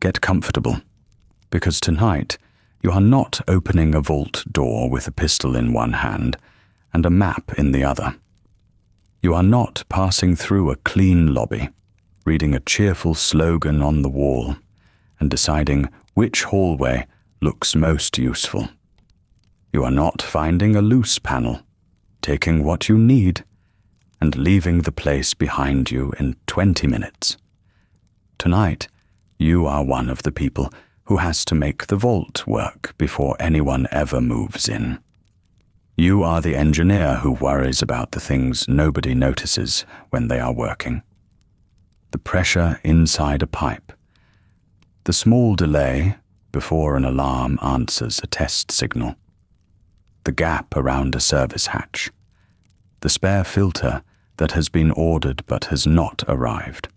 Get comfortable, because tonight you are not opening a vault door with a pistol in one hand and a map in the other. You are not passing through a clean lobby, reading a cheerful slogan on the wall, and deciding which hallway looks most useful. You are not finding a loose panel, taking what you need, and leaving the place behind you in 20 minutes. Tonight, you are one of the people who has to make the vault work before anyone ever moves in. You are the engineer who worries about the things nobody notices when they are working. The pressure inside a pipe, the small delay before an alarm answers a test signal, the gap around a service hatch, the spare filter that has been ordered but has not arrived.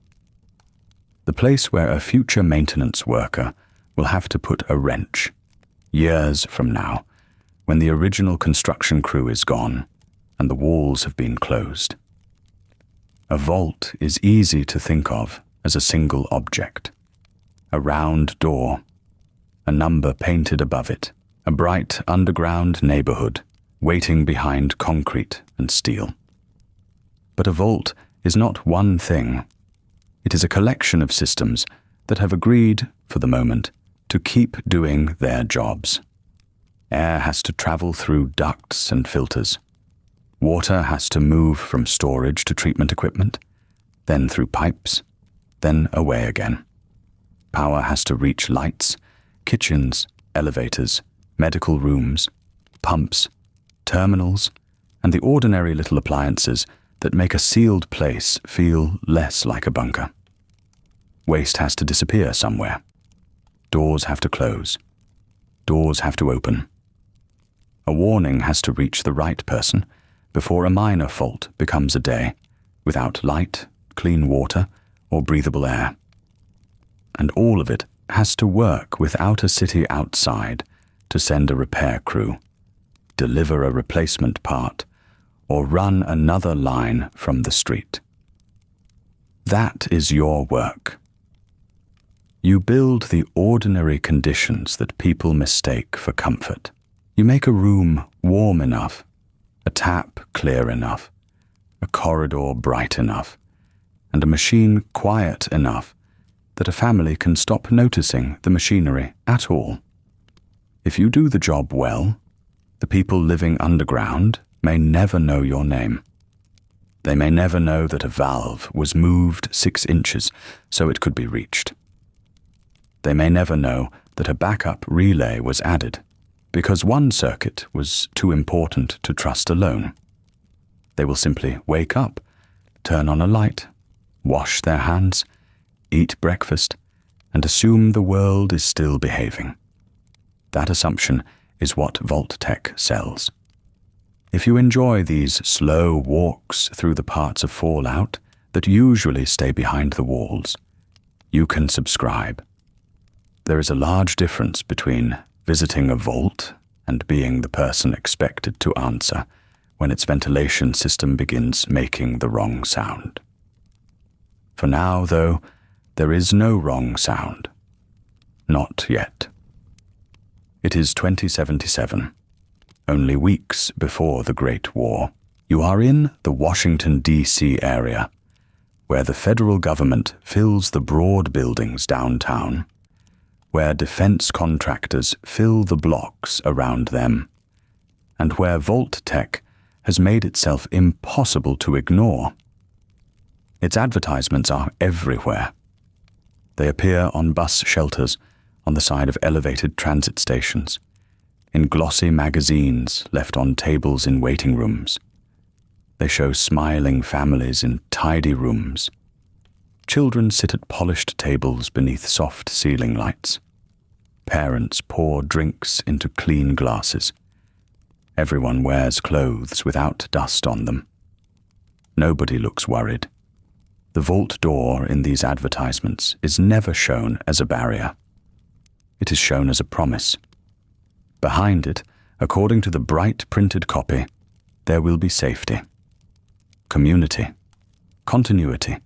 The place where a future maintenance worker will have to put a wrench, years from now, when the original construction crew is gone and the walls have been closed. A vault is easy to think of as a single object. A round door, a number painted above it, a bright underground neighborhood waiting behind concrete and steel. But a vault is not one thing. It is a collection of systems that have agreed, for the moment, to keep doing their jobs. Air has to travel through ducts and filters. Water has to move from storage to treatment equipment, then through pipes, then away again. Power has to reach lights, kitchens, elevators, medical rooms, pumps, terminals, and the ordinary little appliances that make a sealed place feel less like a bunker. Waste has to disappear somewhere. Doors have to close. Doors have to open. A warning has to reach the right person before a minor fault becomes a day, without light, clean water, or breathable air. And all of it has to work without a city outside to send a repair crew, deliver a replacement part, or run another line from the street. That is your work. You build the ordinary conditions that people mistake for comfort. You make a room warm enough, a tap clear enough, a corridor bright enough, and a machine quiet enough that a family can stop noticing the machinery at all. If you do the job well, the people living underground may never know your name. They may never know that a valve was moved 6 inches so it could be reached. They may never know that a backup relay was added because one circuit was too important to trust alone. They will simply wake up, turn on a light, wash their hands, eat breakfast, and assume the world is still behaving. That assumption is what Vault-Tec sells. If you enjoy these slow walks through the parts of Fallout that usually stay behind the walls, you can subscribe. There is a large difference between visiting a vault and being the person expected to answer when its ventilation system begins making the wrong sound. For now, though, there is no wrong sound. Not yet. It is 2077, only weeks before the Great War. You are in the Washington, D.C. area, where the federal government fills the broad buildings downtown, where defense contractors fill the blocks around them, and where Vault-Tec has made itself impossible to ignore. Its advertisements are everywhere. They appear on bus shelters, on the side of elevated transit stations, in glossy magazines left on tables in waiting rooms. They show smiling families in tidy rooms. Children sit at polished tables beneath soft ceiling lights. Parents pour drinks into clean glasses. Everyone wears clothes without dust on them. Nobody looks worried. The vault door in these advertisements is never shown as a barrier. It is shown as a promise. Behind it, according to the bright printed copy, there will be safety, community, continuity,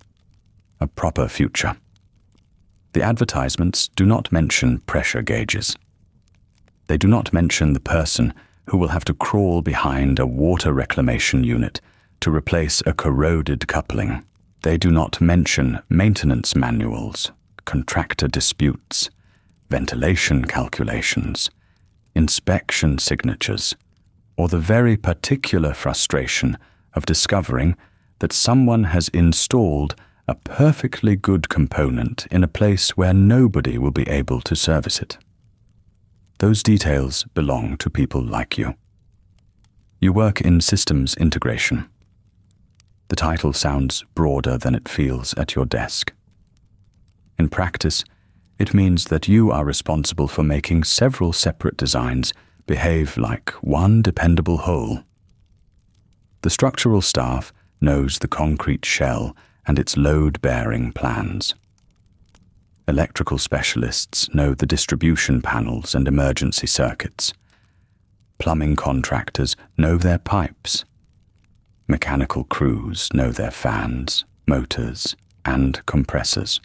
a proper future. The advertisements do not mention pressure gauges. They do not mention the person who will have to crawl behind a water reclamation unit to replace a corroded coupling. They do not mention maintenance manuals, contractor disputes, ventilation calculations, inspection signatures, or the very particular frustration of discovering that someone has installed a perfectly good component in a place where nobody will be able to service it. Those details belong to people like you. You work in systems integration. The title sounds broader than it feels at your desk. In practice, it means that you are responsible for making several separate designs behave like one dependable whole. The structural staff knows the concrete shell and its load-bearing plans. Electrical specialists know the distribution panels and emergency circuits. Plumbing contractors know their pipes. Mechanical crews know their fans, motors, and compressors.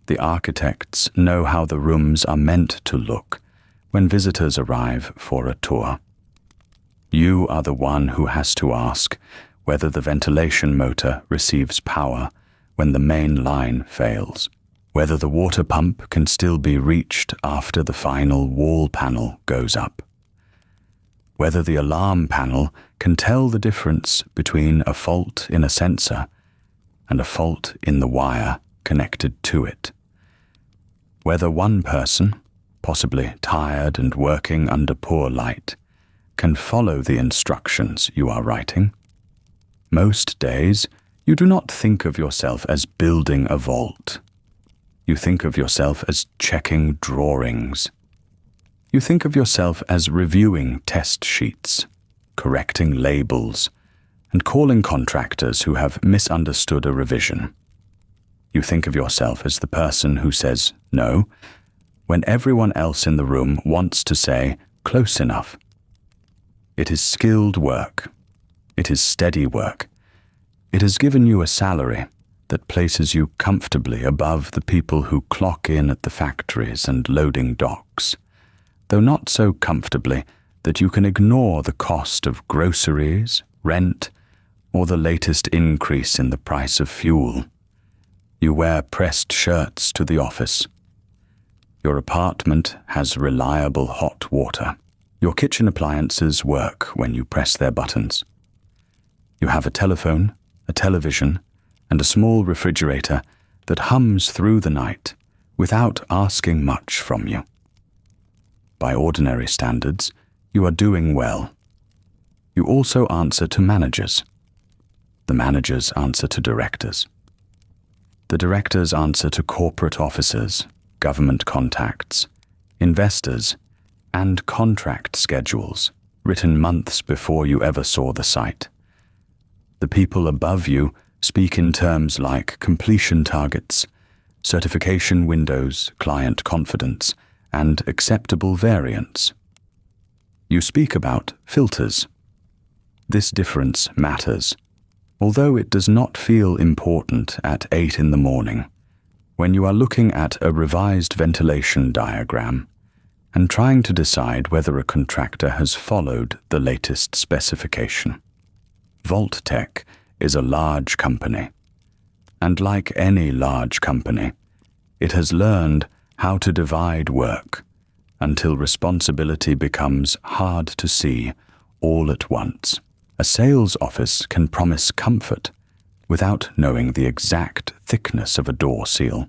The architects know how the rooms are meant to look when visitors arrive for a tour. You are the one who has to ask whether the ventilation motor receives power when the main line fails, whether the water pump can still be reached after the final wall panel goes up, whether the alarm panel can tell the difference between a fault in a sensor and a fault in the wire connected to it, whether one person, possibly tired and working under poor light, can follow the instructions you are writing. Most days, you do not think of yourself as building a vault. You think of yourself as checking drawings. You think of yourself as reviewing test sheets, correcting labels, and calling contractors who have misunderstood a revision. You think of yourself as the person who says no when everyone else in the room wants to say close enough. It is skilled work. It is steady work. It has given you a salary that places you comfortably above the people who clock in at the factories and loading docks, though not so comfortably that you can ignore the cost of groceries, rent, or the latest increase in the price of fuel. You wear pressed shirts to the office. Your apartment has reliable hot water. Your kitchen appliances work when you press their buttons. You have a telephone, a television, and a small refrigerator that hums through the night without asking much from you. By ordinary standards, you are doing well. You also answer to managers. The managers answer to directors. The directors answer to corporate officers, government contacts, investors, and contract schedules written months before you ever saw the site. The people above you speak in terms like completion targets, certification windows, client confidence, and acceptable variance. You speak about filters. This difference matters, although it does not feel important at 8 in the morning, when you are looking at a revised ventilation diagram and trying to decide whether a contractor has followed the latest specification. Vault-Tec is a large company, and like any large company, it has learned how to divide work until responsibility becomes hard to see all at once. A sales office can promise comfort without knowing the exact thickness of a door seal.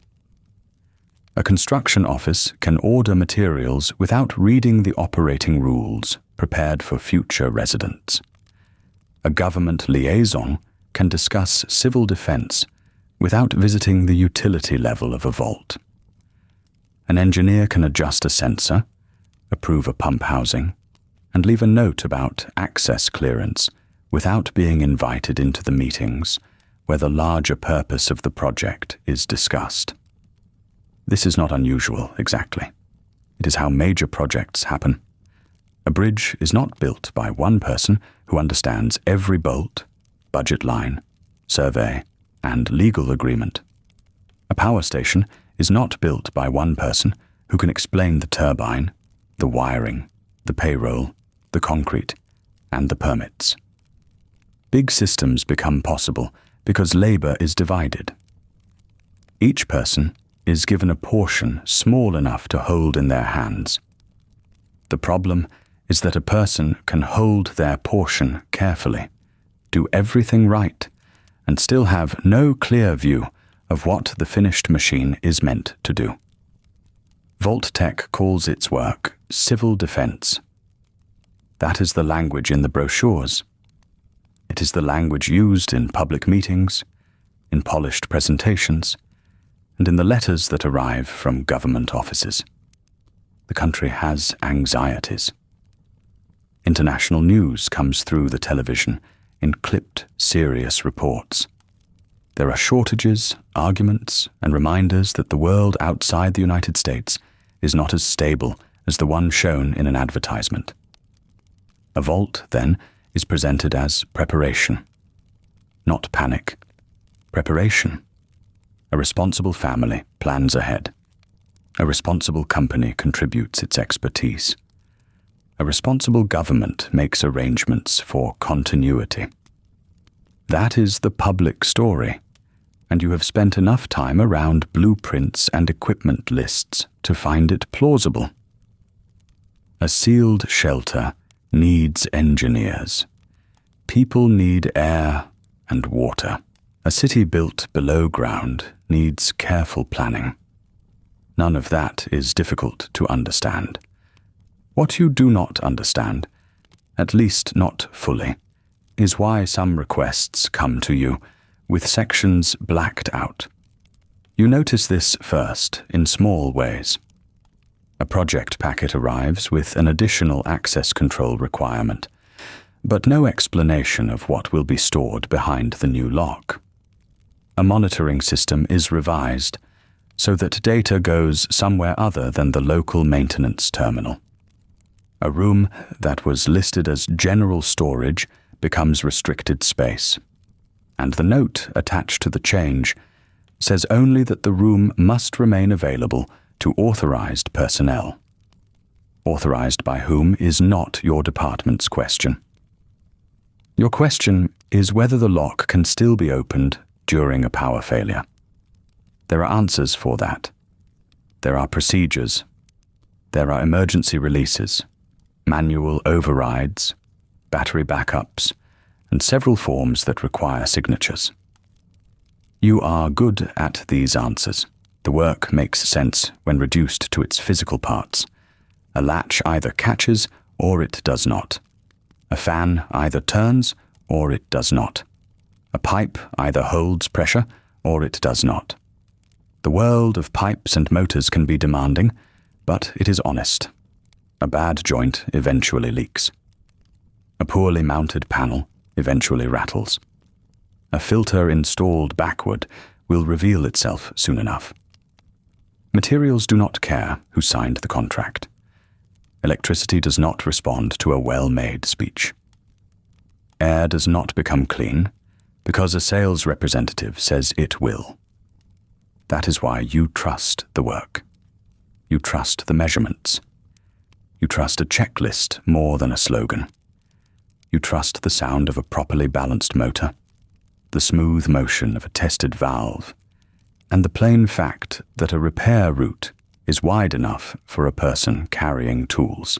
A construction office can order materials without reading the operating rules prepared for future residents. A government liaison can discuss civil defense without visiting the utility level of a vault. An engineer can adjust a sensor, approve a pump housing, and leave a note about access clearance without being invited into the meetings where the larger purpose of the project is discussed. This is not unusual, exactly. It is how major projects happen. A bridge is not built by one person who understands every bolt, budget line, survey, and legal agreement. A power station is not built by one person who can explain the turbine, the wiring, the payroll, the concrete, and the permits. Big systems become possible because labor is divided. Each person is given a portion small enough to hold in their hands. The problem is that a person can hold their portion carefully, do everything right, and still have no clear view of what the finished machine is meant to do. Vault-Tec calls its work civil defense. That is the language in the brochures. It is the language used in public meetings, in polished presentations, and in the letters that arrive from government offices. The country has anxieties. International news comes through the television in clipped, serious reports. There are shortages, arguments, and reminders that the world outside the United States is not as stable as the one shown in an advertisement. A vault, then, is presented as preparation. Not panic. Preparation. A responsible family plans ahead. A responsible company contributes its expertise. A responsible government makes arrangements for continuity. That is the public story, and you have spent enough time around blueprints and equipment lists to find it plausible. A sealed shelter needs engineers. People need air and water. A city built below ground needs careful planning. None of that is difficult to understand. What you do not understand, at least not fully, is why some requests come to you with sections blacked out. You notice this first in small ways. A project packet arrives with an additional access control requirement, but no explanation of what will be stored behind the new lock. A monitoring system is revised so that data goes somewhere other than the local maintenance terminal. A room that was listed as general storage becomes restricted space, and the note attached to the change says only that the room must remain available to authorized personnel. Authorized by whom is not your department's question. Your question is whether the lock can still be opened during a power failure. There are answers for that. There are procedures. There are emergency releases, manual overrides, battery backups, and several forms that require signatures. You are good at these answers. The work makes sense when reduced to its physical parts. A latch either catches or it does not. A fan either turns or it does not. A pipe either holds pressure or it does not. The world of pipes and motors can be demanding, but it is honest. A bad joint eventually leaks. A poorly mounted panel eventually rattles. A filter installed backward will reveal itself soon enough. Materials do not care who signed the contract. Electricity does not respond to a well-made speech. Air does not become clean because a sales representative says it will. That is why you trust the work. You trust the measurements. You trust a checklist more than a slogan. You trust the sound of a properly balanced motor, the smooth motion of a tested valve, and the plain fact that a repair route is wide enough for a person carrying tools.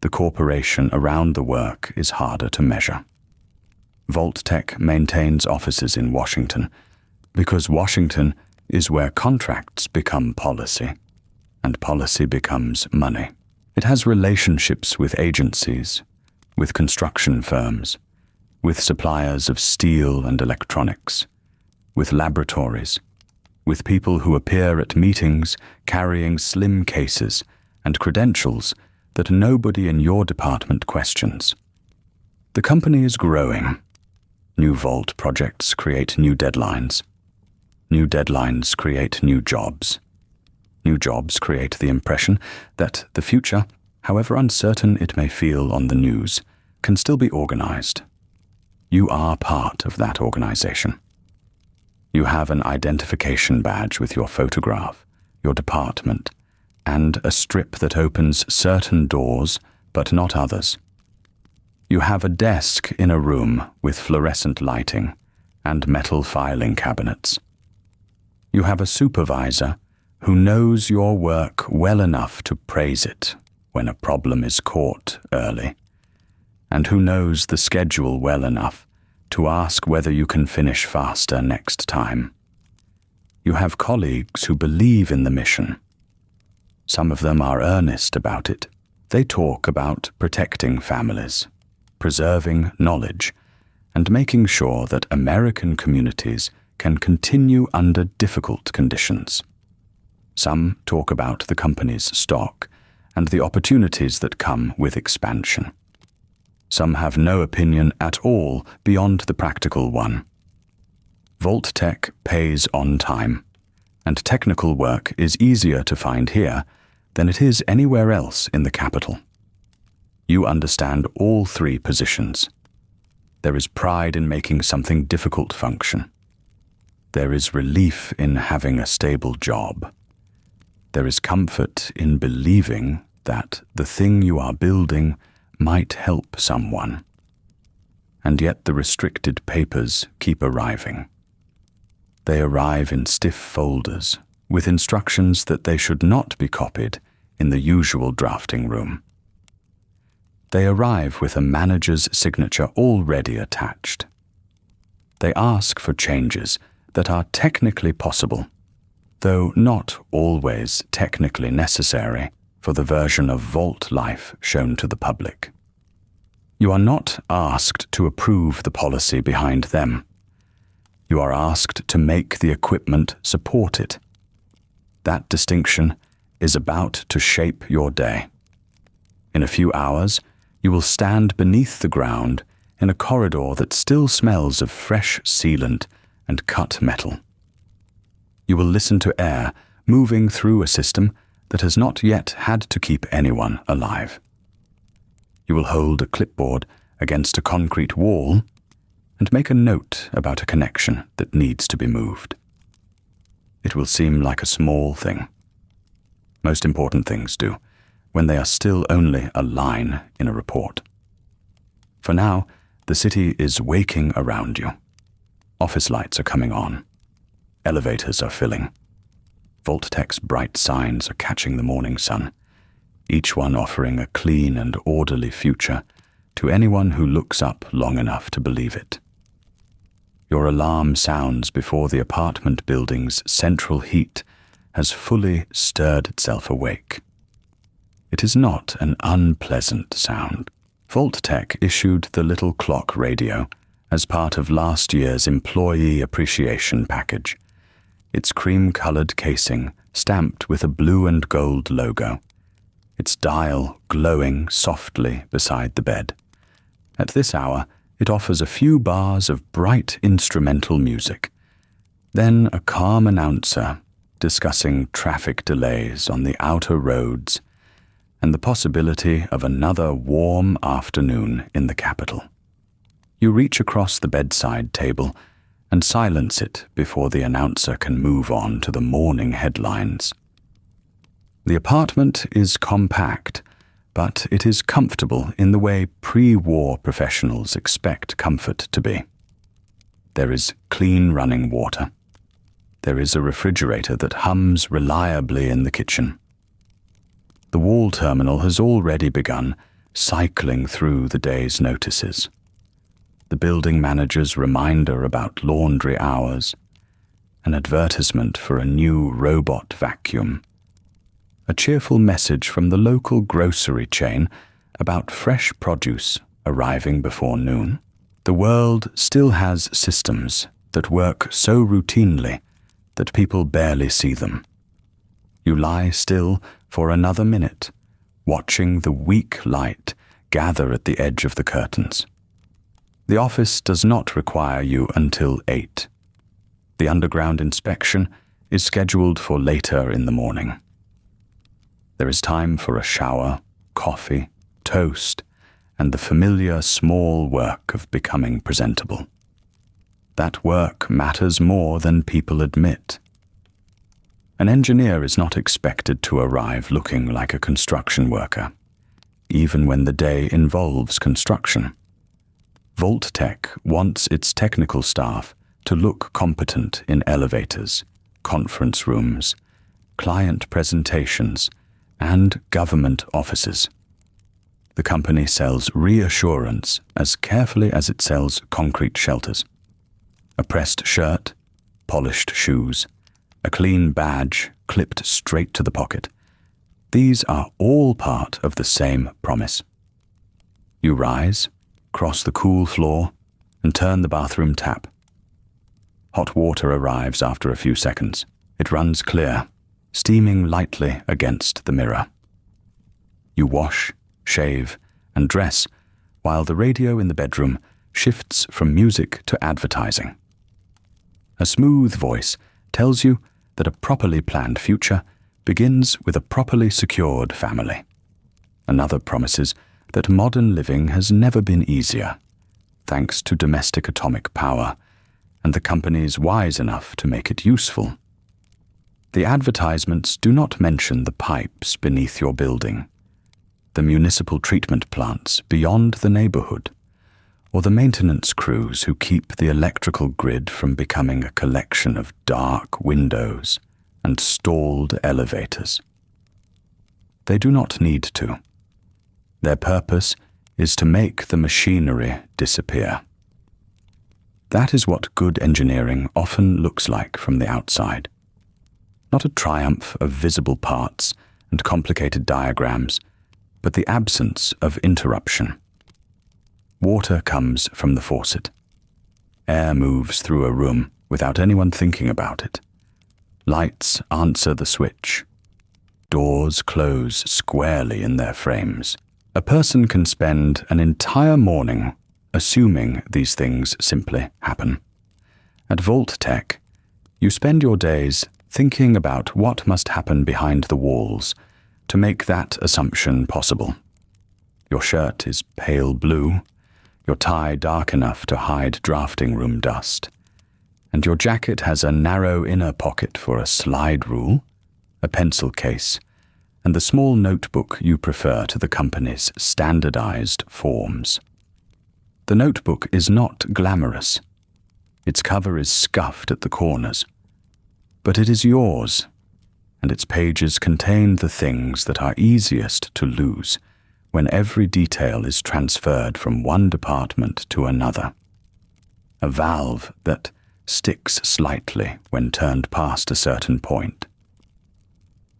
The corporation around the work is harder to measure. Vault-Tec maintains offices in Washington because Washington is where contracts become policy, and policy becomes money. It has relationships with agencies, with construction firms, with suppliers of steel and electronics, with laboratories, with people who appear at meetings carrying slim cases and credentials that nobody in your department questions. The company is growing. New Vault projects create new deadlines. New deadlines create new jobs. New jobs create the impression that the future, however uncertain it may feel on the news, can still be organized. You are part of that organization. You have an identification badge with your photograph, your department, and a strip that opens certain doors but not others. You have a desk in a room with fluorescent lighting and metal filing cabinets. You have a supervisor who knows your work well enough to praise it when a problem is caught early, and who knows the schedule well enough to ask whether you can finish faster next time. You have colleagues who believe in the mission. Some of them are earnest about it. They talk about protecting families, preserving knowledge, and making sure that American communities can continue under difficult conditions. Some talk about the company's stock and the opportunities that come with expansion. Some have no opinion at all beyond the practical one. Vault-Tec pays on time, and technical work is easier to find here than it is anywhere else in the capital. You understand all three positions. There is pride in making something difficult function. There is relief in having a stable job. There is comfort in believing that the thing you are building might help someone. And yet the restricted papers keep arriving. They arrive in stiff folders with instructions that they should not be copied in the usual drafting room. They arrive with a manager's signature already attached. They ask for changes that are technically possible, though not always technically necessary for the version of Vault life shown to the public. You are not asked to approve the policy behind them. You are asked to make the equipment support it. That distinction is about to shape your day. In a few hours, you will stand beneath the ground in a corridor that still smells of fresh sealant and cut metal. You will listen to air moving through a system that has not yet had to keep anyone alive. You will hold a clipboard against a concrete wall and make a note about a connection that needs to be moved. It will seem like a small thing. Most important things do, when they are still only a line in a report. For now, the city is waking around you. Office lights are coming on. Elevators are filling. Vault-Tec's bright signs are catching the morning sun, each one offering a clean and orderly future to anyone who looks up long enough to believe it. Your alarm sounds before the apartment building's central heat has fully stirred itself awake. It is not an unpleasant sound. Vault-Tec issued the little clock radio as part of last year's employee appreciation package, its cream-colored casing stamped with a blue and gold logo, its dial glowing softly beside the bed. At this hour, it offers a few bars of bright instrumental music, then a calm announcer discussing traffic delays on the outer roads and the possibility of another warm afternoon in the capital. You reach across the bedside table and silence it before the announcer can move on to the morning headlines. The apartment is compact, but it is comfortable in the way pre-war professionals expect comfort to be. There is clean running water. There is a refrigerator that hums reliably in the kitchen. The wall terminal has already begun cycling through the day's notices. The building manager's reminder about laundry hours, an advertisement for a new robot vacuum, a cheerful message from the local grocery chain about fresh produce arriving before noon. The world still has systems that work so routinely that people barely see them. You lie still for another minute, watching the weak light gather at the edge of the curtains. The office does not require you until 8. The underground inspection is scheduled for later in the morning. There is time for a shower, coffee, toast, and the familiar small work of becoming presentable. that work matters more than people admit. An engineer is not expected to arrive looking like a construction worker, even when the day involves construction. Vault-Tec wants its technical staff to look competent in elevators, conference rooms, client presentations, and government offices. The company sells reassurance as carefully as it sells concrete shelters. A pressed shirt, polished shoes, a clean badge clipped straight to the pocket. These are all part of the same promise. You rise, cross the cool floor, and turn the bathroom tap. Hot water arrives after a few seconds. It runs clear, steaming lightly against the mirror. You wash, shave, and dress while the radio in the bedroom shifts from music to advertising. A smooth voice tells you that a properly planned future begins with a properly secured family. Another promises that modern living has never been easier, thanks to domestic atomic power, and the company's wise enough to make it useful. The advertisements do not mention the pipes beneath your building, the municipal treatment plants beyond the neighborhood, or the maintenance crews who keep the electrical grid from becoming a collection of dark windows and stalled elevators. They do not need to. Their purpose is to make the machinery disappear. That is what good engineering often looks like from the outside. Not a triumph of visible parts and complicated diagrams, but the absence of interruption. Water comes from the faucet. Air moves through a room without anyone thinking about it. Lights answer the switch. Doors close squarely in their frames. A person can spend an entire morning assuming these things simply happen. At Vault-Tec, you spend your days thinking about what must happen behind the walls to make that assumption possible. Your shirt is pale blue, your tie dark enough to hide drafting room dust, and your jacket has a narrow inner pocket for a slide rule, a pencil case, and the small notebook you prefer to the company's standardized forms. The notebook is not glamorous. Its cover is scuffed at the corners, but it is yours, and its pages contain the things that are easiest to lose when every detail is transferred from one department to another. A valve that sticks slightly when turned past a certain point.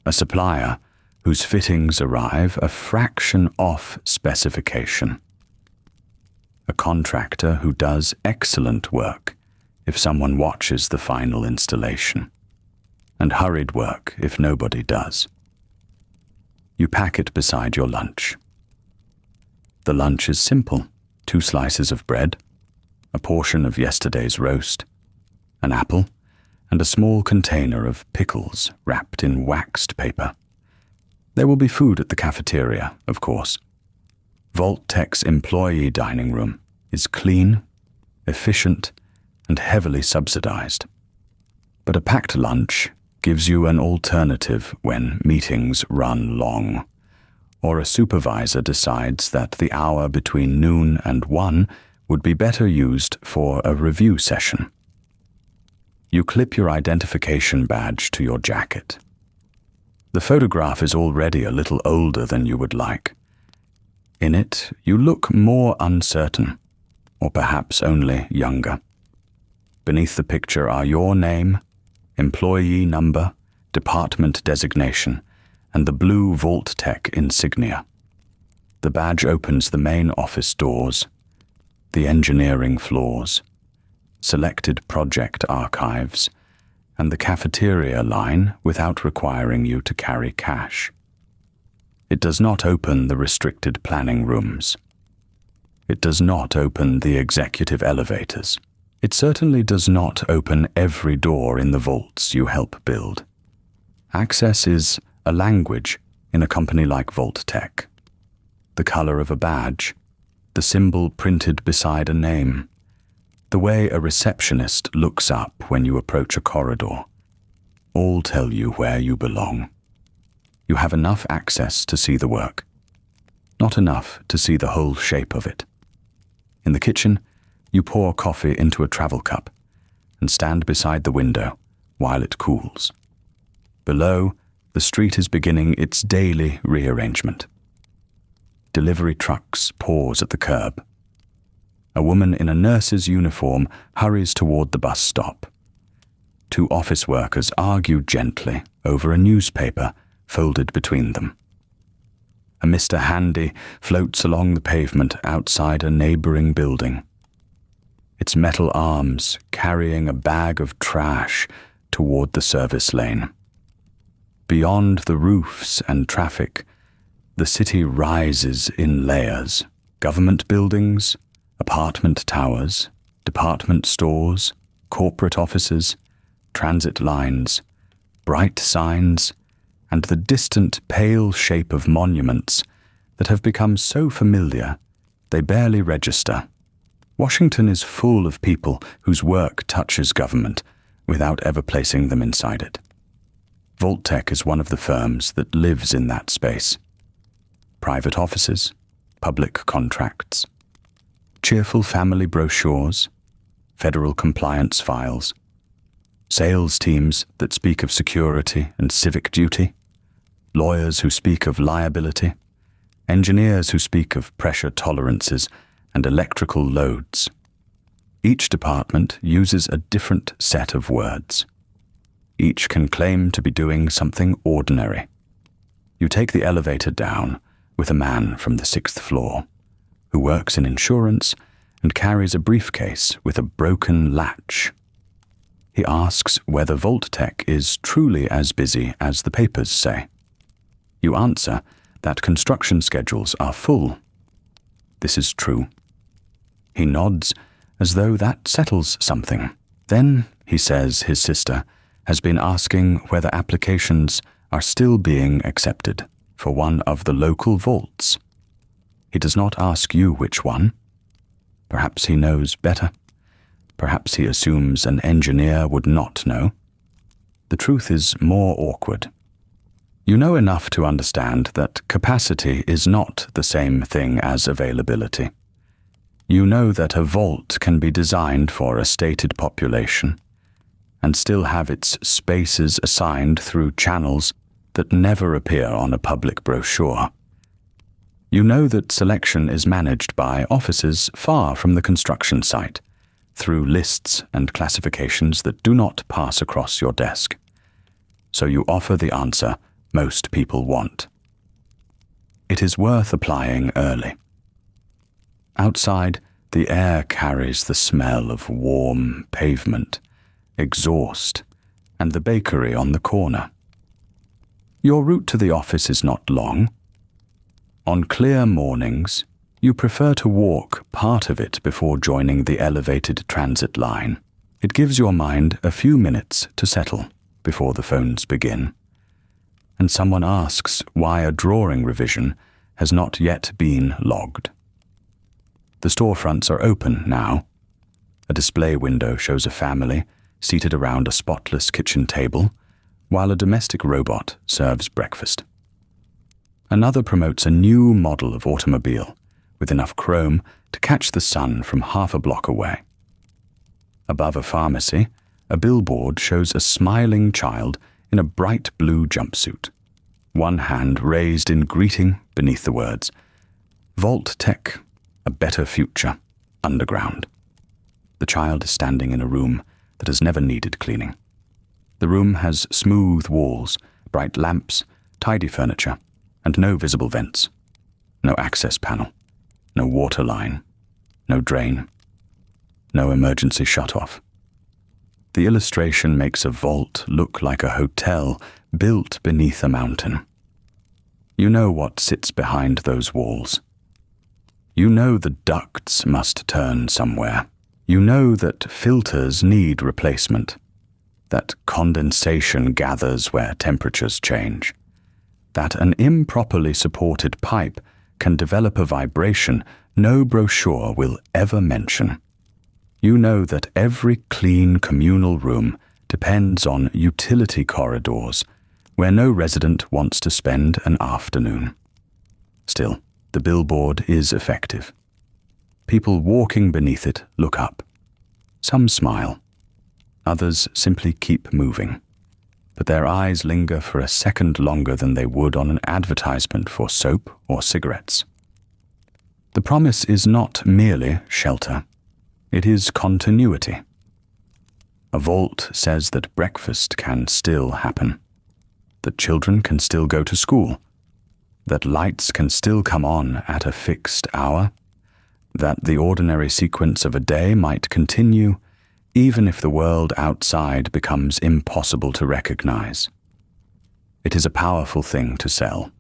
A supplier whose fittings arrive a fraction off specification. A contractor who does excellent work if someone watches the final installation, and hurried work if nobody does. You pack it beside your lunch. The lunch is simple: 2 slices of bread, a portion of yesterday's roast, an apple, and a small container of pickles wrapped in waxed paper. There will be food at the cafeteria, of course. Vault-Tec's employee dining room is clean, efficient, and heavily subsidized. But a packed lunch gives you an alternative when meetings run long, or a supervisor decides that the hour between noon and 1 would be better used for a review session. You clip your identification badge to your jacket. The photograph is already a little older than you would like. In it, you look more uncertain, or perhaps only younger. Beneath the picture are your name, employee number, department designation, and the blue Vault-Tec insignia. The badge opens the main office doors, the engineering floors, selected project archives, and the cafeteria line without requiring you to carry cash. It does not open the restricted planning rooms. It does not open the executive elevators. It certainly does not open every door in the vaults you help build. Access is a language in a company like Vault-Tec. The color of a badge, the symbol printed beside a name, the way a receptionist looks up when you approach a corridor, all tell you where you belong. You have enough access to see the work, not enough to see the whole shape of it. In the kitchen, you pour coffee into a travel cup and stand beside the window while it cools. Below, the street is beginning its daily rearrangement. Delivery trucks pause at the curb. A woman in a nurse's uniform hurries toward the bus stop. 2 office workers argue gently over a newspaper folded between them. A Mr. Handy floats along the pavement outside a neighboring building, its metal arms carrying a bag of trash toward the service lane. Beyond the roofs and traffic, the city rises in layers: government buildings, apartment towers, department stores, corporate offices, transit lines, bright signs, and the distant pale shape of monuments that have become so familiar they barely register. Washington is full of people whose work touches government without ever placing them inside it. Vault-Tec is one of the firms that lives in that space. Private offices, public contracts, cheerful family brochures, federal compliance files, sales teams that speak of security and civic duty, lawyers who speak of liability, engineers who speak of pressure tolerances and electrical loads. Each department uses a different set of words. Each can claim to be doing something ordinary. You take the elevator down with a man from the 6th floor who works in insurance and carries a briefcase with a broken latch. He asks whether Vault-Tec is truly as busy as the papers say. You answer that construction schedules are full. This is true. He nods as though that settles something. Then he says his sister has been asking whether applications are still being accepted for one of the local vaults. He does not ask you which one. Perhaps he knows better. Perhaps he assumes an engineer would not know. The truth is more awkward. You know enough to understand that capacity is not the same thing as availability. You know that a vault can be designed for a stated population and still have its spaces assigned through channels that never appear on a public brochure. You know that selection is managed by offices far from the construction site, through lists and classifications that do not pass across your desk. So you offer the answer most people want. It is worth applying early. Outside, the air carries the smell of warm pavement, exhaust, and the bakery on the corner. Your route to the office is not long. On clear mornings, you prefer to walk part of it before joining the elevated transit line. It gives your mind a few minutes to settle before the phones begin. And someone asks why a drawing revision has not yet been logged. The storefronts are open now. A display window shows a family seated around a spotless kitchen table, while a domestic robot serves breakfast. Another promotes a new model of automobile with enough chrome to catch the sun from half a block away. Above a pharmacy, a billboard shows a smiling child in a bright blue jumpsuit, one hand raised in greeting beneath the words, Vault-Tec, a better future, underground. The child is standing in a room that has never needed cleaning. The room has smooth walls, bright lamps, tidy furniture, and no visible vents. No access panel, no water line, no drain, no emergency shutoff. The illustration makes a vault look like a hotel built beneath a mountain. You know what sits behind those walls. You know the ducts must turn somewhere. You know that filters need replacement, that condensation gathers where temperatures change, that an improperly supported pipe can develop a vibration no brochure will ever mention. You know that every clean communal room depends on utility corridors where no resident wants to spend an afternoon. Still, the billboard is effective. People walking beneath it look up. Some smile. Others simply keep moving. But their eyes linger for a second longer than they would on an advertisement for soap or cigarettes. The promise is not merely shelter. It is continuity. A vault says that breakfast can still happen, that children can still go to school, that lights can still come on at a fixed hour, that the ordinary sequence of a day might continue even if the world outside becomes impossible to recognize. It is a powerful thing to sell.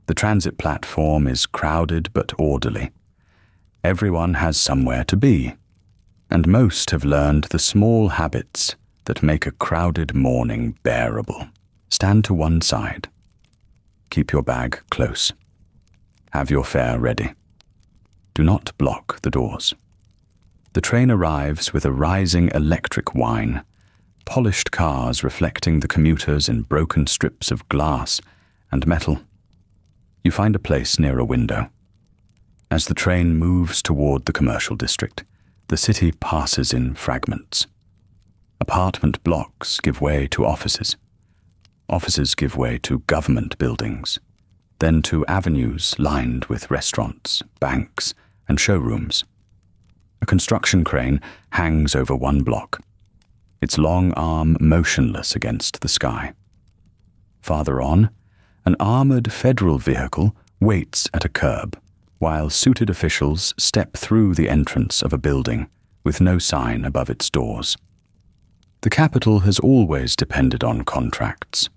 The transit platform is crowded but orderly. Everyone has somewhere to be, and most have learned the small habits that make a crowded morning bearable. Stand to one side. Keep your bag close. Have your fare ready. Do not block the doors. The train arrives with a rising electric whine, polished cars reflecting the commuters in broken strips of glass and metal. You find a place near a window. As the train moves toward the commercial district, the city passes in fragments. Apartment blocks give way to offices. Offices give way to government buildings, then to avenues lined with restaurants, banks, and showrooms. A construction crane hangs over one block, its long arm motionless against the sky. Farther on, an armored federal vehicle waits at a curb, while suited officials step through the entrance of a building with no sign above its doors. The capital has always depended on contracts.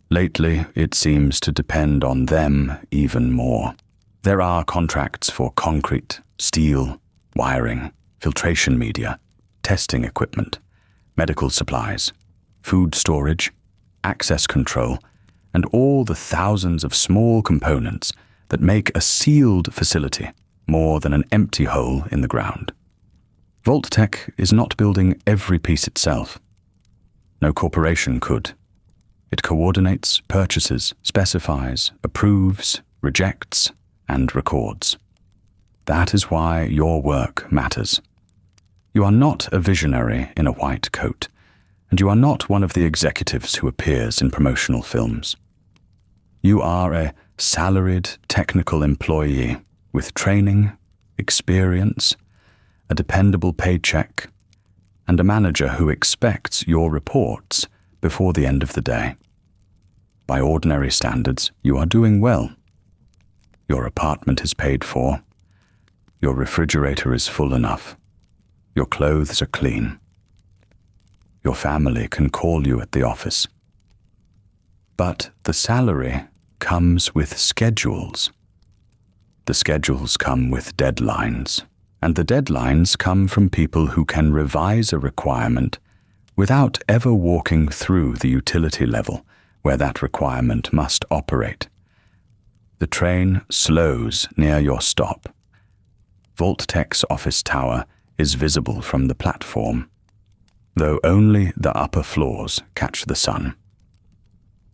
Lately, it seems to depend on them even more. There are contracts for concrete, steel, wiring, filtration media, testing equipment, medical supplies, food storage, access control, and all the thousands of small components that make a sealed facility more than an empty hole in the ground. Vault-Tec is not building every piece itself. No corporation could. It coordinates, purchases, specifies, approves, rejects, and records. That is why your work matters. You are not a visionary in a white coat, and you are not one of the executives who appears in promotional films. You are a salaried technical employee with training, experience, a dependable paycheck, and a manager who expects your reports before the end of the day. By ordinary standards, you are doing well. Your apartment is paid for. Your refrigerator is full enough. Your clothes are clean. Your family can call you at the office. But the salary comes with schedules. The schedules come with deadlines, and the deadlines come from people who can revise a requirement without ever walking through the utility level where that requirement must operate. The train slows near your stop. Vault-Tec's office tower is visible from the platform, though only the upper floors catch the sun.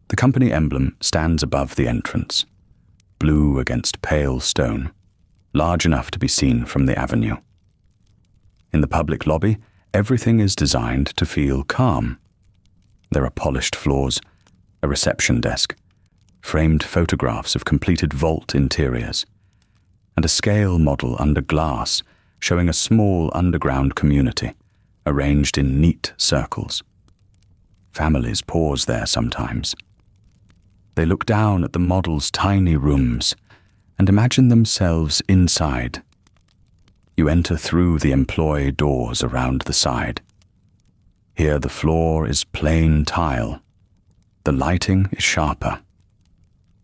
The company emblem stands above the entrance, blue against pale stone, large enough to be seen from the avenue. In the public lobby, everything is designed to feel calm. There are polished floors, a reception desk, framed photographs of completed vault interiors, and a scale model under glass showing a small underground community arranged in neat circles. Families pause there sometimes. They look down at the model's tiny rooms and imagine themselves inside. You enter through the employee doors around the side. Here the floor is plain tile. The lighting is sharper.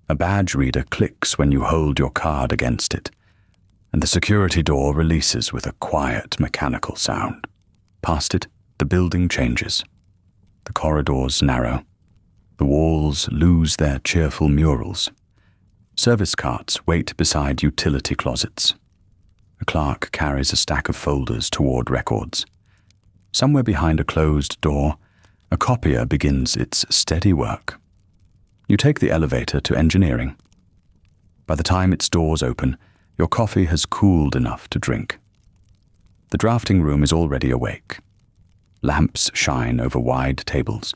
A badge reader clicks when you hold your card against it, and the security door releases with a quiet mechanical sound. Past it, the building changes. The corridors narrow. The walls lose their cheerful murals. Service carts wait beside utility closets. A clerk carries a stack of folders toward records. Somewhere behind a closed door, a copier begins its steady work. You take the elevator to engineering. By the time its doors open, your coffee has cooled enough to drink. The drafting room is already awake. Lamps shine over wide tables.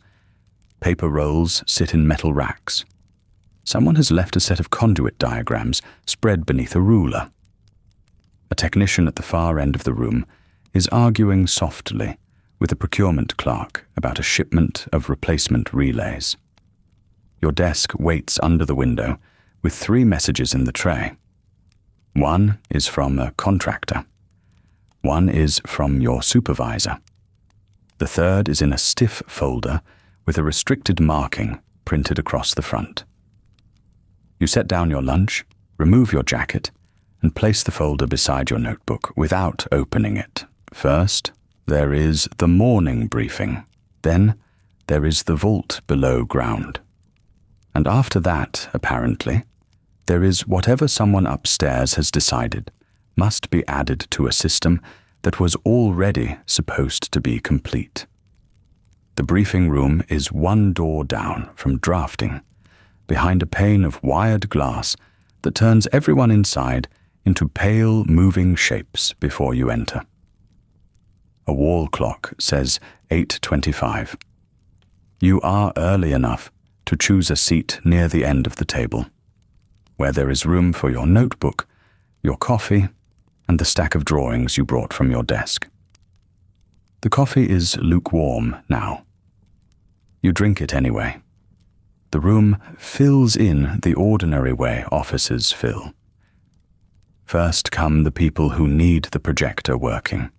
Paper rolls sit in metal racks. Someone has left a set of conduit diagrams spread beneath a ruler. A technician at the far end of the room is arguing softly with a procurement clerk about a shipment of replacement relays. Your desk waits under the window with 3 messages in the tray. One is from a contractor. One is from your supervisor. The third is in a stiff folder with a restricted marking printed across the front. You set down your lunch, remove your jacket, and place the folder beside your notebook without opening it. First, there is the morning briefing. Then, there is the vault below ground. And after that, apparently, there is whatever someone upstairs has decided must be added to a system that was already supposed to be complete. The briefing room is 1 door down from drafting, behind a pane of wired glass that turns everyone inside into pale, moving shapes before you enter. A wall clock says 8:25. You are early enough to choose a seat near the end of the table, where there is room for your notebook, your coffee, and the stack of drawings you brought from your desk. The coffee is lukewarm now. You drink it anyway. The room fills in the ordinary way offices fill. First come the people who need the projector working.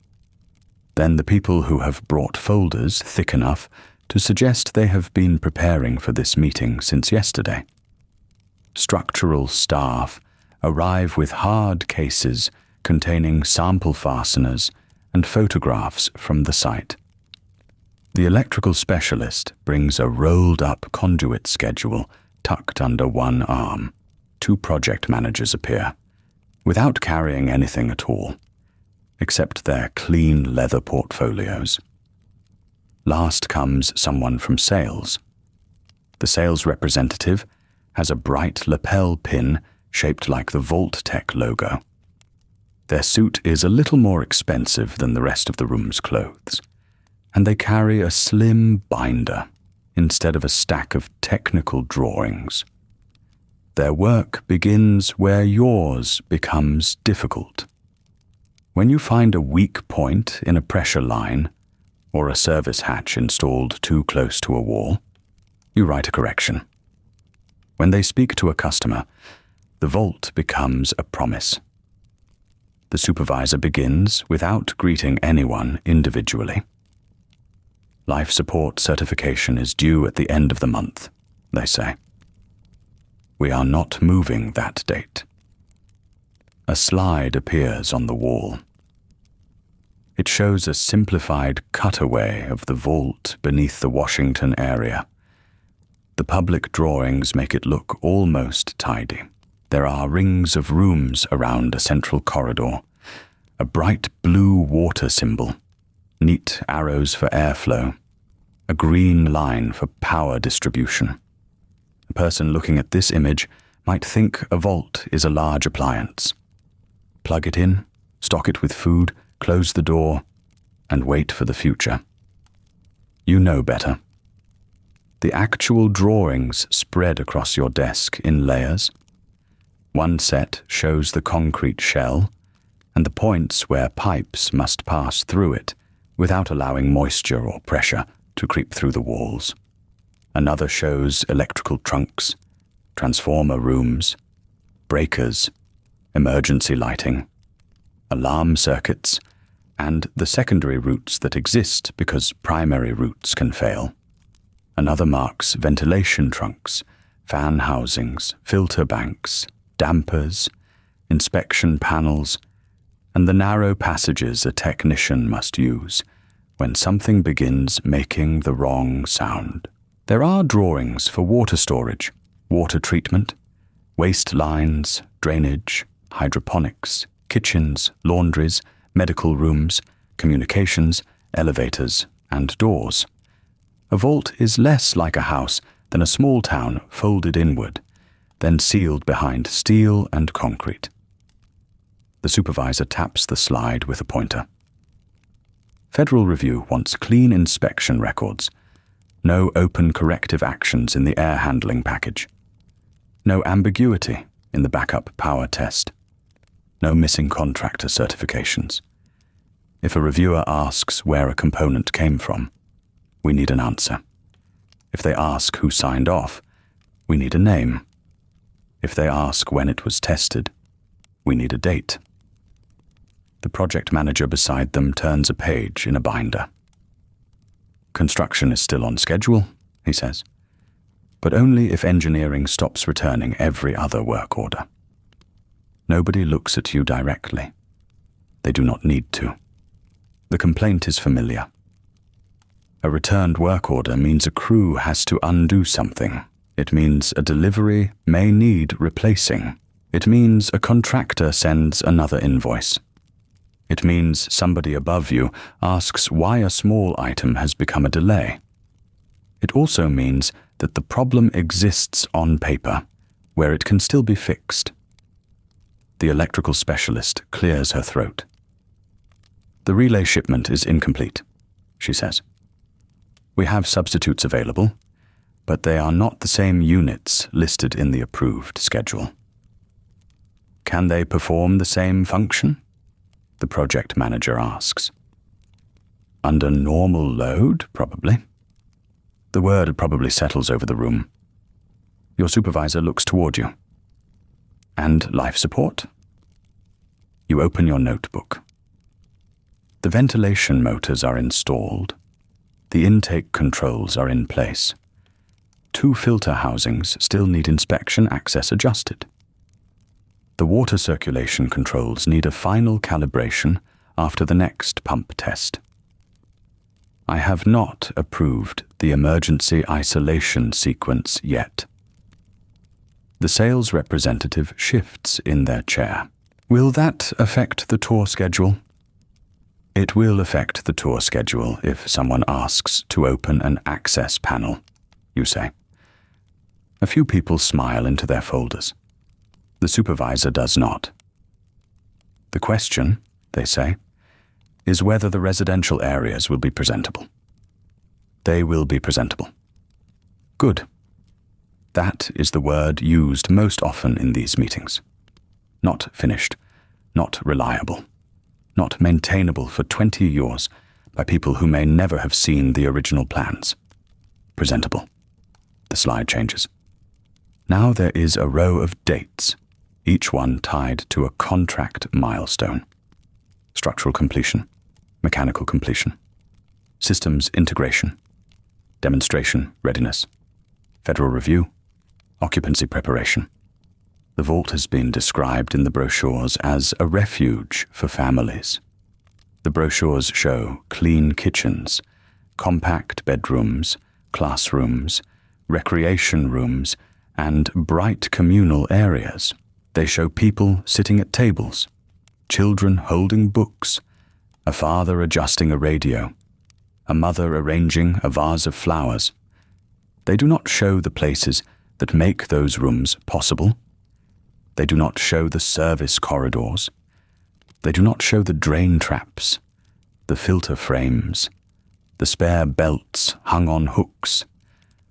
Then the people who have brought folders thick enough to suggest they have been preparing for this meeting since yesterday. Structural staff arrive with hard cases containing sample fasteners and photographs from the site. The electrical specialist brings a rolled-up conduit schedule tucked under one arm. 2 project managers appear, without carrying anything at all, except their clean leather portfolios. Last comes someone from sales. The sales representative has a bright lapel pin shaped like the Vault-Tec logo. Their suit is a little more expensive than the rest of the room's clothes, and they carry a slim binder instead of a stack of technical drawings. Their work begins where yours becomes difficult. When you find a weak point in a pressure line or a service hatch installed too close to a wall, you write a correction. When they speak to a customer, the vault becomes a promise. The supervisor begins without greeting anyone individually. Life support certification is due at the end of the month, they say. We are not moving that date. A slide appears on the wall. It shows a simplified cutaway of the vault beneath the Washington area. The public drawings make it look almost tidy. There are rings of rooms around a central corridor, a bright blue water symbol, neat arrows for airflow, a green line for power distribution. A person looking at this image might think a vault is a large appliance. Plug it in, stock it with food, close the door, and wait for the future. You know better. The actual drawings spread across your desk in layers. One set shows the concrete shell and the points where pipes must pass through it without allowing moisture or pressure to creep through the walls. Another shows electrical trunks, transformer rooms, breakers, emergency lighting, alarm circuits, and the secondary routes that exist because primary routes can fail. Another marks ventilation trunks, fan housings, filter banks, dampers, inspection panels, and the narrow passages a technician must use when something begins making the wrong sound. There are drawings for water storage, water treatment, waste lines, drainage, hydroponics, kitchens, laundries, medical rooms, communications, elevators, and doors. A vault is less like a house than a small town folded inward, then sealed behind steel and concrete. The supervisor taps the slide with a pointer. Federal Review wants clean inspection records, no open corrective actions in the air handling package, no ambiguity in the backup power test, no missing contractor certifications. If a reviewer asks where a component came from, we need an answer. If they ask who signed off, we need a name. If they ask when it was tested, we need a date. The project manager beside them turns a page in a binder. Construction is still on schedule, he says, but only if engineering stops returning every other work order. Nobody looks at you directly. They do not need to. The complaint is familiar. A returned work order means a crew has to undo something. It means a delivery may need replacing. It means a contractor sends another invoice. It means somebody above you asks why a small item has become a delay. It also means that the problem exists on paper, where it can still be fixed. The electrical specialist clears her throat. The relay shipment is incomplete, she says. We have substitutes available, but they are not the same units listed in the approved schedule. Can they perform the same function? The project manager asks. Under normal load, probably. The word probably settles over the room. Your supervisor looks toward you. And life support? You open your notebook. The ventilation motors are installed. The intake controls are in place. 2 filter housings still need inspection access adjusted. The water circulation controls need a final calibration after the next pump test. I have not approved the emergency isolation sequence yet. The sales representative shifts in their chair. Will that affect the tour schedule? It will affect the tour schedule if someone asks to open an access panel, you say. A few people smile into their folders. The supervisor does not. The question, they say, is whether the residential areas will be presentable. They will be presentable. Good. That is the word used most often in these meetings. Not finished, not reliable, not maintainable for 20 years by people who may never have seen the original plans. Presentable. The slide changes. Now there is a row of dates, each one tied to a contract milestone. Structural completion, mechanical completion, systems integration, demonstration readiness, Federal Review, occupancy preparation. The vault has been described in the brochures as a refuge for families. The brochures show clean kitchens, compact bedrooms, classrooms, recreation rooms, and bright communal areas. They show people sitting at tables, children holding books, a father adjusting a radio, a mother arranging a vase of flowers. They do not show the places that make those rooms possible. They do not show the service corridors. They do not show the drain traps, the filter frames, the spare belts hung on hooks,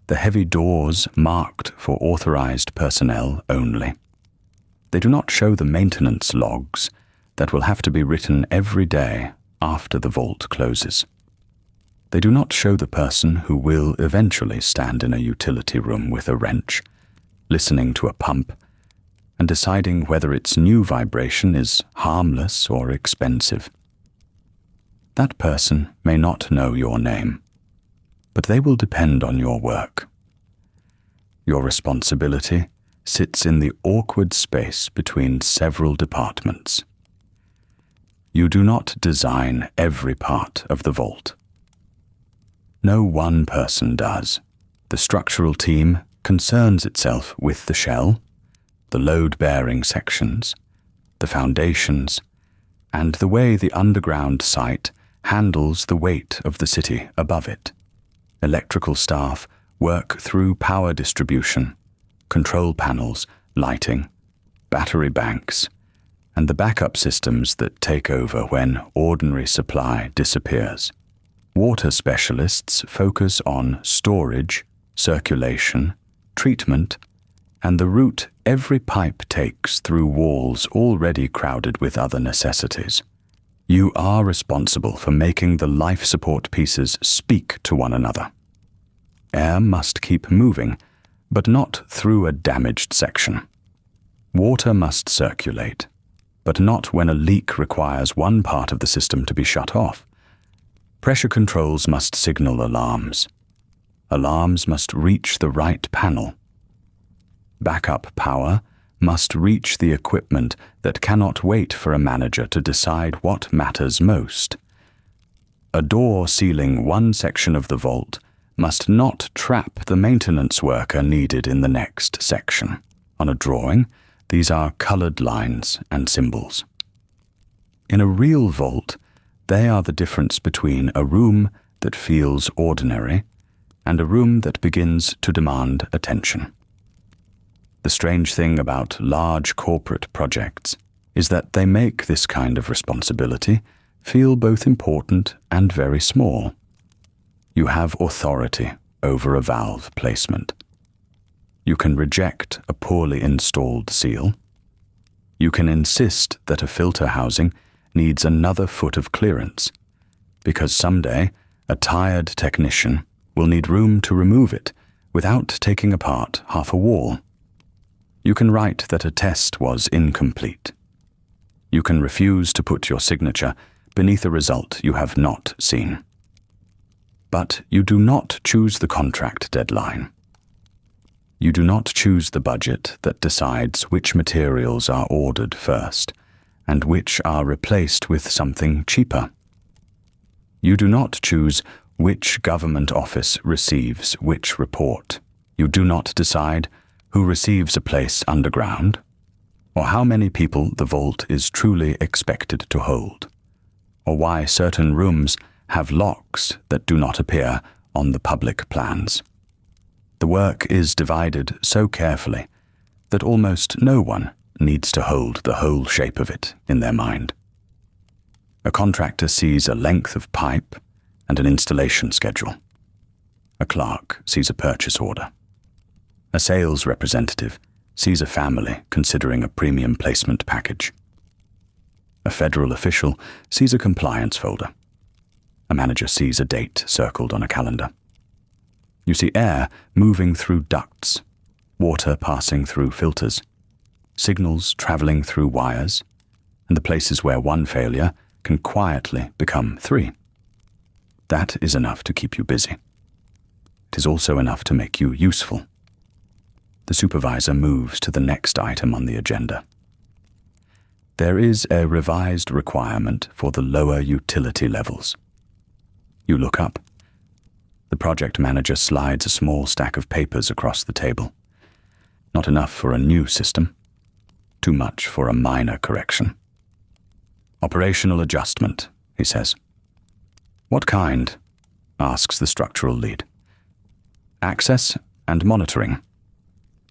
the heavy doors marked for authorized personnel only. They do not show the maintenance logs that will have to be written every day after the vault closes. They do not show the person who will eventually stand in a utility room with a wrench, listening to a pump, and deciding whether its new vibration is harmless or expensive. That person may not know your name, but they will depend on your work. Your responsibility sits in the awkward space between several departments. You do not design every part of the vault. No one person does. The structural team concerns itself with the shell, the load-bearing sections, the foundations, and the way the underground site handles the weight of the city above it. Electrical staff work through power distribution, control panels, lighting, battery banks, and the backup systems that take over when ordinary supply disappears. Water specialists focus on storage, circulation, treatment, and the route every pipe takes through walls already crowded with other necessities. You are responsible for making the life support pieces speak to one another. Air must keep moving, but not through a damaged section. Water must circulate, but not when a leak requires one part of the system to be shut off. Pressure controls must signal alarms. Alarms must reach the right panel. Backup power must reach the equipment that cannot wait for a manager to decide what matters most. A door sealing one section of the vault must not trap the maintenance worker needed in the next section. On a drawing, these are colored lines and symbols. In a real vault, they are the difference between a room that feels ordinary and a room that begins to demand attention. The strange thing about large corporate projects is that they make this kind of responsibility feel both important and very small. You have authority over a valve placement. You can reject a poorly installed seal. You can insist that a filter housing needs another foot of clearance, because someday a tired technician will need room to remove it without taking apart half a wall. You can write that a test was incomplete. You can refuse to put your signature beneath a result you have not seen. But you do not choose the contract deadline. You do not choose the budget that decides which materials are ordered first and which are replaced with something cheaper. You do not choose which government office receives which report. You do not decide who receives a place underground, or how many people the vault is truly expected to hold, or why certain rooms have locks that do not appear on the public plans. The work is divided so carefully that almost no one needs to hold the whole shape of it in their mind. A contractor sees a length of pipe and an installation schedule. A clerk sees a purchase order. A sales representative sees a family considering a premium placement package. A federal official sees a compliance folder. A manager sees a date circled on a calendar. You see air moving through ducts, water passing through filters, signals traveling through wires, and the places where one failure can quietly become 3. That is enough to keep you busy. It is also enough to make you useful. The supervisor moves to the next item on the agenda. There is a revised requirement for the lower utility levels. You look up. The project manager slides a small stack of papers across the table. Not enough for a new system. Too much for a minor correction. Operational adjustment, he says. What kind? Asks the structural lead. Access and monitoring.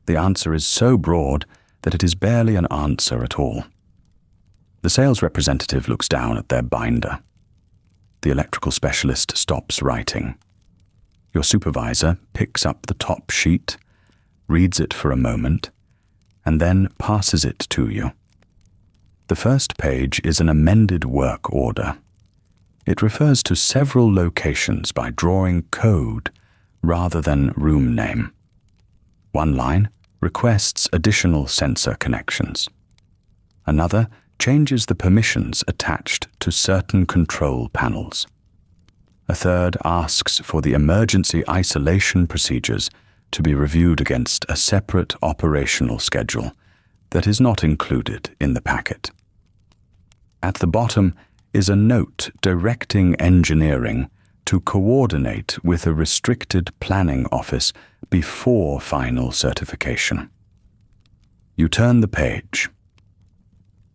The answer is so broad that it is barely an answer at all. The sales representative looks down at their binder. The electrical specialist stops writing. Your supervisor picks up the top sheet, reads it for a moment, and then passes it to you. The first page is an amended work order. It refers to several locations by drawing code rather than room name. One line requests additional sensor connections. Another changes the permissions attached to certain control panels. A third asks for the emergency isolation procedures to be reviewed against a separate operational schedule that is not included in the packet. At the bottom is a note directing engineering to coordinate with a restricted planning office before final certification. You turn the page.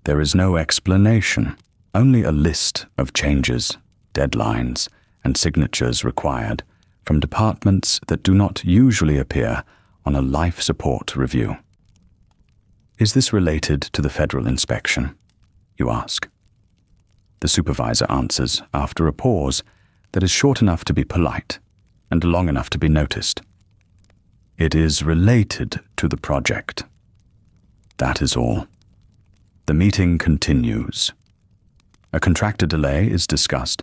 There is no explanation, Only a list of changes, deadlines, and signatures required from departments that do not usually appear on a life support review. Is this related to the federal inspection? You ask. The supervisor answers after a pause that is short enough to be polite and long enough to be noticed. It is related to the project. That is all. The meeting continues. A contractor delay is discussed.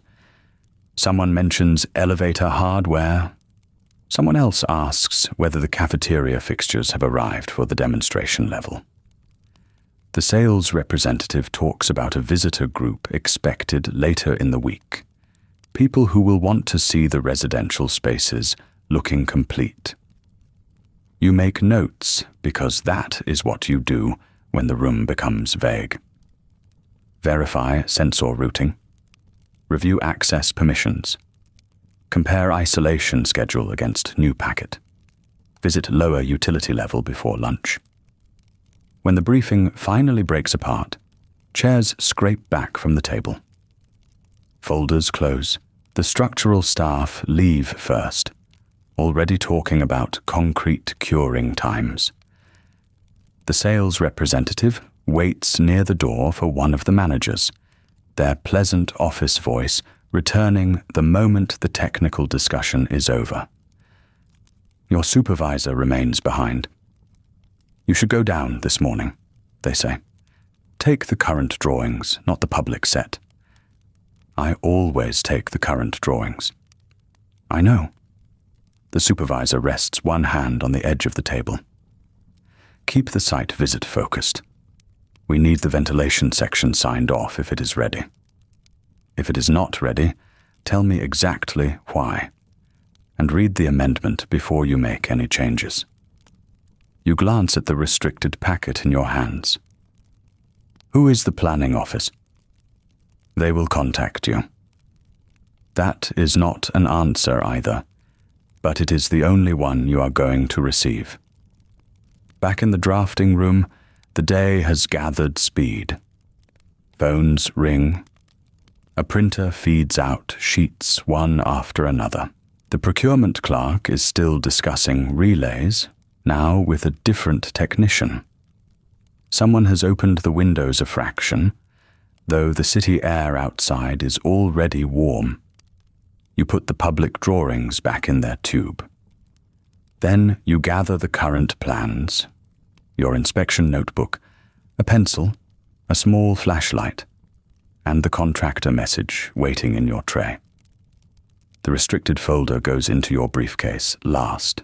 Someone mentions elevator hardware. Someone else asks whether the cafeteria fixtures have arrived for the demonstration level. The sales representative talks about a visitor group expected later in the week. People who will want to see the residential spaces looking complete. You make notes because that is what you do when the room becomes vague. Verify sensor routing. Review access permissions. Compare isolation schedule against new packet. Visit lower utility level before lunch. When the briefing finally breaks apart, chairs scrape back from the table. Folders close. The structural staff leave first, already talking about concrete curing times. The sales representative waits near the door for one of the managers, their pleasant office voice returning the moment the technical discussion is over. Your supervisor remains behind. You should go down this morning, they say. Take the current drawings, not the public set. I always take the current drawings. I know. The supervisor rests one hand on the edge of the table. Keep the site visit focused. We need the ventilation section signed off if it is ready. If it is not ready, tell me exactly why, and read the amendment before you make any changes. You glance at the restricted packet in your hands. Who is the planning office? They will contact you. That is not an answer either, but it is the only one you are going to receive. Back in the drafting room, the day has gathered speed. Phones ring. A printer feeds out sheets one after another. The procurement clerk is still discussing relays, now with a different technician. Someone has opened the windows a fraction, though the city air outside is already warm. You put the public drawings back in their tube. Then you gather the current plans, your inspection notebook, a pencil, a small flashlight, and the contractor message waiting in your tray. The restricted folder goes into your briefcase last.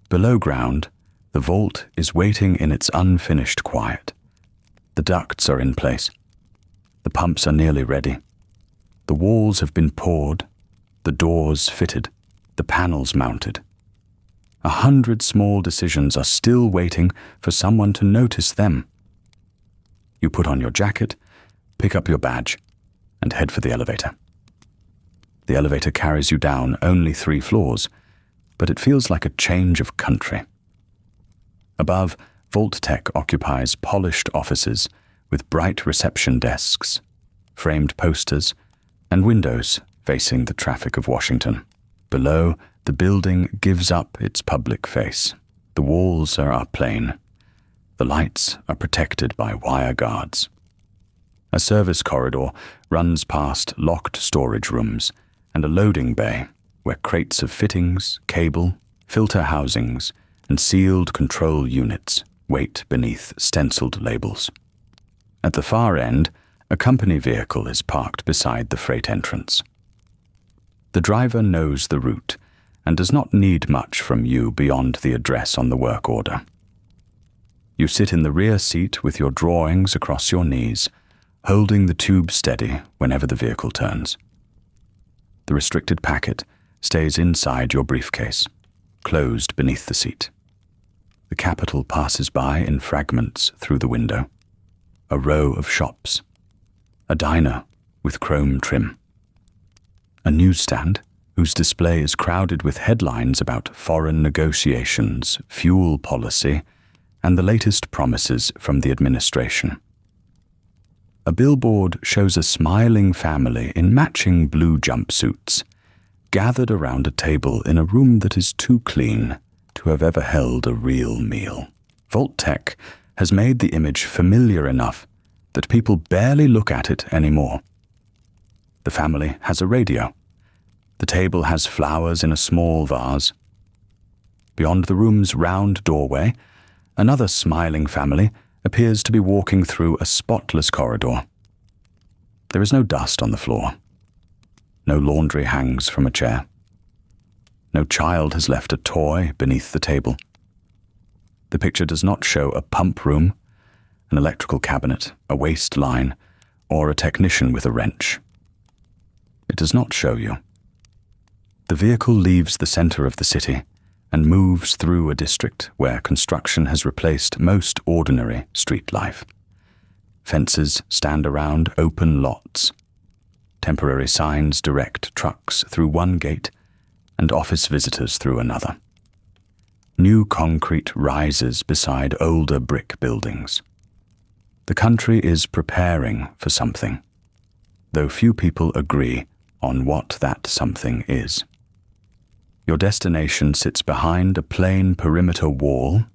Below ground, the vault is waiting in its unfinished quiet. The ducts are in place. The pumps are nearly ready. The walls have been poured, the doors fitted, the panels mounted. 100 small decisions are still waiting for someone to notice them. You put on your jacket, pick up your badge, and head for the elevator. The elevator carries you down only 3 floors, but it feels like a change of country. Above, Vault-Tec occupies polished offices with bright reception desks, framed posters, and windows facing the traffic of Washington. Below, the building gives up its public face. The walls are plain. The lights are protected by wire guards. A service corridor runs past locked storage rooms and a loading bay where crates of fittings, cable, filter housings, and sealed control units wait beneath stenciled labels. At the far end, a company vehicle is parked beside the freight entrance. The driver knows the route and does not need much from you beyond the address on the work order. You sit in the rear seat with your drawings across your knees, holding the tube steady whenever the vehicle turns. The restricted packet stays inside your briefcase, closed beneath the seat. The Capitol passes by in fragments through the window. A row of shops. A diner with chrome trim. A newsstand whose display is crowded with headlines about foreign negotiations, fuel policy, and the latest promises from the administration. A billboard shows a smiling family in matching blue jumpsuits, gathered around a table in a room that is too clean to have ever held a real meal. Vault-Tec has made the image familiar enough that people barely look at it anymore. The family has a radio. The table has flowers in a small vase. Beyond the room's round doorway, another smiling family appears to be walking through a spotless corridor. There is no dust on the floor. No laundry hangs from a chair. No child has left a toy beneath the table. The picture does not show a pump room, an electrical cabinet, a waste line, or a technician with a wrench. It does not show you. The vehicle leaves the center of the city and moves through a district where construction has replaced most ordinary street life. Fences stand around open lots. Temporary signs direct trucks through one gate and office visitors through another. New concrete rises beside older brick buildings. The country is preparing for something, though few people agree on what that something is. Your destination sits behind a plain perimeter wall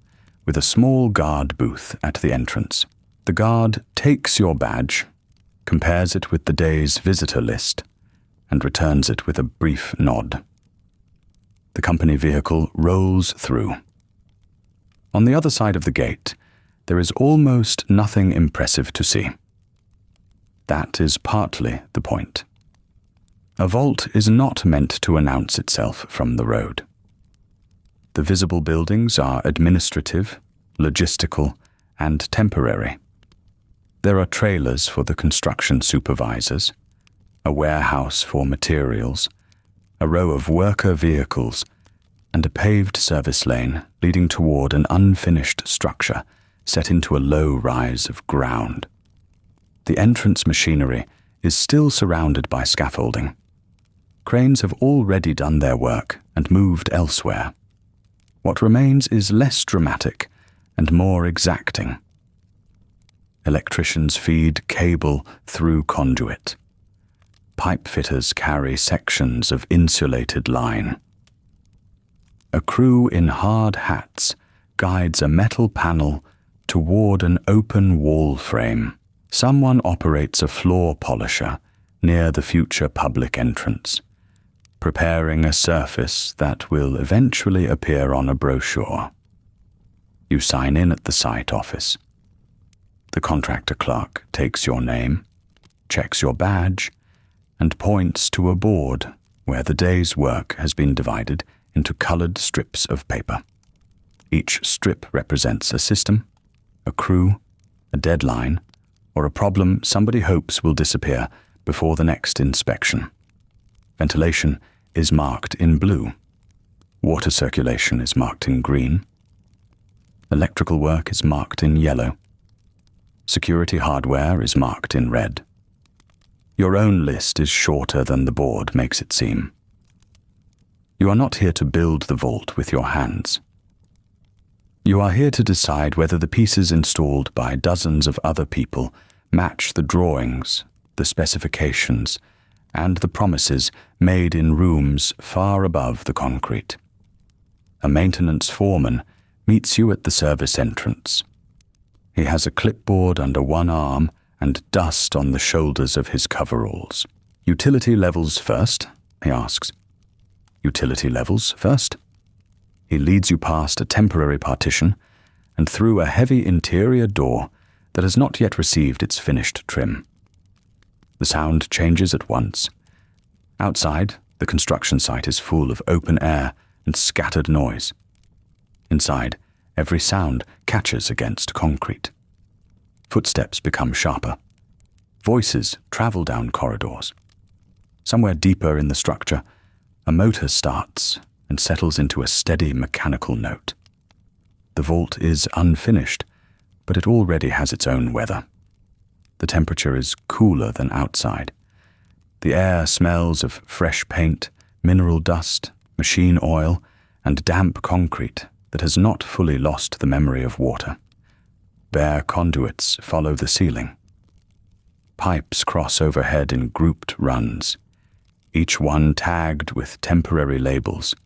with a small guard booth at the entrance. The guard takes your badge, compares it with the day's visitor list, and returns it with a brief nod. The company vehicle rolls through. On the other side of the gate, there is almost nothing impressive to see. That is partly the point. A vault is not meant to announce itself from the road. The visible buildings are administrative, logistical, and temporary. There are trailers for the construction supervisors, a warehouse for materials, a row of worker vehicles, and a paved service lane leading toward an unfinished structure set into a low rise of ground. The entrance machinery is still surrounded by scaffolding. Cranes have already done their work and moved elsewhere. What remains is less dramatic and more exacting. Electricians feed cable through conduit. Pipe fitters carry sections of insulated line. A crew in hard hats guides a metal panel toward an open wall frame. Someone operates a floor polisher near the future public entrance, preparing a surface that will eventually appear on a brochure. You sign in at the site office. The contractor clerk takes your name, checks your badge, and points to a board where the day's work has been divided into colored strips of paper. Each strip represents a system, a crew, a deadline, or a problem somebody hopes will disappear before the next inspection. Ventilation is marked in blue. Water circulation is marked in green. Electrical work is marked in yellow. Security hardware is marked in red. Your own list is shorter than the board makes it seem. You are not here to build the vault with your hands. You are here to decide whether the pieces installed by dozens of other people match the drawings, the specifications, and the promises made in rooms far above the concrete. A maintenance foreman meets you at the service entrance. He has a clipboard under one arm and dust on the shoulders of his coveralls. "Utility levels first?" he asks. "Utility levels first?" He leads you past a temporary partition and through a heavy interior door that has not yet received its finished trim. The sound changes at once. Outside, the construction site is full of open air and scattered noise. Inside, every sound catches against concrete. Footsteps become sharper. Voices travel down corridors. Somewhere deeper in the structure, a motor starts and settles into a steady mechanical note. The vault is unfinished, but it already has its own weather. The temperature is cooler than outside. The air smells of fresh paint, mineral dust, machine oil, and damp concrete that has not fully lost the memory of water. Bare conduits follow the ceiling. pipes cross overhead in grouped runs, each one tagged with temporary labels.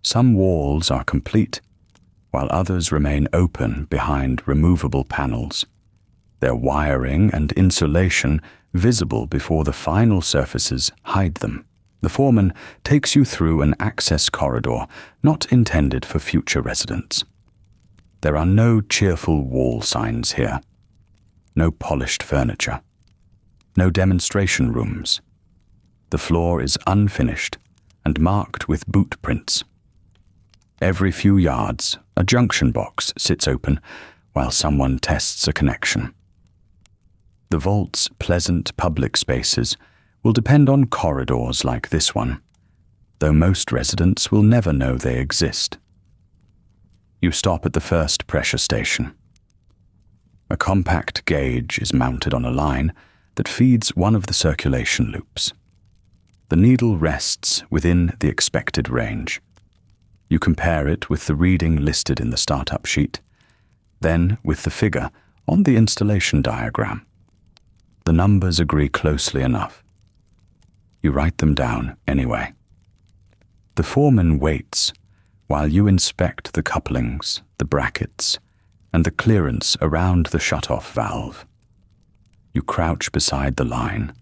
Some walls are complete, while others remain open behind removable panels, their wiring and insulation visible before the final surfaces hide them. The foreman takes you through an access corridor not intended for future residents. There are no cheerful wall signs here, no polished furniture, no demonstration rooms. The floor is unfinished and marked with boot prints. Every few yards, a junction box sits open while someone tests a connection. The vault's pleasant public spaces will depend on corridors like this one, though most residents will never know they exist. You stop at the first pressure station. A compact gauge is mounted on a line that feeds one of the circulation loops. The needle rests within the expected range. You compare it with the reading listed in the startup sheet, then with the figure on the installation diagram. The numbers agree closely enough. You write them down anyway. The foreman waits while you inspect the couplings, the brackets, and the clearance around the shut-off valve. You crouch beside the line,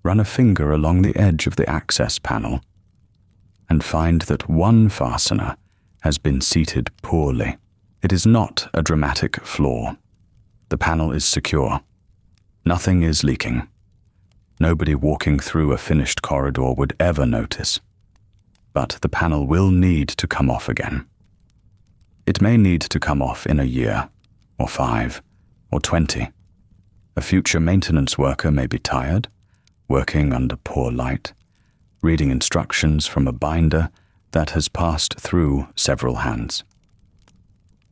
run a finger along the edge of the access panel, and find that one fastener has been seated poorly. It is not a dramatic flaw. The panel is secure. Nothing is leaking. Nobody walking through a finished corridor would ever notice. But the panel will need to come off again. It may need to come off in a year, or 5, or 20. A future maintenance worker may be tired, working under poor light, reading instructions from a binder that has passed through several hands.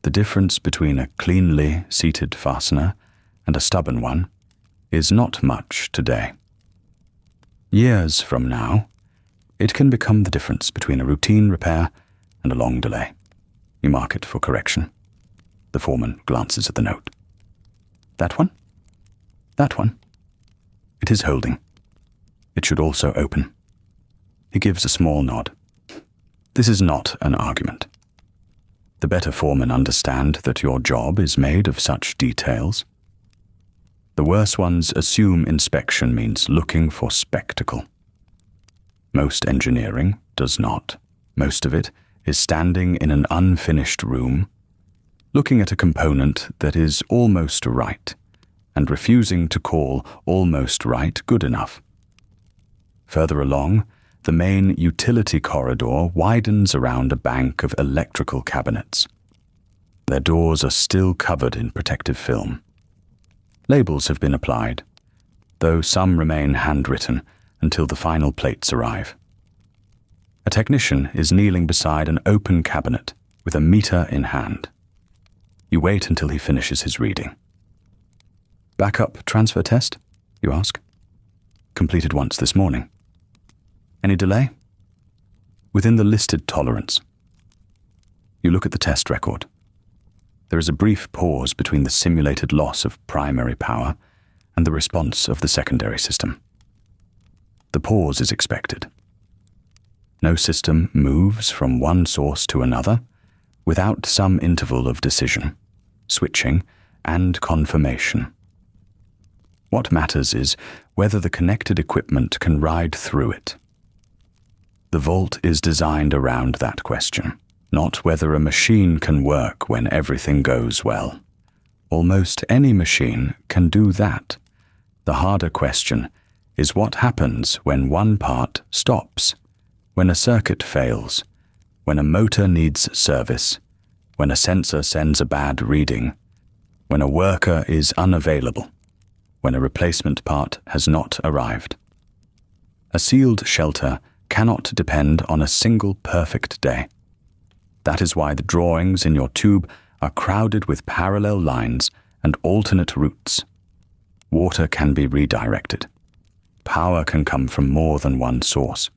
The difference between a cleanly seated fastener and a stubborn one is not much today. Years from now, it can become the difference between a routine repair and a long delay. You mark it for correction. The foreman glances at the note. That one? That one. It is holding. It should also open. He gives a small nod. This is not an argument. The better foremen understand that your job is made of such details. The worse ones assume inspection means looking for spectacle. Most engineering does not. Most of it is standing in an unfinished room, looking at a component that is almost right, and refusing to call almost right good enough. Further along, the main utility corridor widens around a bank of electrical cabinets. Their doors are still covered in protective film. Labels have been applied, though some remain handwritten until the final plates arrive. A technician is kneeling beside an open cabinet with a meter in hand. You wait until he finishes his reading. Backup transfer test? You ask. Completed once this morning. Any delay? Within the listed tolerance. You look at the test record. There is a brief pause between the simulated loss of primary power and the response of the secondary system. The pause is expected. No system moves from one source to another without some interval of decision, switching, and confirmation. What matters is whether the connected equipment can ride through it. The vault is designed around that question, not whether a machine can work when everything goes well. Almost any machine can do that. The harder question is what happens when one part stops, when a circuit fails, when a motor needs service, when a sensor sends a bad reading, when a worker is unavailable, when a replacement part has not arrived. A sealed shelter cannot depend on a single perfect day. That is why the drawings in your tube are crowded with parallel lines and alternate routes. Water can be redirected. Power can come from more than one source.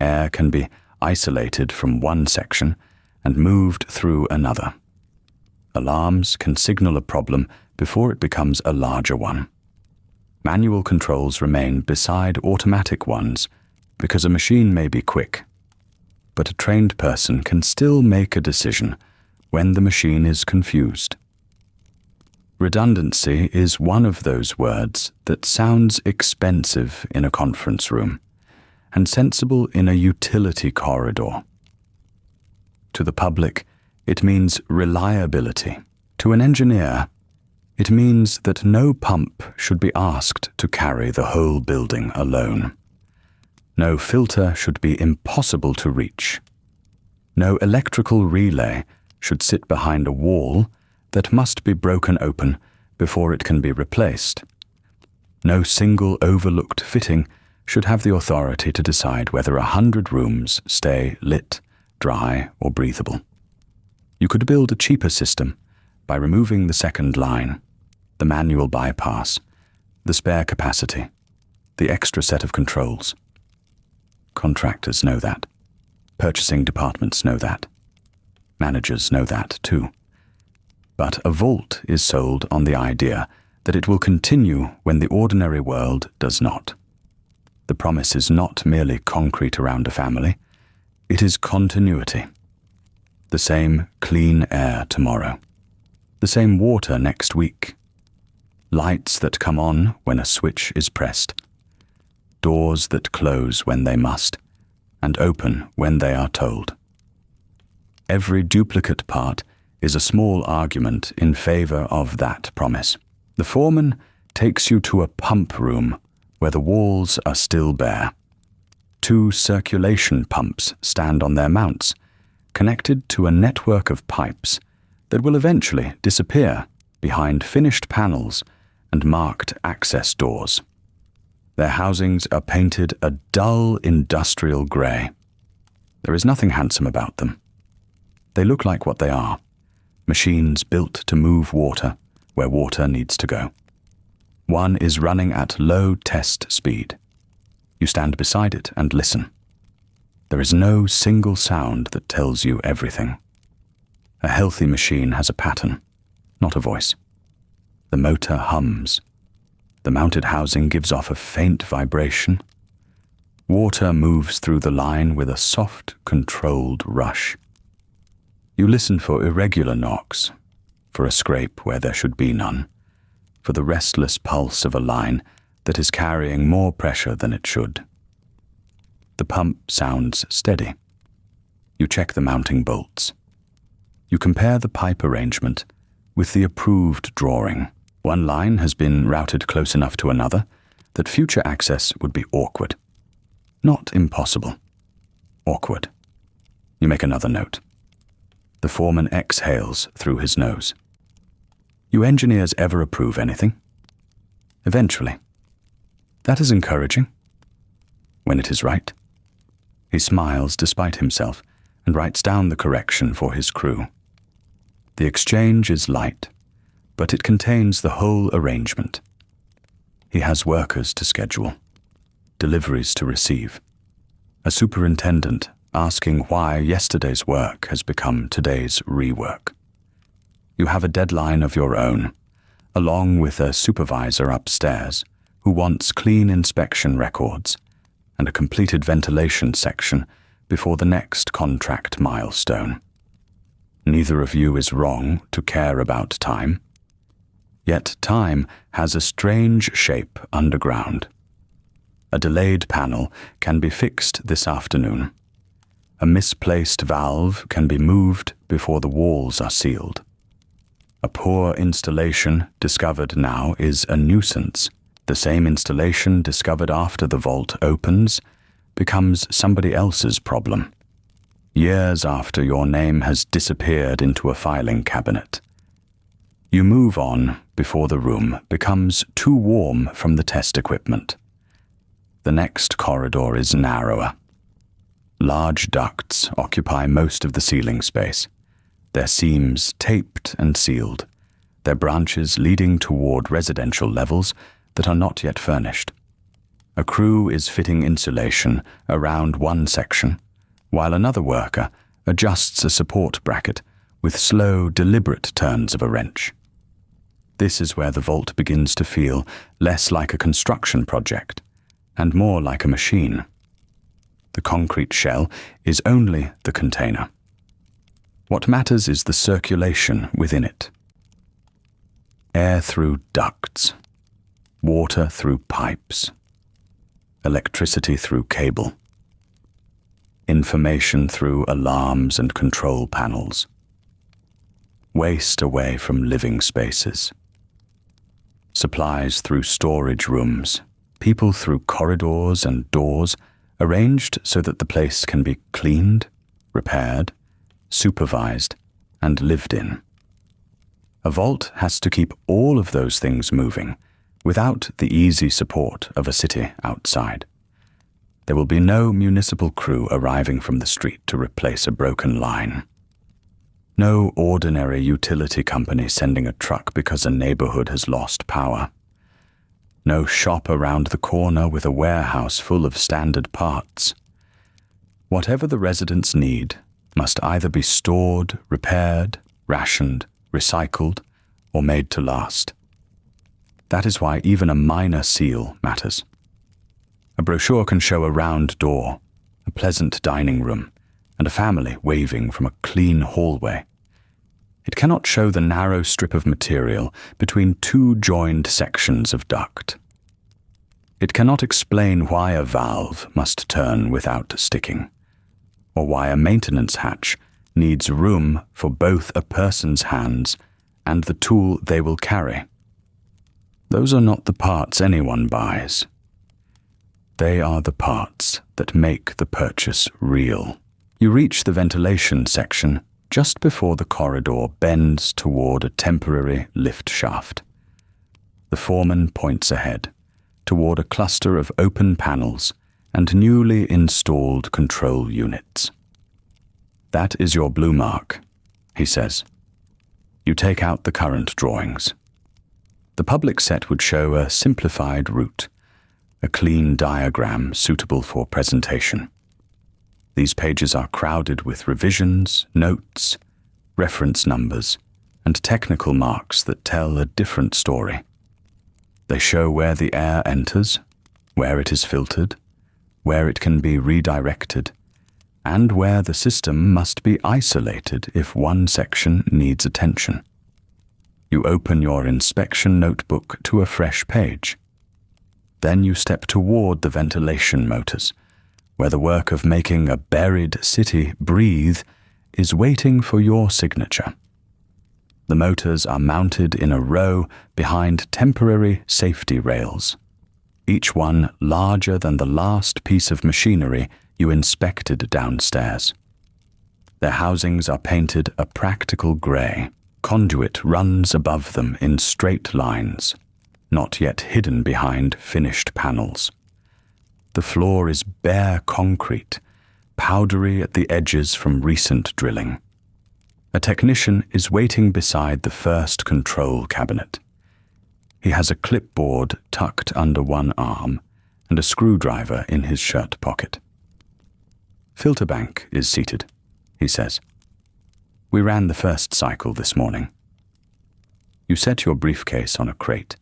Air can be isolated from one section and moved through another. Alarms can signal a problem before it becomes a larger one. Manual controls remain beside automatic ones because a machine may be quick, but a trained person can still make a decision when the machine is confused. Redundancy is one of those words that sounds expensive in a conference room and sensible in a utility corridor. To the public, it means reliability. To an engineer, it means that no pump should be asked to carry the whole building alone. No filter should be impossible to reach. No electrical relay should sit behind a wall that must be broken open before it can be replaced. No single overlooked fitting should have the authority to decide whether 100 rooms stay lit, dry, or breathable. You could build a cheaper system by removing the second line, the manual bypass, the spare capacity, the extra set of controls. Contractors know that. Purchasing departments know that. Managers know that too. But a vault is sold on the idea that it will continue when the ordinary world does not. The promise is not merely concrete around a family, it is continuity. The same clean air tomorrow. The same water next week. Lights that come on when a switch is pressed. Doors that close when they must, and open when they are told. Every duplicate part is a small argument in favor of that promise. The foreman takes you to a pump room where the walls are still bare. 2 circulation pumps stand on their mounts, connected to a network of pipes that will eventually disappear behind finished panels and marked access doors. Their housings are painted a dull industrial grey. There is nothing handsome about them. They look like what they are, machines built to move water where water needs to go. One is running at low test speed. You stand beside it and listen. There is no single sound that tells you everything. A healthy machine has a pattern, not a voice. The motor hums. The mounted housing gives off a faint vibration. Water moves through the line with a soft, controlled rush. You listen for irregular knocks, for a scrape where there should be none, for the restless pulse of a line that is carrying more pressure than it should. The pump sounds steady. You check the mounting bolts. You compare the pipe arrangement with the approved drawing. One line has been routed close enough to another that future access would be awkward. Not impossible. Awkward. You make another note. The foreman exhales through his nose. You engineers ever approve anything? Eventually. That is encouraging. When it is right. He smiles despite himself and writes down the correction for his crew. The exchange is light, but it contains the whole arrangement. He has workers to schedule, deliveries to receive, a superintendent asking why yesterday's work has become today's rework. You have a deadline of your own, along with a supervisor upstairs who wants clean inspection records and a completed ventilation section before the next contract milestone. Neither of you is wrong to care about time. Yet time has a strange shape underground. A delayed panel can be fixed this afternoon. A misplaced valve can be moved before the walls are sealed. A poor installation discovered now is a nuisance. The same installation discovered after the vault opens becomes somebody else's problem. Years after your name has disappeared into a filing cabinet. You move on before the room becomes too warm from the test equipment. The next corridor is narrower. Large ducts occupy most of the ceiling space, their seams taped and sealed, their branches leading toward residential levels that are not yet furnished. A crew is fitting insulation around one section, while another worker adjusts a support bracket with slow, deliberate turns of a wrench. This is where the vault begins to feel less like a construction project and more like a machine. The concrete shell is only the container. What matters is the circulation within it. Air through ducts, water through pipes, electricity through cable, information through alarms and control panels, waste away from living spaces, supplies through storage rooms, people through corridors and doors, arranged so that the place can be cleaned, repaired, supervised, and lived in. A vault has to keep all of those things moving without the easy support of a city outside. There will be no municipal crew arriving from the street to replace a broken line. No ordinary utility company sending a truck because a neighborhood has lost power. No shop around the corner with a warehouse full of standard parts. Whatever the residents need must either be stored, repaired, rationed, recycled, or made to last. That is why even a minor seal matters. A brochure can show a round door, a pleasant dining room, and a family waving from a clean hallway. It cannot show the narrow strip of material between two joined sections of duct. It cannot explain why a valve must turn without sticking, or why a maintenance hatch needs room for both a person's hands and the tool they will carry. Those are not the parts anyone buys. They are the parts that make the purchase real. You reach the ventilation section just before the corridor bends toward a temporary lift shaft. The foreman points ahead, toward a cluster of open panels and newly installed control units. "That is your blue mark," he says. You take out the current drawings. The public set would show a simplified route, a clean diagram suitable for presentation. These pages are crowded with revisions, notes, reference numbers, and technical marks that tell a different story. They show where the air enters, where it is filtered, where it can be redirected, and where the system must be isolated if one section needs attention. You open your inspection notebook to a fresh page. Then you step toward the ventilation motors, where the work of making a buried city breathe is waiting for your signature. The motors are mounted in a row behind temporary safety rails, each one larger than the last piece of machinery you inspected downstairs. Their housings are painted a practical grey. Conduit runs above them in straight lines, not yet hidden behind finished panels. The floor is bare concrete, powdery at the edges from recent drilling. A technician is waiting beside the first control cabinet. He has a clipboard tucked under one arm and a screwdriver in his shirt pocket. "Filterbank is seated," he says. "We ran the first cycle this morning." You set your briefcase on a crate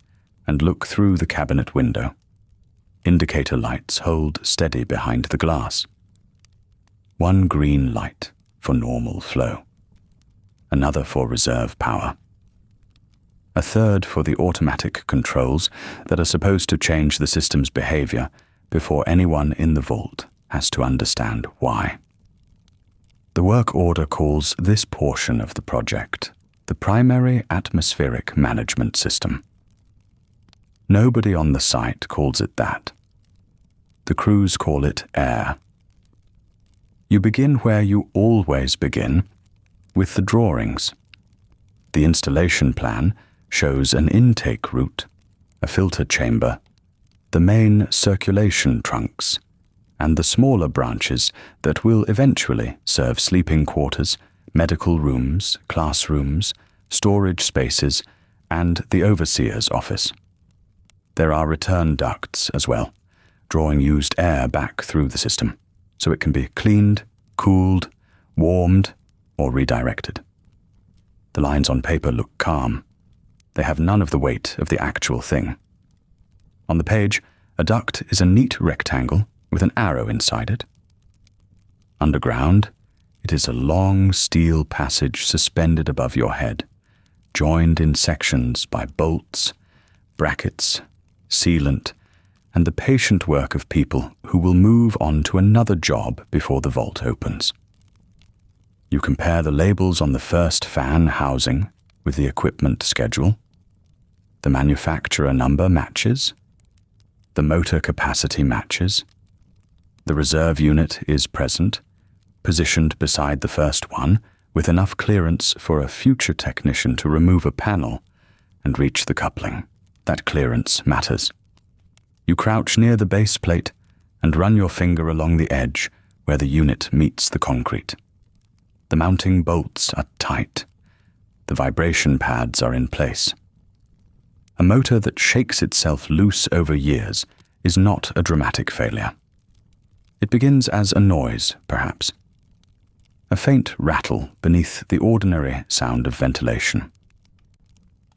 and look through the cabinet window. Indicator lights hold steady behind the glass. One green light for normal flow, another for reserve power, a third for the automatic controls that are supposed to change the system's behavior before anyone in the vault has to understand why. The work order calls this portion of the project the Primary Atmospheric Management System. Nobody on the site calls it that. The crews call it air. You begin where you always begin, with the drawings. The installation plan shows an intake route, a filter chamber, the main circulation trunks, and the smaller branches that will eventually serve sleeping quarters, medical rooms, classrooms, storage spaces, and the overseer's office. There are return ducts as well, drawing used air back through the system, so it can be cleaned, cooled, warmed, or redirected. The lines on paper look calm, They have none of the weight of the actual thing. On the page, a duct is a neat rectangle with an arrow inside it. Underground, it is a long steel passage suspended above your head, joined in sections by bolts, brackets, sealant, and the patient work of people who will move on to another job before the vault opens. You compare the labels on the first fan housing with the equipment schedule. The manufacturer number matches. The motor capacity matches. The reserve unit is present, positioned beside the first one, with enough clearance for a future technician to remove a panel and reach the coupling. That clearance matters. You crouch near the base plate and run your finger along the edge where the unit meets the concrete. The mounting bolts are tight. The vibration pads are in place. A motor that shakes itself loose over years is not a dramatic failure. It begins as a noise, perhaps. A faint rattle beneath the ordinary sound of ventilation.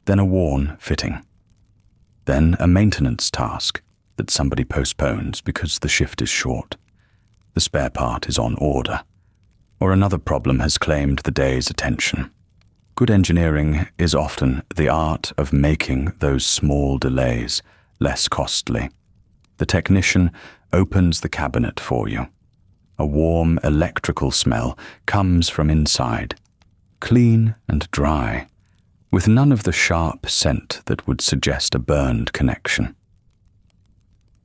Then a worn fitting. Then a maintenance task that somebody postpones because the shift is short. The spare part is on order, or another problem has claimed the day's attention. Good engineering is often the art of making those small delays less costly. The technician opens the cabinet for you. A warm electrical smell comes from inside, clean and dry, with none of the sharp scent that would suggest a burned connection.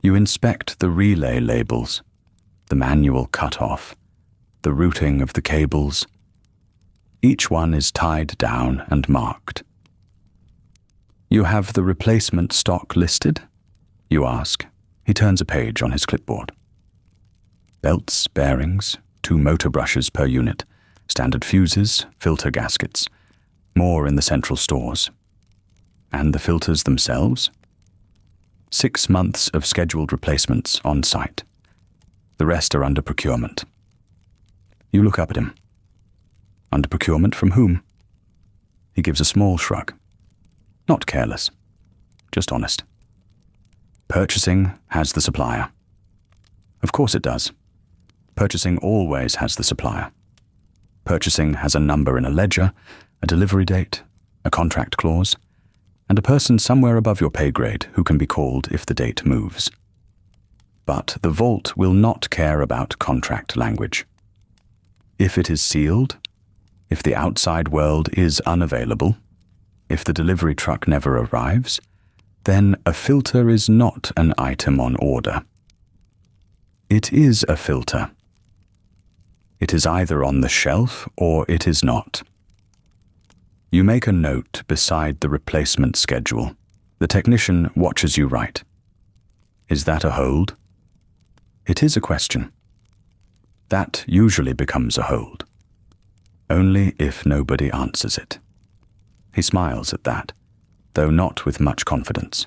You inspect the relay labels, the manual cutoff, the routing of the cables. Each one is tied down and marked. You have the replacement stock listed? You ask. He turns a page on his clipboard. Belts, bearings, 2 motor brushes per unit, standard fuses, filter gaskets, more in the central stores. And the filters themselves? 6 months of scheduled replacements on site. The rest are under procurement. You look up at him. Under procurement from whom? He gives a small shrug. Not careless, just honest. Purchasing has the supplier. Of course it does. Purchasing always has the supplier. Purchasing has a number in a ledger, a delivery date, a contract clause, and a person somewhere above your pay grade who can be called if the date moves. But the vault will not care about contract language. If it is sealed, if the outside world is unavailable, if the delivery truck never arrives, then a filter is not an item on order. It is a filter. It is either on the shelf or it is not. You make a note beside the replacement schedule. The technician watches you write. Is that a hold? It is a question. That usually becomes a hold. Only if nobody answers it. He smiles at that, though not with much confidence.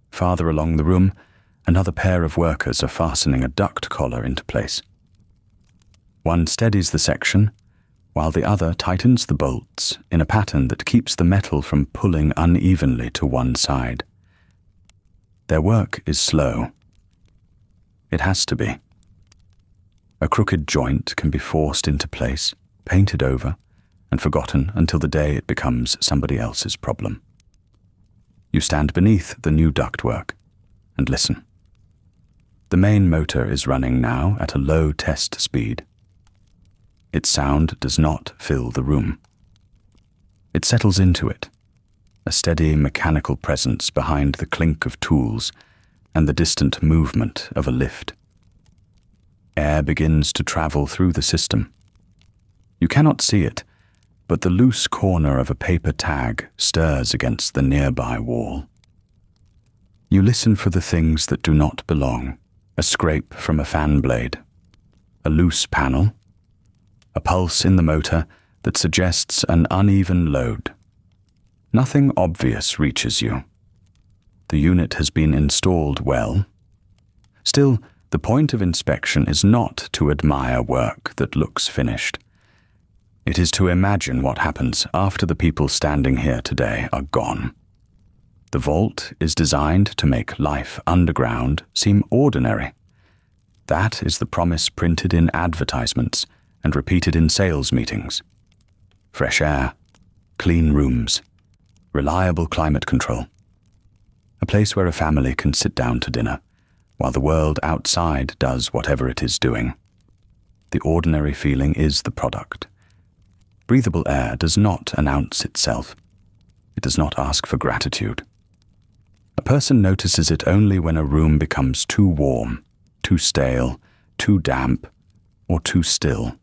Farther along the room, another pair of workers are fastening a duct collar into place. One steadies the section, while the other tightens the bolts in a pattern that keeps the metal from pulling unevenly to one side. Their work is slow. It has to be. A crooked joint can be forced into place, painted over, and forgotten until the day it becomes somebody else's problem. You stand beneath the new ductwork and listen. The main motor is running now at a low test speed. Its sound does not fill the room. It settles into it, a steady mechanical presence behind the clink of tools and the distant movement of a lift. Air begins to travel through the system. You cannot see it, but the loose corner of a paper tag stirs against the nearby wall. You listen for the things that do not belong, a scrape from a fan blade, a loose panel, a pulse in the motor that suggests an uneven load. Nothing obvious reaches you. The unit has been installed well. Still, the point of inspection is not to admire work that looks finished. It is to imagine what happens after the people standing here today are gone. The vault is designed to make life underground seem ordinary. That is the promise printed in advertisements and repeated in sales meetings. Fresh air, clean rooms, reliable climate control. A place where a family can sit down to dinner, while the world outside does whatever it is doing. The ordinary feeling is the product. Breathable air does not announce itself. It does not ask for gratitude. A person notices it only when a room becomes too warm, too stale, too damp, or too still.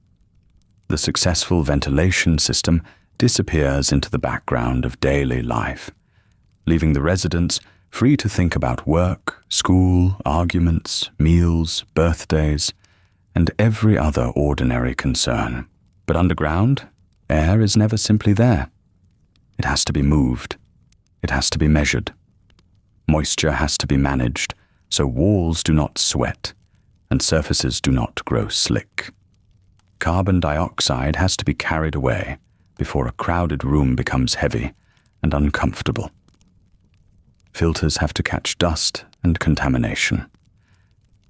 The successful ventilation system disappears into the background of daily life, leaving the residents free to think about work, school, arguments, meals, birthdays, and every other ordinary concern. But underground, air is never simply there. It has to be moved. It has to be measured. Moisture has to be managed, so walls do not sweat and surfaces do not grow slick. Carbon dioxide has to be carried away before a crowded room becomes heavy and uncomfortable. Filters have to catch dust and contamination.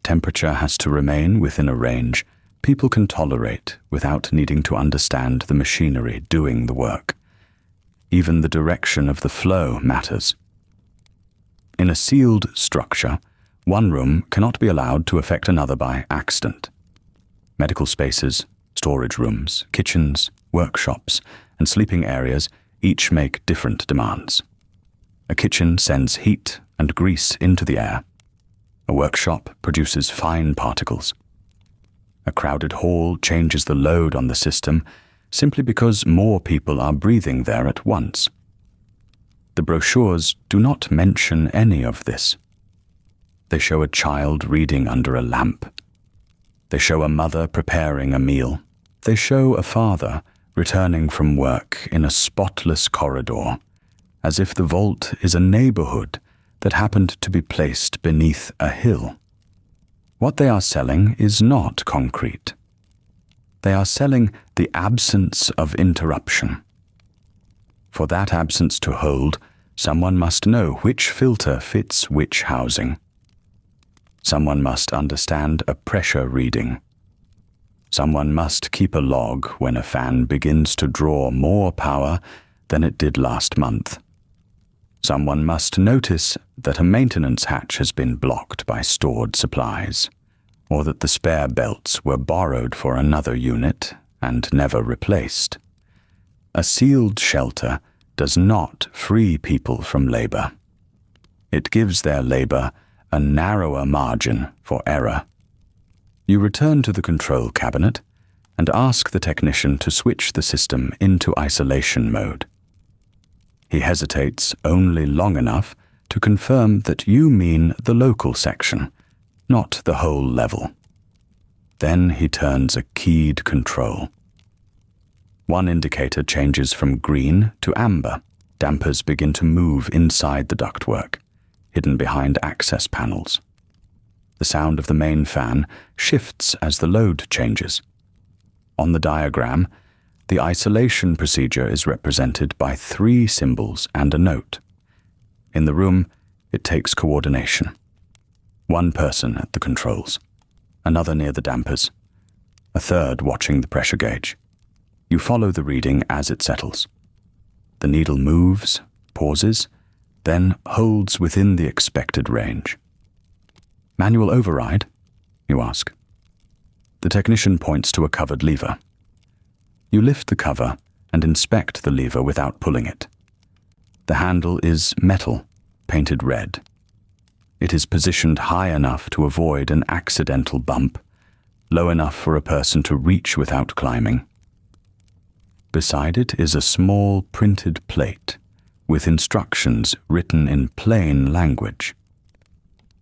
Temperature has to remain within a range people can tolerate without needing to understand the machinery doing the work. Even the direction of the flow matters. In a sealed structure, one room cannot be allowed to affect another by accident. Medical spaces, storage rooms, kitchens, workshops, and sleeping areas each make different demands. A kitchen sends heat and grease into the air. A workshop produces fine particles. A crowded hall changes the load on the system simply because more people are breathing there at once. The brochures do not mention any of this. They show a child reading under a lamp. They show a mother preparing a meal. They show a father returning from work in a spotless corridor, as if the vault is a neighborhood that happened to be placed beneath a hill. What they are selling is not concrete. They are selling the absence of interruption. For that absence to hold, someone must know which filter fits which housing. Someone must understand a pressure reading. Someone must keep a log when a fan begins to draw more power than it did last month. Someone must notice that a maintenance hatch has been blocked by stored supplies, or that the spare belts were borrowed for another unit and never replaced. A sealed shelter does not free people from labor. It gives their labor a narrower margin for error. You return to the control cabinet and ask the technician to switch the system into isolation mode. He hesitates only long enough to confirm that you mean the local section, not the whole level. Then he turns a keyed control. One indicator changes from green to amber. Dampers begin to move inside the ductwork, hidden behind access panels. The sound of the main fan shifts as the load changes. On the diagram, the isolation procedure is represented by 3 symbols and a note. In the room, it takes coordination. One person at the controls, another near the dampers, a third watching the pressure gauge. You follow the reading as it settles. The needle moves, pauses, then holds within the expected range. Manual override? You ask. The technician points to a covered lever. You lift the cover and inspect the lever without pulling it. The handle is metal, painted red. It is positioned high enough to avoid an accidental bump, low enough for a person to reach without climbing. Beside it is a small printed plate with instructions written in plain language.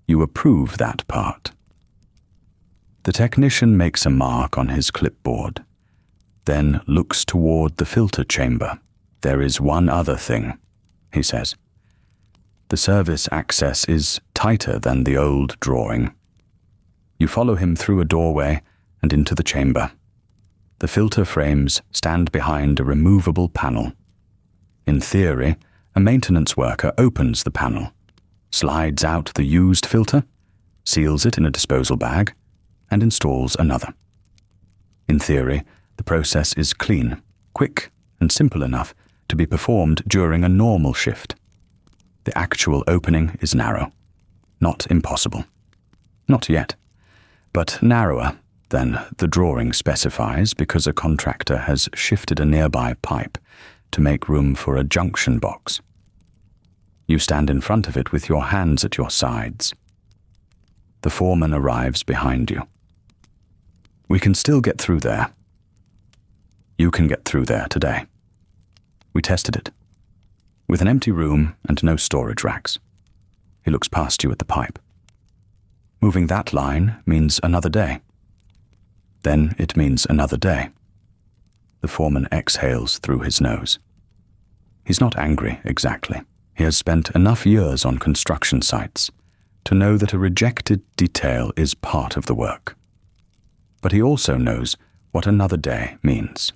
You approve that part. The technician makes a mark on his clipboard, then looks toward the filter chamber. There is one other thing, he says. The service access is tighter than the old drawing. You follow him through a doorway and into the chamber. The filter frames stand behind a removable panel. In theory, a maintenance worker opens the panel, slides out the used filter, seals it in a disposal bag, and installs another. In theory, the process is clean, quick, and simple enough to be performed during a normal shift. The actual opening is narrow, not impossible. Not yet, but narrower than the drawing specifies because a contractor has shifted a nearby pipe to make room for a junction box. You stand in front of it with your hands at your sides. The foreman arrives behind you. We can still get through there. You can get through there today. We tested it. With an empty room and no storage racks. He looks past you at the pipe. Moving that line means another day. Then it means another day. The foreman exhales through his nose. He's not angry, exactly. He has spent enough years on construction sites to know that a rejected detail is part of the work. But he also knows what another day means.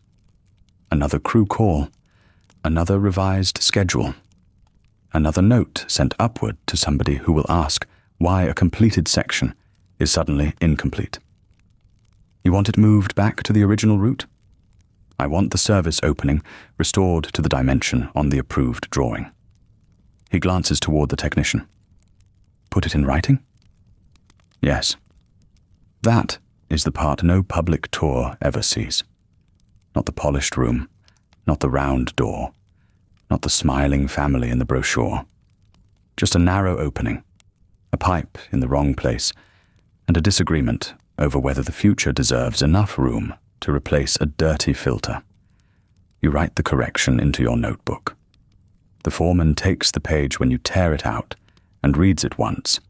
Another crew call, another revised schedule, another note sent upward to somebody who will ask why a completed section is suddenly incomplete. You want it moved back to the original route? I want the service opening restored to the dimension on the approved drawing. He glances toward the technician. Put it in writing? Yes. That is the part no public tour ever sees. Not the polished room, not the round door, not the smiling family in the brochure. Just a narrow opening, a pipe in the wrong place, and a disagreement over whether the future deserves enough room to replace a dirty filter. You write the correction into your notebook. The foreman takes the page when you tear it out and reads it once.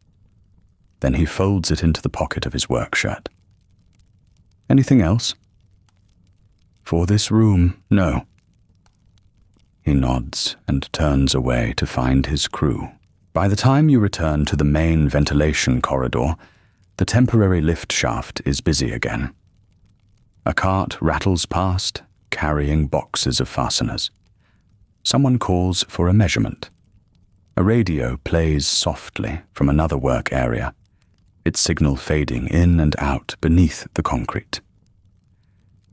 Then he folds it into the pocket of his work shirt. Anything else? For this room, no. He nods and turns away to find his crew. By the time you return to the main ventilation corridor, the temporary lift shaft is busy again. A cart rattles past, carrying boxes of fasteners. Someone calls for a measurement. A radio plays softly from another work area, its signal fading in and out beneath the concrete.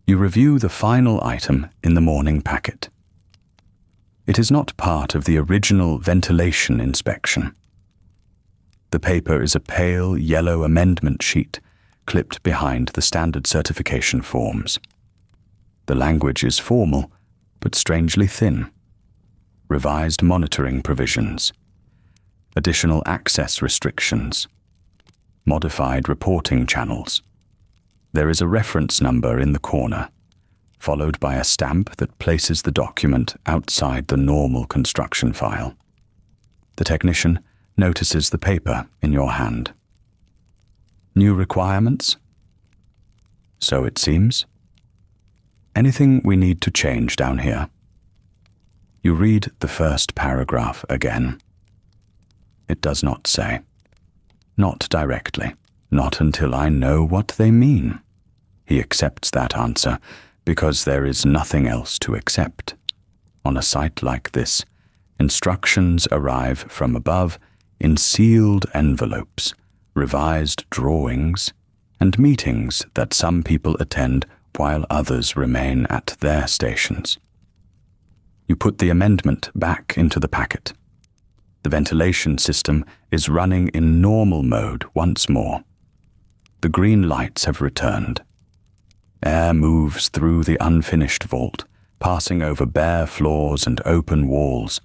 You review the final item in the morning packet. It is not part of the original ventilation inspection. The paper is a pale yellow amendment sheet clipped behind the standard certification forms. The language is formal, but strangely thin. Revised monitoring provisions, additional access restrictions, modified reporting channels. There is a reference number in the corner, followed by a stamp that places the document outside the normal construction file. The technician notices the paper in your hand. New requirements? So it seems. Anything we need to change down here? You read the first paragraph again. It does not say. Not directly. Not until I know what they mean. He accepts that answer because there is nothing else to accept. On a site like this, instructions arrive from above in sealed envelopes, revised drawings, and meetings that some people attend while others remain at their stations. You put the amendment back into the packet. The ventilation system is running in normal mode once more. The green lights have returned. Air moves through the unfinished vault, passing over bare floors and open walls,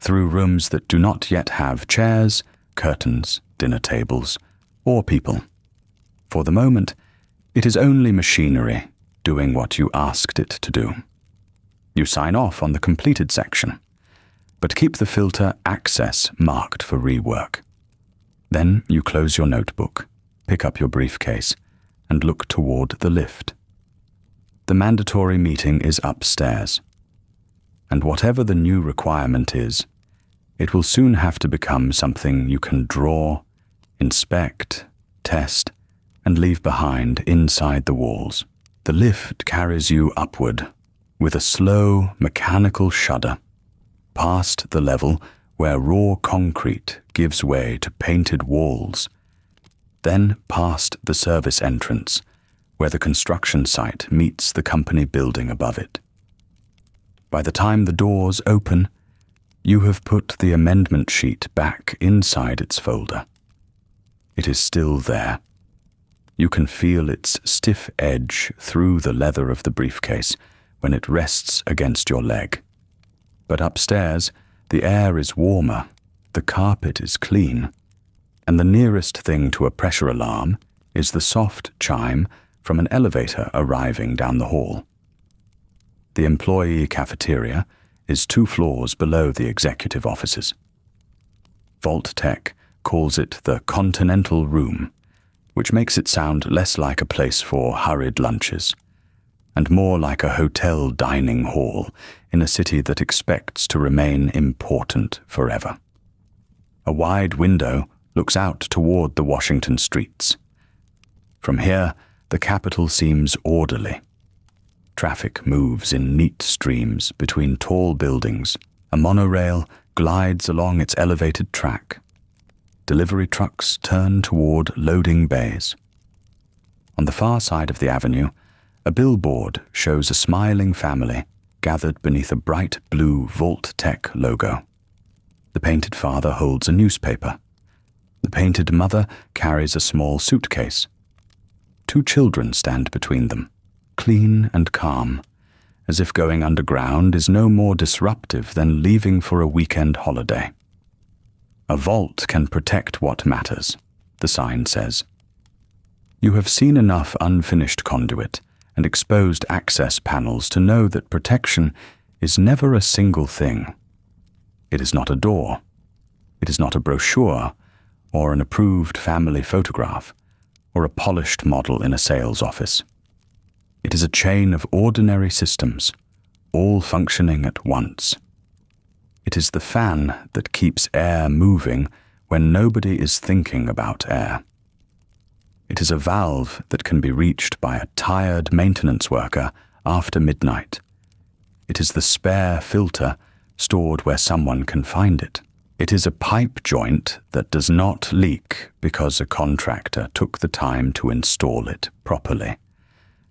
through rooms that do not yet have chairs, curtains, dinner tables, or people. For the moment, it is only machinery doing what you asked it to do. You sign off on the completed section, but keep the filter access marked for rework. Then you close your notebook, pick up your briefcase, and look toward the lift. The mandatory meeting is upstairs, and whatever the new requirement is, it will soon have to become something you can draw, inspect, test, and leave behind inside the walls. The lift carries you upward with a slow, mechanical shudder, past the level where raw concrete gives way to painted walls, then past the service entrance, where the construction site meets the company building above it. By the time the doors open, you have put the amendment sheet back inside its folder. It is still there. You can feel its stiff edge through the leather of the briefcase when it rests against your leg. But upstairs, the air is warmer, the carpet is clean, and the nearest thing to a pressure alarm is the soft chime from an elevator arriving down the hall. The employee cafeteria is 2 floors below the executive offices. Vault-Tec calls it the Continental Room, which makes it sound less like a place for hurried lunches, and more like a hotel dining hall in a city that expects to remain important forever. A wide window looks out toward the Washington streets. From here, the capital seems orderly. Traffic moves in neat streams between tall buildings. A monorail glides along its elevated track. Delivery trucks turn toward loading bays. On the far side of the avenue, a billboard shows a smiling family gathered beneath a bright blue Vault-Tec logo. The painted father holds a newspaper. The painted mother carries a small suitcase. 2 children stand between them, clean and calm, as if going underground is no more disruptive than leaving for a weekend holiday. A vault can protect what matters, the sign says. You have seen enough unfinished conduit and exposed access panels to know that protection is never a single thing. It is not a door. It is not a brochure or an approved family photograph or a polished model in a sales office. It is a chain of ordinary systems, all functioning at once. It is the fan that keeps air moving when nobody is thinking about air. It is a valve that can be reached by a tired maintenance worker after midnight. It is the spare filter stored where someone can find it. It is a pipe joint that does not leak because a contractor took the time to install it properly,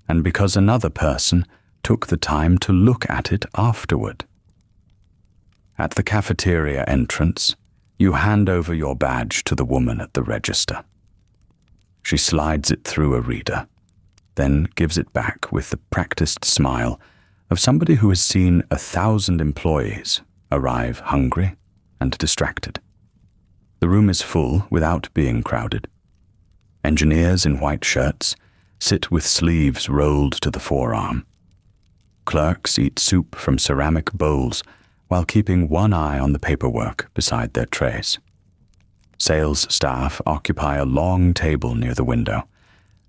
and because another person took the time to look at it afterward. At the cafeteria entrance, you hand over your badge to the woman at the register. She slides it through a reader, then gives it back with the practiced smile of somebody who has seen 1,000 employees arrive hungry and distracted. The room is full without being crowded. Engineers in white shirts sit with sleeves rolled to the forearm. Clerks eat soup from ceramic bowls while keeping one eye on the paperwork beside their trays. Sales staff occupy a long table near the window,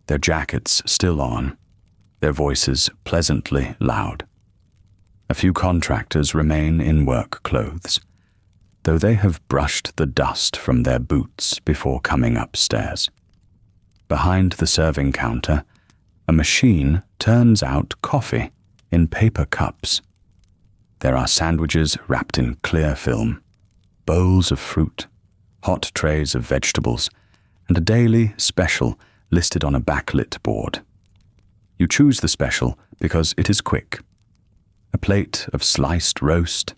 their jackets still on, their voices pleasantly loud. A few contractors remain in work clothes, though they have brushed the dust from their boots before coming upstairs. Behind the serving counter, a machine turns out coffee in paper cups. There are sandwiches wrapped in clear film, bowls of fruit, hot trays of vegetables, and a daily special listed on a backlit board. You choose the special because it is quick. A plate of sliced roast,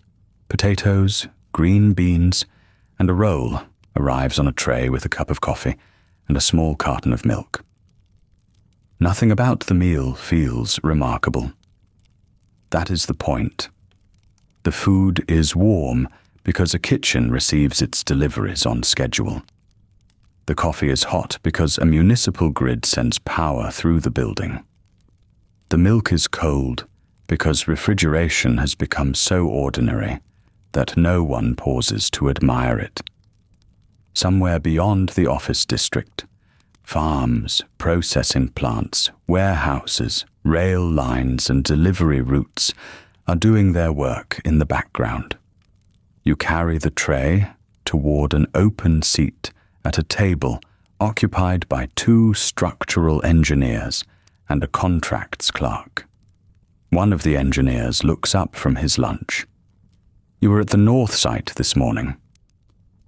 potatoes, green beans, and a roll arrives on a tray with a cup of coffee and a small carton of milk. Nothing about the meal feels remarkable. That is the point. The food is warm because a kitchen receives its deliveries on schedule. The coffee is hot because a municipal grid sends power through the building. The milk is cold because refrigeration has become so ordinary that no one pauses to admire it. Somewhere beyond the office district, farms, processing plants, warehouses, rail lines, and delivery routes are doing their work in the background. You carry the tray toward an open seat at a table occupied by 2 structural engineers and a contracts clerk. One of the engineers looks up from his lunch. You were at the north site this morning.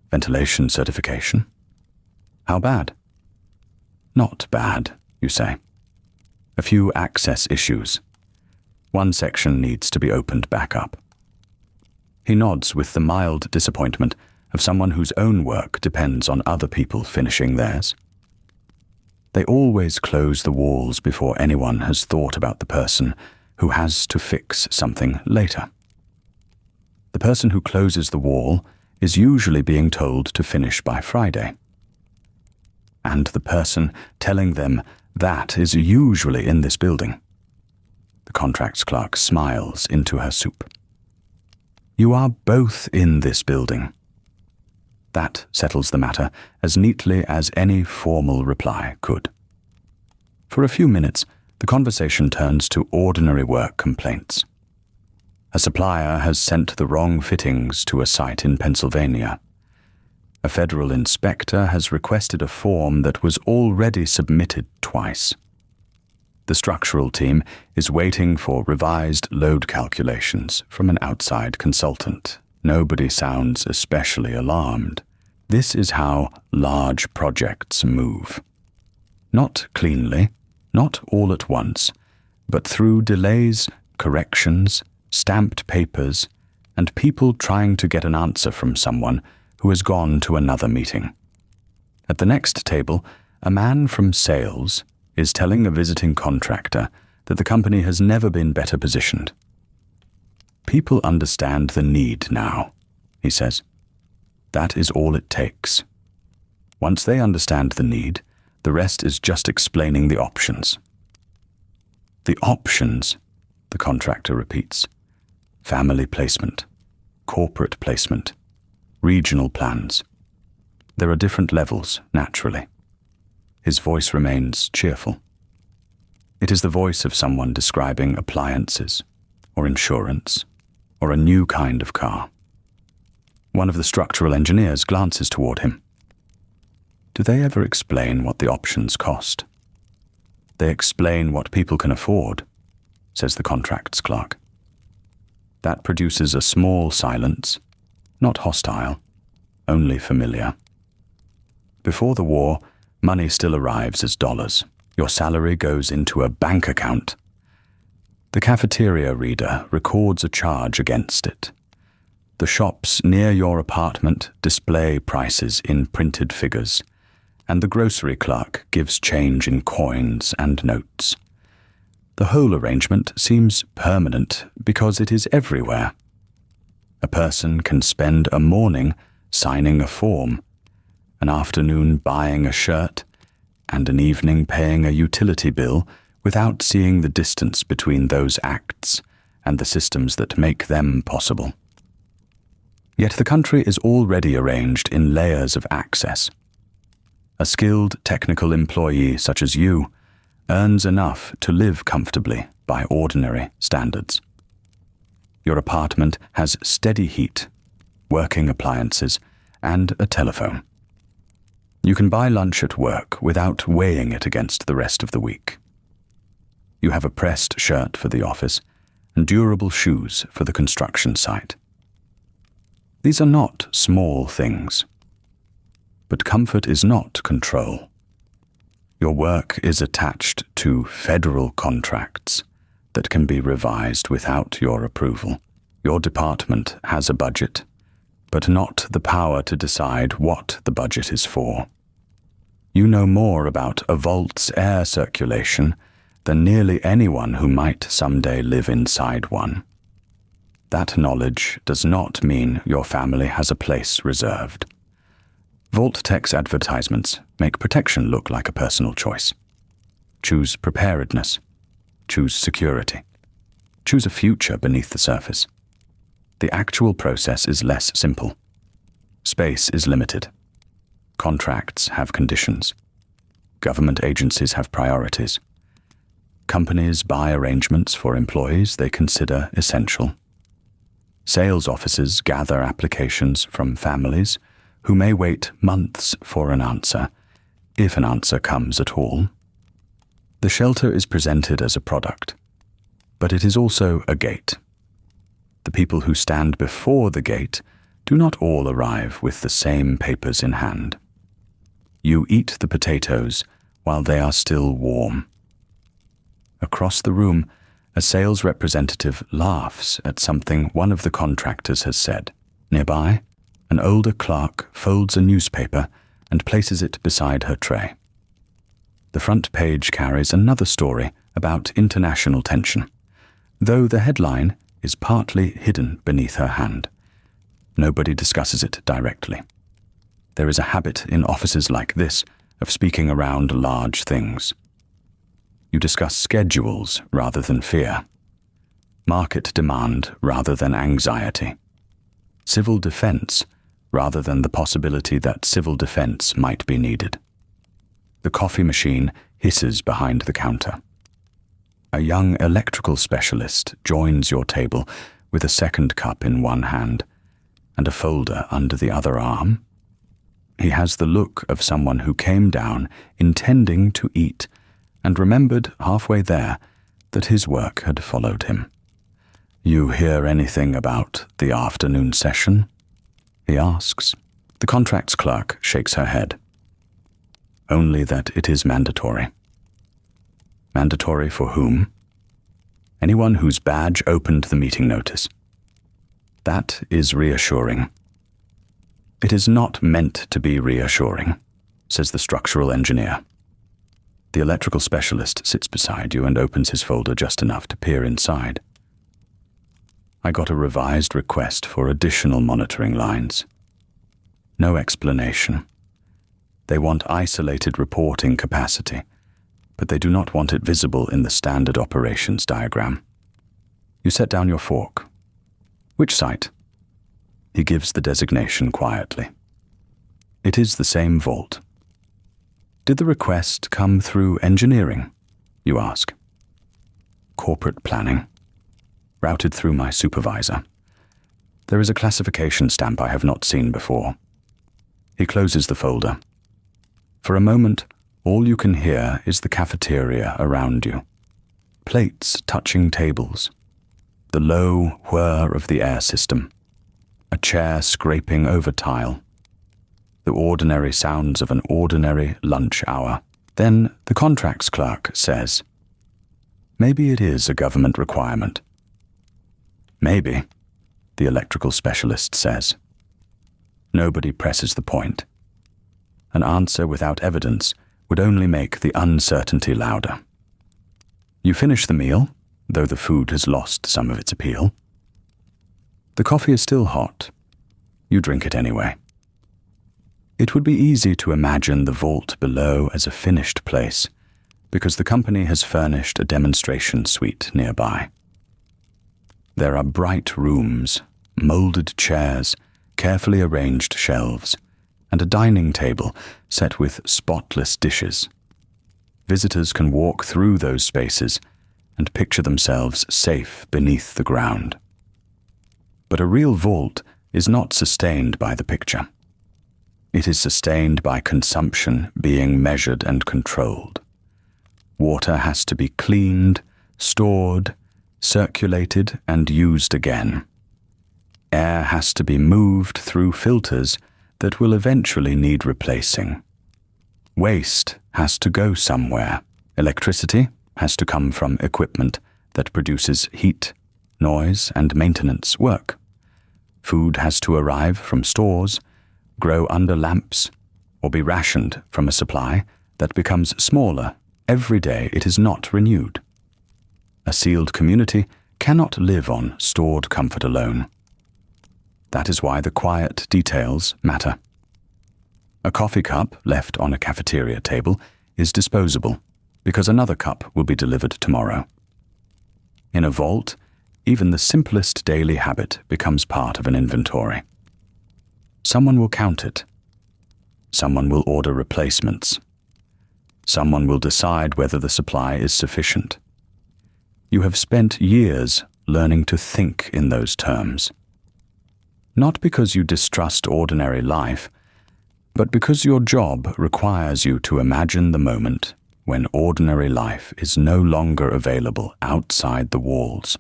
Ventilation certification? How bad? Not bad, you say. A few access issues. One section needs to be opened back up. He nods with the mild disappointment of someone whose own work depends on other people finishing theirs. They always close the walls before anyone has thought about the person who has to fix something later. The person who closes the wall is usually being told to finish by Friday. And the person telling them that is usually in this building. The contracts clerk smiles into her soup. You are both in this building. That settles the matter as neatly as any formal reply could. For a few minutes, the conversation turns to ordinary work complaints. A supplier has sent the wrong fittings to a site in Pennsylvania. A federal inspector has requested a form that was already submitted twice. The structural team is waiting for revised load calculations from an outside consultant. Nobody sounds especially alarmed. This is how large projects move. Not cleanly, not all at once, but through delays, corrections, stamped papers, and people trying to get an answer from someone who has gone to another meeting. At the next table, a man from sales is telling a visiting contractor that the company has never been better positioned. People understand the need now, he says. That is all it takes. Once they understand the need, the rest is just explaining the options. The options, the contractor repeats. Family placement, corporate placement, regional plans. There are different levels, naturally. His voice remains cheerful. It is the voice of someone describing appliances, or insurance, or a new kind of car. One of the structural engineers glances toward him. Do they ever explain what the options cost? They explain what people can afford, says the contracts clerk. That produces a small silence, not hostile, only familiar. Before the war, money still arrives as dollars. Your salary goes into a bank account. The cafeteria reader records a charge against it. The shops near your apartment display prices in printed figures, and the grocery clerk gives change in coins and notes. The whole arrangement seems permanent because it is everywhere. A person can spend a morning signing a form, an afternoon buying a shirt, and an evening paying a utility bill without seeing the distance between those acts and the systems that make them possible. Yet the country is already arranged in layers of access. A skilled technical employee such as you earns enough to live comfortably by ordinary standards. Your apartment has steady heat, working appliances, and a telephone. You can buy lunch at work without weighing it against the rest of the week. You have a pressed shirt for the office and durable shoes for the construction site. These are not small things. But comfort is not control. Your work is attached to federal contracts that can be revised without your approval. Your department has a budget, but not the power to decide what the budget is for. You know more about a vault's air circulation than nearly anyone who might someday live inside one. That knowledge does not mean your family has a place reserved. Vault-Tec's advertisements make protection look like a personal choice. Choose preparedness. Choose security. Choose a future beneath the surface. The actual process is less simple. Space is limited. Contracts have conditions. Government agencies have priorities. Companies buy arrangements for employees they consider essential. Sales offices gather applications from families who may wait months for an answer, if an answer comes at all. The shelter is presented as a product, but it is also a gate. The people who stand before the gate do not all arrive with the same papers in hand. You eat the potatoes while they are still warm. Across the room, a sales representative laughs at something one of the contractors has said. Nearby, an older clerk folds a newspaper and places it beside her tray. The front page carries another story about international tension, though the headline is partly hidden beneath her hand. Nobody discusses it directly. There is a habit in offices like this of speaking around large things. You discuss schedules rather than fear, market demand rather than anxiety, civil defense rather than the possibility that civil defense might be needed. The coffee machine hisses behind the counter. A young electrical specialist joins your table with a second cup in one hand and a folder under the other arm. He has the look of someone who came down intending to eat and remembered halfway there that his work had followed him. "You hear anything about the afternoon session?" he asks. The contracts clerk shakes her head. "Only that it is mandatory." Mandatory for whom? Anyone whose badge opened the meeting notice. That is reassuring. "It is not meant to be reassuring," says the structural engineer. The electrical specialist sits beside you and opens his folder just enough to peer inside. "I got a revised request for additional monitoring lines. No explanation. They want isolated reporting capacity, but they do not want it visible in the standard operations diagram." You set down your fork. "Which site?" He gives the designation quietly. "It is the same vault." "Did the request come through engineering?" you ask. "Corporate planning. Routed through my supervisor. There is a classification stamp I have not seen before." He closes the folder. For a moment, all you can hear is the cafeteria around you. Plates touching tables. The low whir of the air system. A chair scraping over tile. The ordinary sounds of an ordinary lunch hour. Then the contracts clerk says, "Maybe it is a government requirement." "Maybe," the electrical specialist says. Nobody presses the point. An answer without evidence would only make the uncertainty louder. You finish the meal, though the food has lost some of its appeal. The coffee is still hot. You drink it anyway. It would be easy to imagine the vault below as a finished place, because the company has furnished a demonstration suite nearby. There are bright rooms, molded chairs, carefully arranged shelves, and a dining table set with spotless dishes. Visitors can walk through those spaces and picture themselves safe beneath the ground. But a real vault is not sustained by the picture. It is sustained by consumption being measured and controlled. Water has to be cleaned, stored, circulated, and used again. Air has to be moved through filters that will eventually need replacing. Waste has to go somewhere. Electricity has to come from equipment that produces heat, noise, and maintenance work. Food has to arrive from stores, grow under lamps, or be rationed from a supply that becomes smaller every day it is not renewed. A sealed community cannot live on stored comfort alone. That is why the quiet details matter. A coffee cup left on a cafeteria table is disposable because another cup will be delivered tomorrow. In a vault, even the simplest daily habit becomes part of an inventory. Someone will count it. Someone will order replacements. Someone will decide whether the supply is sufficient. You have spent years learning to think in those terms. Not because you distrust ordinary life, but because your job requires you to imagine the moment when ordinary life is no longer available outside the walls.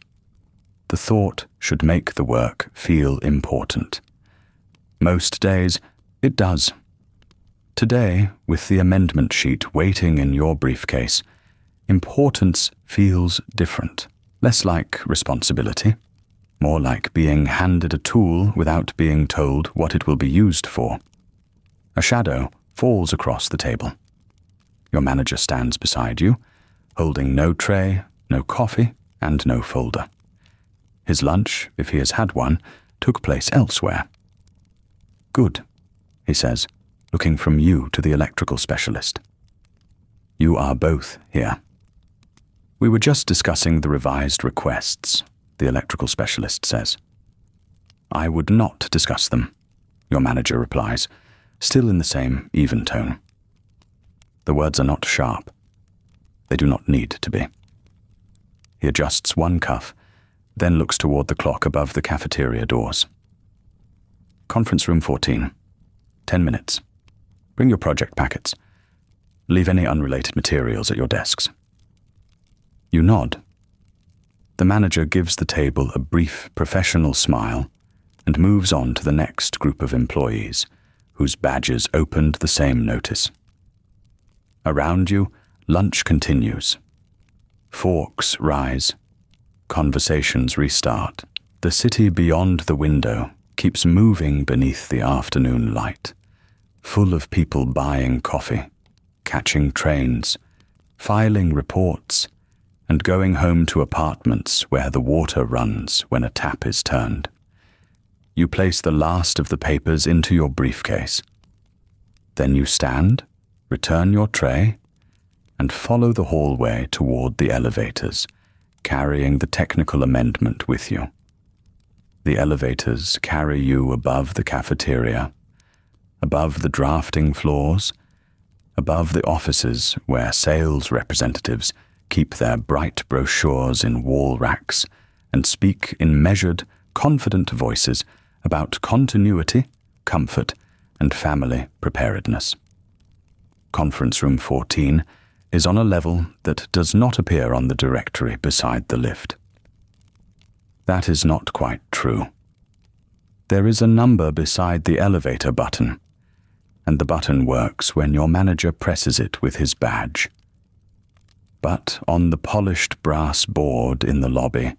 The thought should make the work feel important. Most days, it does. Today, with the amendment sheet waiting in your briefcase, importance feels different. Less like responsibility, more like being handed a tool without being told what it will be used for. A shadow falls across the table. Your manager stands beside you, holding no tray, no coffee, and no folder. His lunch, if he has had one, took place elsewhere. "Good," he says, looking from you to the electrical specialist. "You are both here." "We were just discussing the revised requests," the electrical specialist says. "I would not discuss them," your manager replies, still in the same even tone. The words are not sharp. They do not need to be. He adjusts one cuff, then looks toward the clock above the cafeteria doors. "Conference room 14. 10 minutes. Bring your project packets. Leave any unrelated materials at your desks." You nod. The manager gives the table a brief professional smile and moves on to the next group of employees, whose badges opened the same notice. Around you, lunch continues. Forks rise. Conversations restart. The city beyond the window keeps moving beneath the afternoon light, full of people buying coffee, catching trains, filing reports, and going home to apartments where the water runs when a tap is turned. You place the last of the papers into your briefcase. Then you stand, return your tray, and follow the hallway toward the elevators, carrying the technical amendment with you. The elevators carry you above the cafeteria, above the drafting floors, above the offices where sales representatives keep their bright brochures in wall racks and speak in measured, confident voices about continuity, comfort, and family preparedness. Conference room 14 is on a level that does not appear on the directory beside the lift. That is not quite true. There is a number beside the elevator button, and the button works when your manager presses it with his badge. But on the polished brass board in the lobby,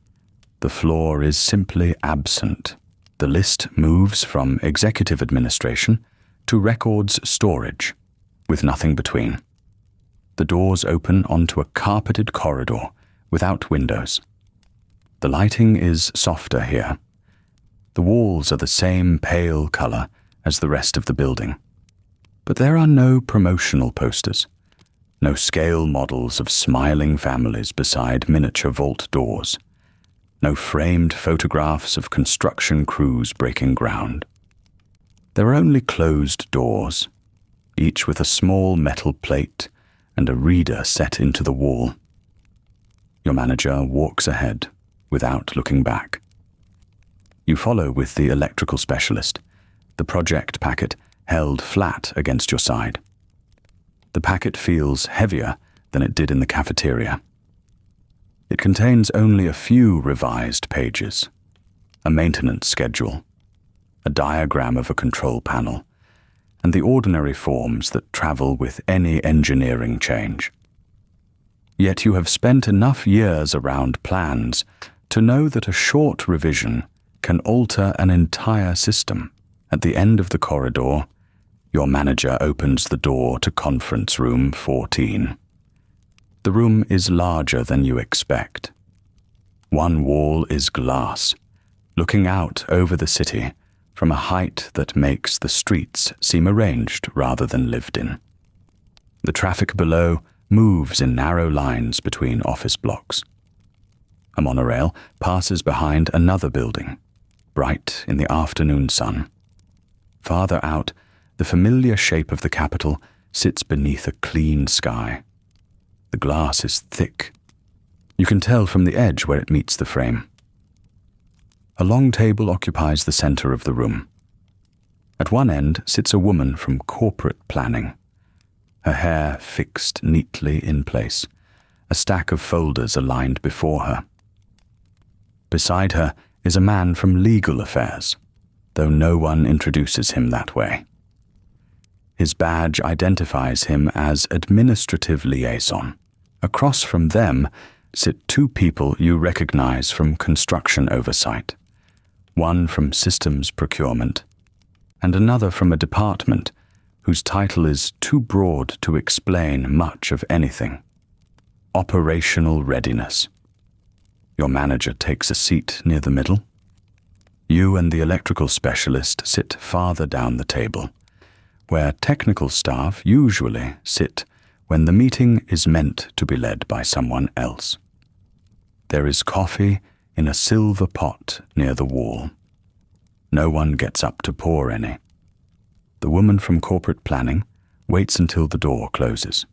the floor is simply absent. The list moves from executive administration to records storage, with nothing between. The doors open onto a carpeted corridor without windows. The lighting is softer here. The walls are the same pale color as the rest of the building. But there are no promotional posters, no scale models of smiling families beside miniature vault doors, no framed photographs of construction crews breaking ground. There are only closed doors, each with a small metal plate and a reader set into the wall. Your manager walks ahead without looking back. You follow with the electrical specialist, the project packet held flat against your side. The packet feels heavier than it did in the cafeteria. It contains only a few revised pages, a maintenance schedule, a diagram of a control panel, and the ordinary forms that travel with any engineering change. Yet you have spent enough years around plans to know that a short revision can alter an entire system. At the end of the corridor, your manager opens the door to conference room 14. The room is larger than you expect. One wall is glass, looking out over the city from a height that makes the streets seem arranged rather than lived in. The traffic below moves in narrow lines between office blocks. A monorail passes behind another building, bright in the afternoon sun. Farther out, the familiar shape of the Capitol sits beneath a clean sky. The glass is thick. You can tell from the edge where it meets the frame. A long table occupies the center of the room. At one end sits a woman from corporate planning. her hair fixed neatly in place, a stack of folders aligned before her. Beside her is a man from legal affairs, though no one introduces him that way. His badge identifies him as administrative liaison. Across from them sit two people you recognize from construction oversight, one from systems procurement, and another from a department whose title is too broad to explain much of anything. Operational readiness. Your manager takes a seat near the middle. You and the electrical specialist sit farther down the table, where technical staff usually sit when the meeting is meant to be led by someone else. There is coffee in a silver pot near the wall. No one gets up to pour any. The woman from corporate planning waits until the door closes.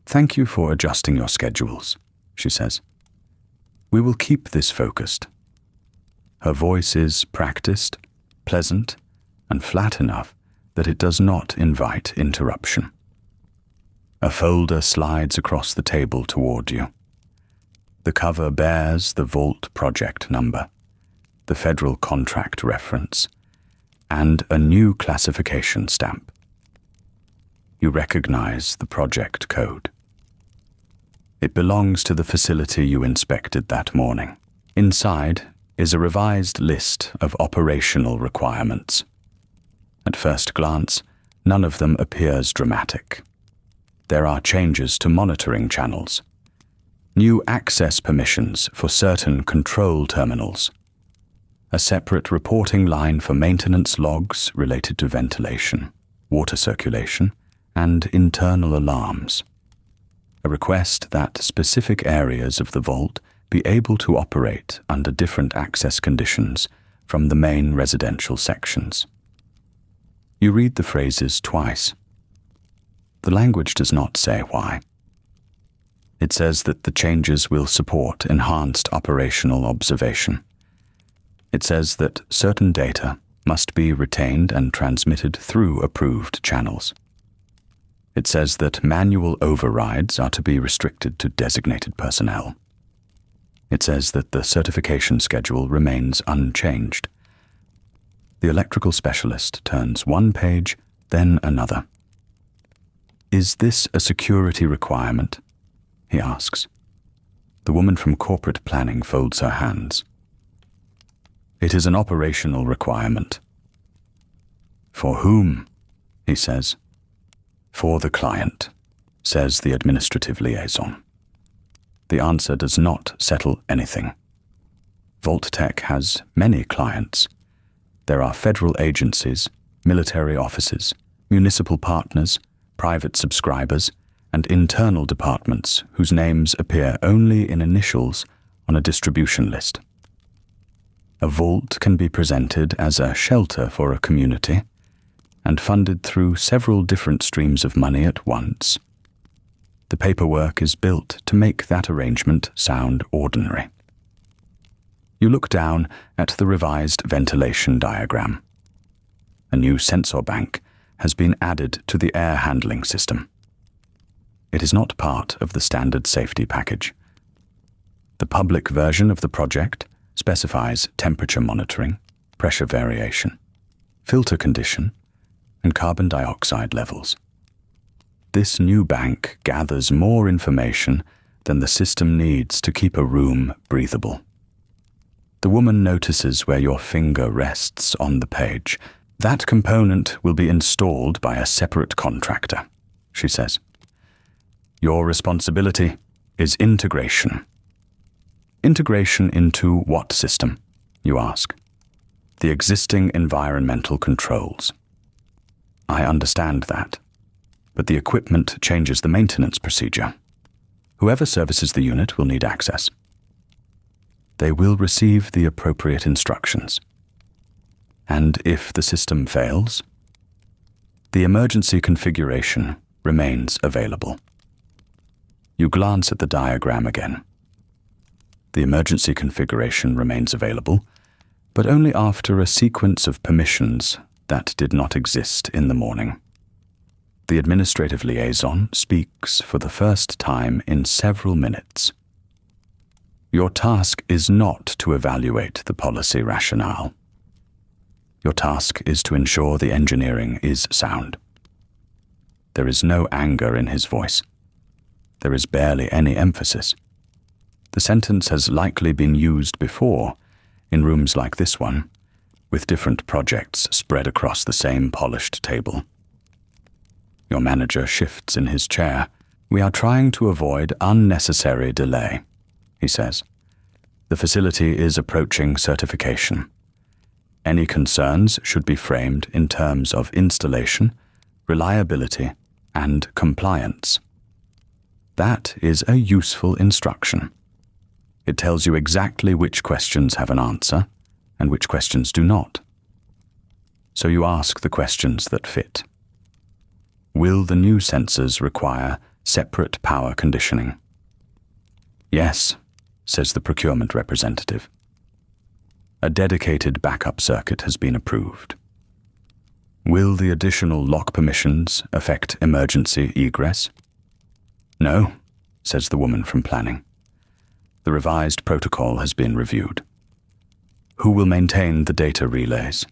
"Thank you for adjusting your schedules," she says. "We will keep this focused." Her voice is practiced, pleasant, and flat enough that it does not invite interruption. A folder slides across the table toward you. The cover bears the Vault project number, the federal contract reference, and a new classification stamp. You recognize the project code. It belongs to the facility you inspected that morning. Inside is a revised list of operational requirements. At first glance, none of them appears dramatic. There are changes to monitoring channels, new access permissions for certain control terminals, a separate reporting line for maintenance logs related to ventilation, water circulation, and internal alarms, a request that specific areas of the vault be able to operate under different access conditions from the main residential sections. You read the phrases twice. The language does not say why. It says that the changes will support enhanced operational observation. It says that certain data must be retained and transmitted through approved channels. It says that manual overrides are to be restricted to designated personnel. It says that the certification schedule remains unchanged. The electrical specialist turns one page, then another. "Is this a security requirement?" he asks. The woman from corporate planning folds her hands. "It is an operational requirement." "For whom?" he says. "For the client," says the administrative liaison. The answer does not settle anything. Vault-Tec has many clients. There are federal agencies, military offices, municipal partners, private subscribers, and internal departments whose names appear only in initials on a distribution list. A vault can be presented as a shelter for a community and funded through several different streams of money at once. The paperwork is built to make that arrangement sound ordinary. You look down at the revised ventilation diagram. A new sensor bank has been added to the air handling system. It is not part of the standard safety package. The public version of the project specifies temperature monitoring, pressure variation, filter condition, and carbon dioxide levels. This new bank gathers more information than the system needs to keep a room breathable. The woman notices where your finger rests on the page. "That component will be installed by a separate contractor," she says. "Your responsibility is integration." "Integration into what system?" you ask. "The existing environmental controls." "I understand that, but the equipment changes the maintenance procedure. Whoever services the unit will need access. They will receive the appropriate instructions. And if the system fails, the emergency configuration remains available." You glance at the diagram again. The emergency configuration remains available, but only after a sequence of permissions that did not exist in the morning. The administrative liaison speaks for the first time in several minutes. Your task is not to evaluate the policy rationale. Your task is to ensure the engineering is sound. There is no anger in his voice. There is barely any emphasis. The sentence has likely been used before, in rooms like this one, with different projects spread across the same polished table. Your manager shifts in his chair. "We are trying to avoid unnecessary delay," he says. "The facility is approaching certification. Any concerns should be framed in terms of installation, reliability, and compliance." That is a useful instruction. It tells you exactly which questions have an answer and which questions do not. So you ask the questions that fit. Will the new sensors require separate power conditioning? "Yes," says the procurement representative. "A dedicated backup circuit has been approved." "Will the additional lock permissions affect emergency egress?" "No," says the woman from planning. "The revised protocol has been reviewed." "Who will maintain the data relays?"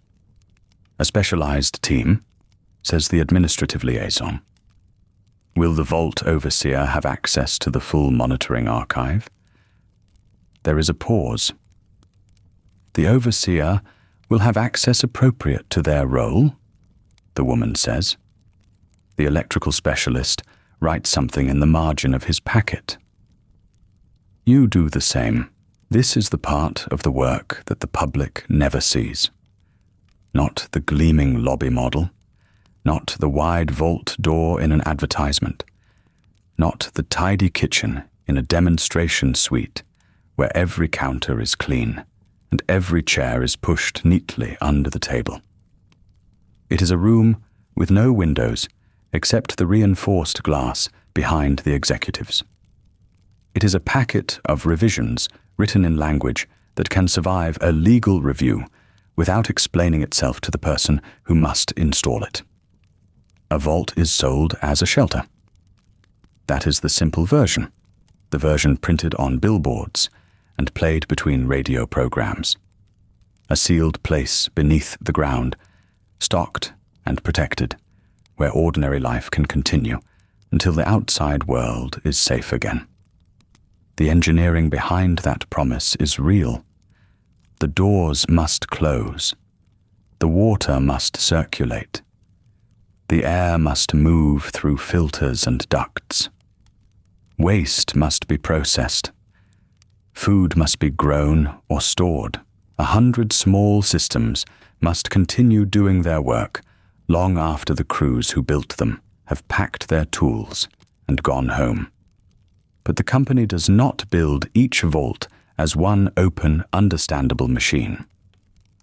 "A specialized team," says the administrative liaison. "Will the Vault overseer have access to the full monitoring archive?" There is a pause. "The overseer will have access appropriate to their role," the woman says. The electrical specialist writes something in the margin of his packet. You do the same. This is the part of the work that the public never sees. Not the gleaming lobby model, not the wide vault door in an advertisement, not the tidy kitchen in a demonstration suite where every counter is clean and every chair is pushed neatly under the table. It is a room with no windows except the reinforced glass behind the executives. It is a packet of revisions written in language that can survive a legal review without explaining itself to the person who must install it. A vault is sold as a shelter. That is the simple version, the version printed on billboards and played between radio programs. A sealed place beneath the ground, stocked and protected, where ordinary life can continue until the outside world is safe again. The engineering behind that promise is real. The doors must close. The water must circulate. The air must move through filters and ducts. Waste must be processed. Food must be grown or stored. 100 small systems must continue doing their work long after the crews who built them have packed their tools and gone home. But the company does not build each vault as one open, understandable machine.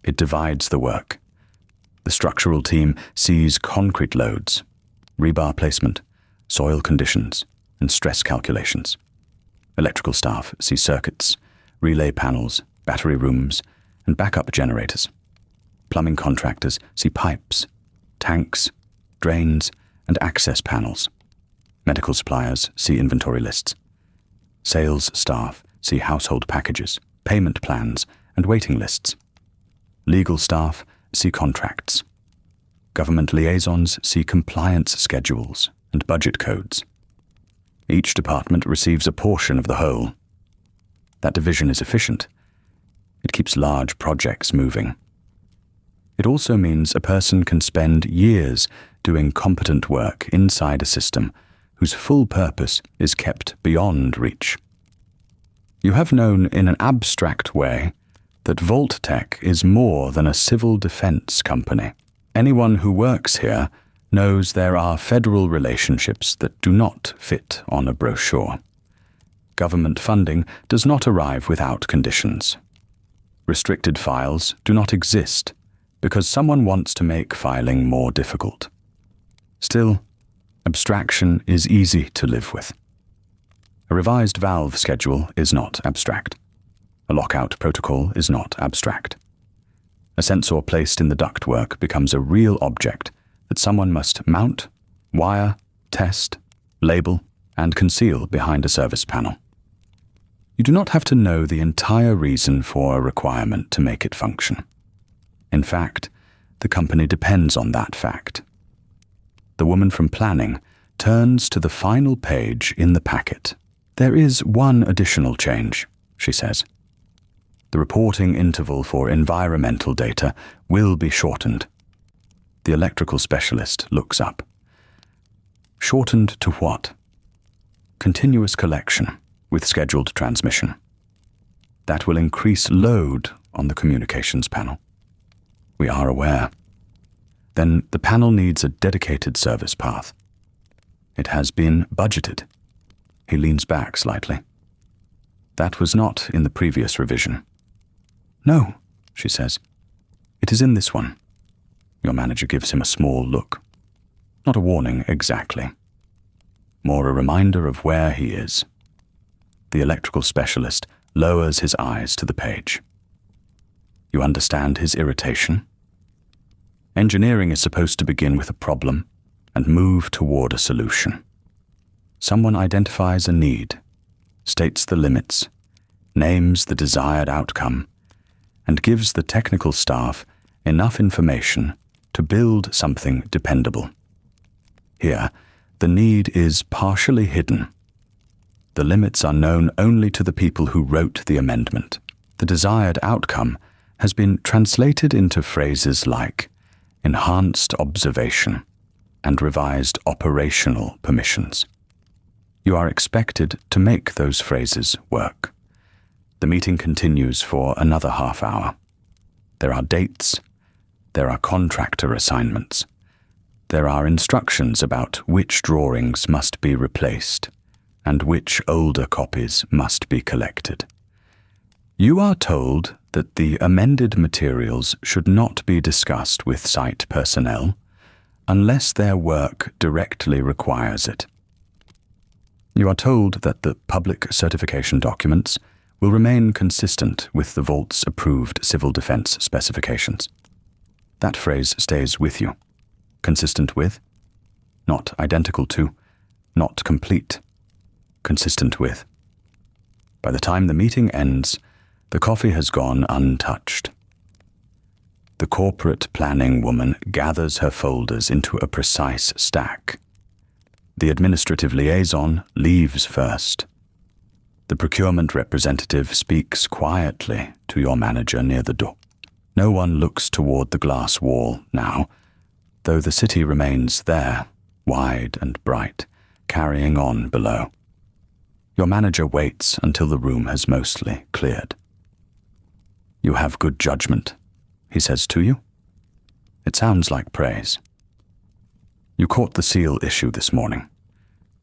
It divides the work. The structural team sees concrete loads, rebar placement, soil conditions, and stress calculations. Electrical staff see circuits, relay panels, battery rooms, and backup generators. Plumbing contractors see pipes, tanks, drains, and access panels. Medical suppliers see inventory lists. Sales staff see household packages, payment plans, and waiting lists. Legal staff see contracts. Government liaisons see compliance schedules and budget codes. Each department receives a portion of the whole. That division is efficient. It keeps large projects moving. It also means a person can spend years doing competent work inside a system whose full purpose is kept beyond reach. You have known in an abstract way that Vault-Tec is more than a civil defense company. Anyone who works here knows there are federal relationships that do not fit on a brochure. Government funding does not arrive without conditions. Restricted files do not exist because someone wants to make filing more difficult. Still, abstraction is easy to live with. A revised valve schedule is not abstract. A lockout protocol is not abstract. A sensor placed in the ductwork becomes a real object that someone must mount, Wire, test, label, and conceal behind a service panel. You do not have to know the entire reason for a requirement to make it function. In fact, the company depends on that fact. The woman from planning turns to the final page in the packet. There is one additional change, she says. The reporting interval for environmental data will be shortened. The electrical specialist looks up. Shortened to what? Continuous collection with scheduled transmission. That will increase load on the communications panel. We are aware. Then the panel needs a dedicated service path. It has been budgeted. He leans back slightly. That was not in the previous revision. No, she says. It is in this one. Your manager gives him a small look. Not a warning exactly. More a reminder of where he is. The electrical specialist lowers his eyes to the page. You understand his irritation? Engineering is supposed to begin with a problem and move toward a solution. Someone identifies a need, states the limits, names the desired outcome, and gives the technical staff enough information to build something dependable. Here, the need is partially hidden. The limits are known only to the people who wrote the amendment. The desired outcome has been translated into phrases like enhanced observation and revised operational permissions. You are expected to make those phrases work. The meeting continues for another half hour. There are dates. There are contractor assignments. There are instructions about which drawings must be replaced and which older copies must be collected. You are told that the amended materials should not be discussed with site personnel unless their work directly requires it. You are told that the public certification documents will remain consistent with the Vault's approved civil defense specifications. That phrase stays with you. Consistent with, not identical to, not complete. Consistent with. By the time the meeting ends, the coffee has gone untouched. The corporate planning woman gathers her folders into a precise stack. The administrative liaison leaves first. The procurement representative speaks quietly to your manager near the door. No one looks toward the glass wall now, though the city remains there, wide and bright, carrying on below. Your manager waits until the room has mostly cleared. You have good judgment, he says to you. It sounds like praise. You caught the seal issue this morning.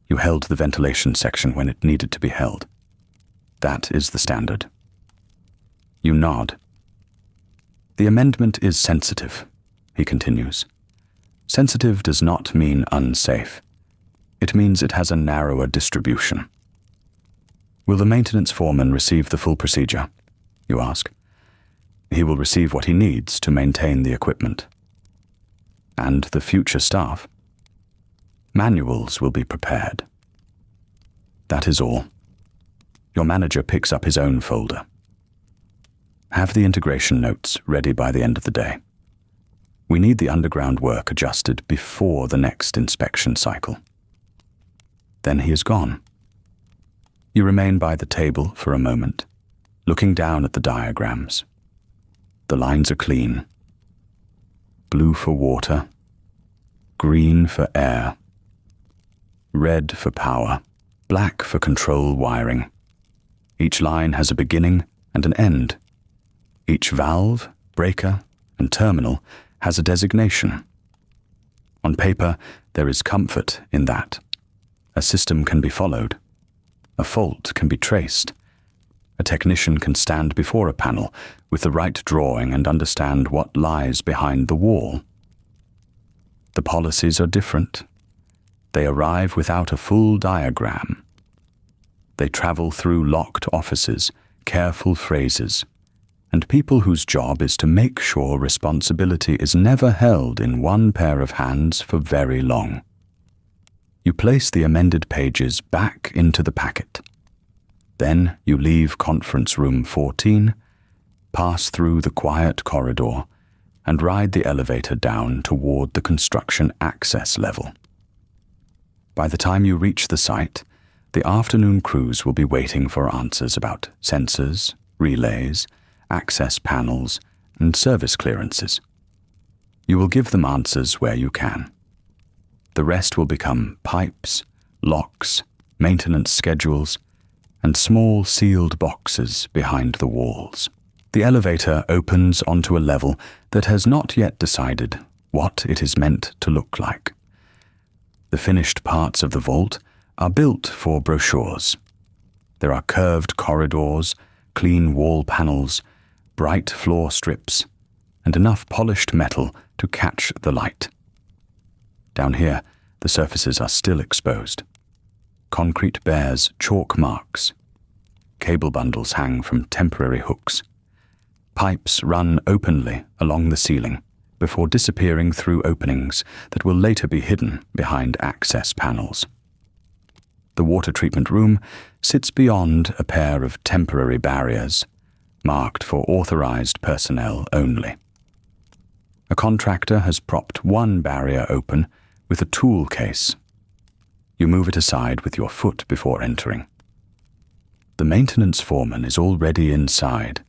You held the ventilation section when it needed to be held. That is the standard. You nod. The amendment is sensitive, he continues. Sensitive does not mean unsafe. It means it has a narrower distribution. Will the maintenance foreman receive the full procedure? You ask. He will receive what he needs to maintain the equipment. And the future staff? Manuals will be prepared. That is all. Your manager picks up his own folder. Have the integration notes ready by the end of the day. We need the underground work adjusted before the next inspection cycle. Then he is gone. You remain by the table for a moment, looking down at the diagrams. The lines are clean. Blue for water, green for air, red for power, black for control wiring. Each line has a beginning and an end. Each valve, breaker, and terminal has a designation. On paper, there is comfort in that. A system can be followed. A fault can be traced. A technician can stand before a panel with the right drawing and understand what lies behind the wall. The policies are different. They arrive without a full diagram. They travel through locked offices, careful phrases, and people whose job is to make sure responsibility is never held in one pair of hands for very long. You place the amended pages back into the packet. Then you leave conference room 14, pass through the quiet corridor, and ride the elevator down toward the construction access level. By the time you reach the site, the afternoon crews will be waiting for answers about sensors, relays, access panels, and service clearances. You will give them answers where you can. The rest will become pipes, locks, maintenance schedules, and small sealed boxes behind the walls. The elevator opens onto a level that has not yet decided what it is meant to look like. The finished parts of the vault are built for brochures. There are curved corridors, clean wall panels, bright floor strips, and enough polished metal to catch the light. Down here, the surfaces are still exposed. Concrete bears chalk marks. Cable bundles hang from temporary hooks. Pipes run openly along the ceiling before disappearing through openings that will later be hidden behind access panels. The water treatment room sits beyond a pair of temporary barriers, marked for authorized personnel only. A contractor has propped one barrier open with a tool case. You move it aside with your foot before entering. The maintenance foreman is already inside,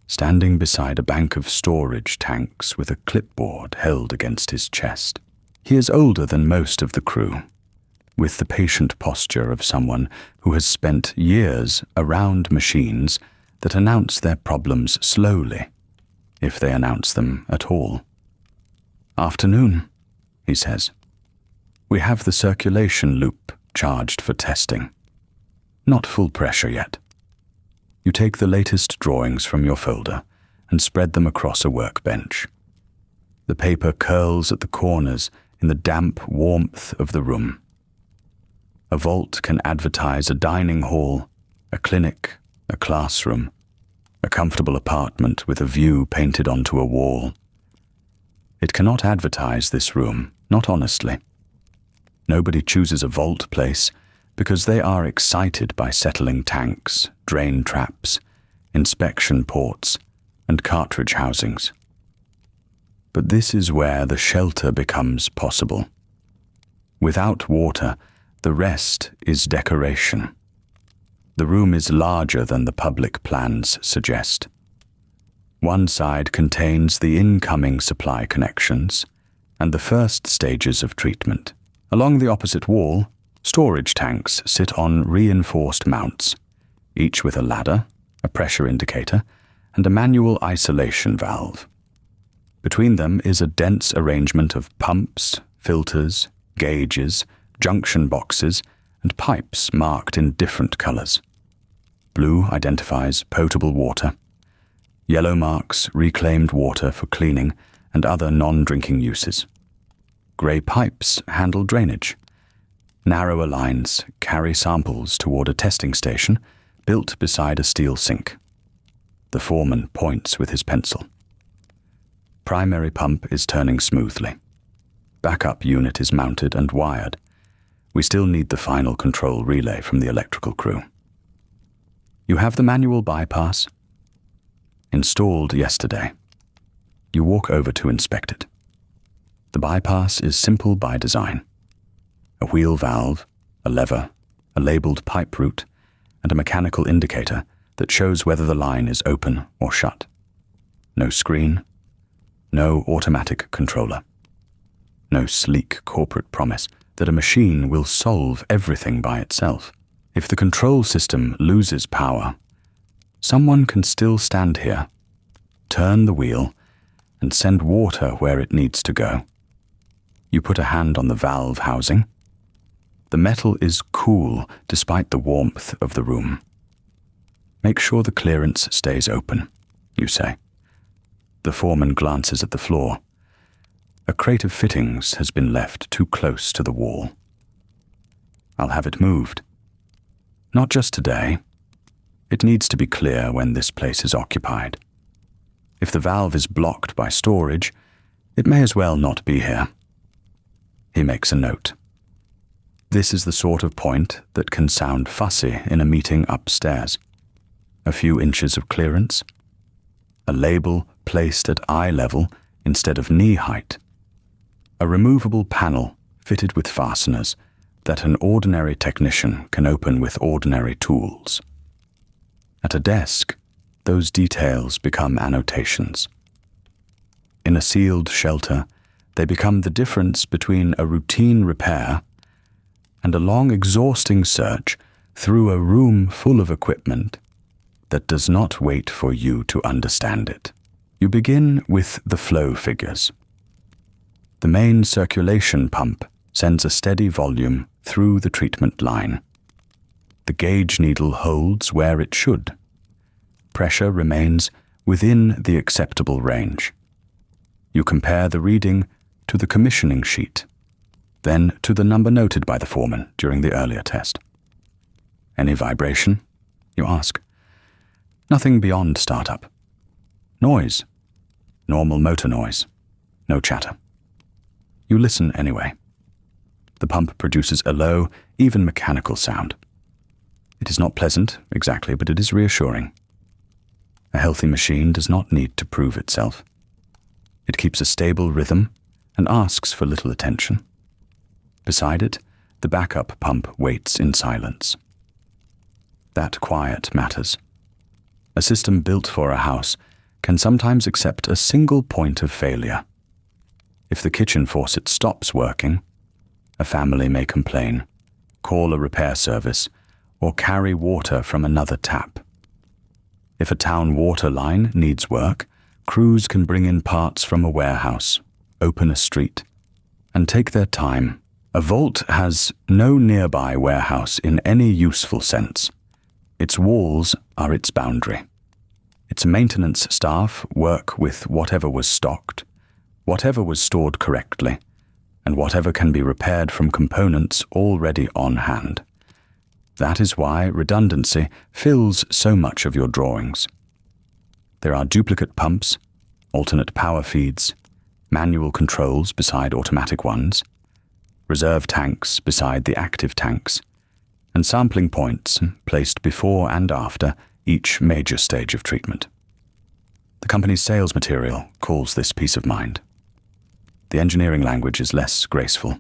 standing beside a bank of storage tanks with a clipboard held against his chest. He is older than most of the crew, with the patient posture of someone who has spent years around machines that announce their problems slowly, if they announce them at all. "Afternoon," he says. "We have the circulation loop charged for testing. Not full pressure yet." You take the latest drawings from your folder and spread them across a workbench. The paper curls at the corners in the damp warmth of the room. A vault can advertise a dining hall, a clinic, a classroom, a comfortable apartment with a view painted onto a wall. It cannot advertise this room, not honestly. Nobody chooses a vault place because they are excited by settling tanks, drain traps, inspection ports, and cartridge housings. But this is where the shelter becomes possible. Without water, the rest is decoration. The room is larger than the public plans suggest. One side contains the incoming supply connections and the first stages of treatment. Along the opposite wall, storage tanks sit on reinforced mounts, each with a ladder, a pressure indicator, and a manual isolation valve. Between them is a dense arrangement of pumps, filters, gauges, junction boxes, and pipes marked in different colors. Blue identifies potable water. Yellow marks reclaimed water for cleaning and other non-drinking uses. Gray pipes handle drainage. Narrower lines carry samples toward a testing station built beside a steel sink. The foreman points with his pencil. Primary pump is turning smoothly. Backup unit is mounted and wired. We still need the final control relay from the electrical crew. You have the manual bypass? Installed yesterday. You walk over to inspect it. The bypass is simple by design. A wheel valve, a lever, a labeled pipe route, and a mechanical indicator that shows whether the line is open or shut. No screen, no automatic controller. No sleek corporate promise that a machine will solve everything by itself. If the control system loses power, someone can still stand here, turn the wheel, and send water where it needs to go. You put a hand on the valve housing. The metal is cool despite the warmth of the room. Make sure the clearance stays open, you say. The foreman glances at the floor. A crate of fittings has been left too close to the wall. I'll have it moved. Not just today. It needs to be clear when this place is occupied. If the valve is blocked by storage, it may as well not be here. He makes a note. This is the sort of point that can sound fussy in a meeting upstairs. A few inches of clearance, a label placed at eye level instead of knee height, a removable panel fitted with fasteners that an ordinary technician can open with ordinary tools. At a desk, those details become annotations. In a sealed shelter, they become the difference between a routine repair and a long, exhausting search through a room full of equipment that does not wait for you to understand it. You begin with the flow figures. The main circulation pump sends a steady volume through the treatment line. The gauge needle holds where it should. Pressure remains within the acceptable range. You compare the reading to the commissioning sheet, then to the number noted by the foreman during the earlier test. Any vibration? You ask. Nothing beyond startup. Noise. Normal motor noise. No chatter. You listen anyway. The pump produces a low, even mechanical sound. It is not pleasant, exactly, but it is reassuring. A healthy machine does not need to prove itself. It keeps a stable rhythm and asks for little attention. Beside it, the backup pump waits in silence. That quiet matters. A system built for a house can sometimes accept a single point of failure. If the kitchen faucet stops working, a family may complain, call a repair service, or carry water from another tap. If a town water line needs work, crews can bring in parts from a warehouse, open a street, and take their time. A vault has no nearby warehouse in any useful sense. Its walls are its boundary. Its maintenance staff work with whatever was stocked, whatever was stored correctly, and whatever can be repaired from components already on hand. That is why redundancy fills so much of your drawings. There are duplicate pumps, alternate power feeds, manual controls beside automatic ones, reserve tanks beside the active tanks, and sampling points placed before and after each major stage of treatment. The company's sales material calls this peace of mind. The engineering language is less graceful.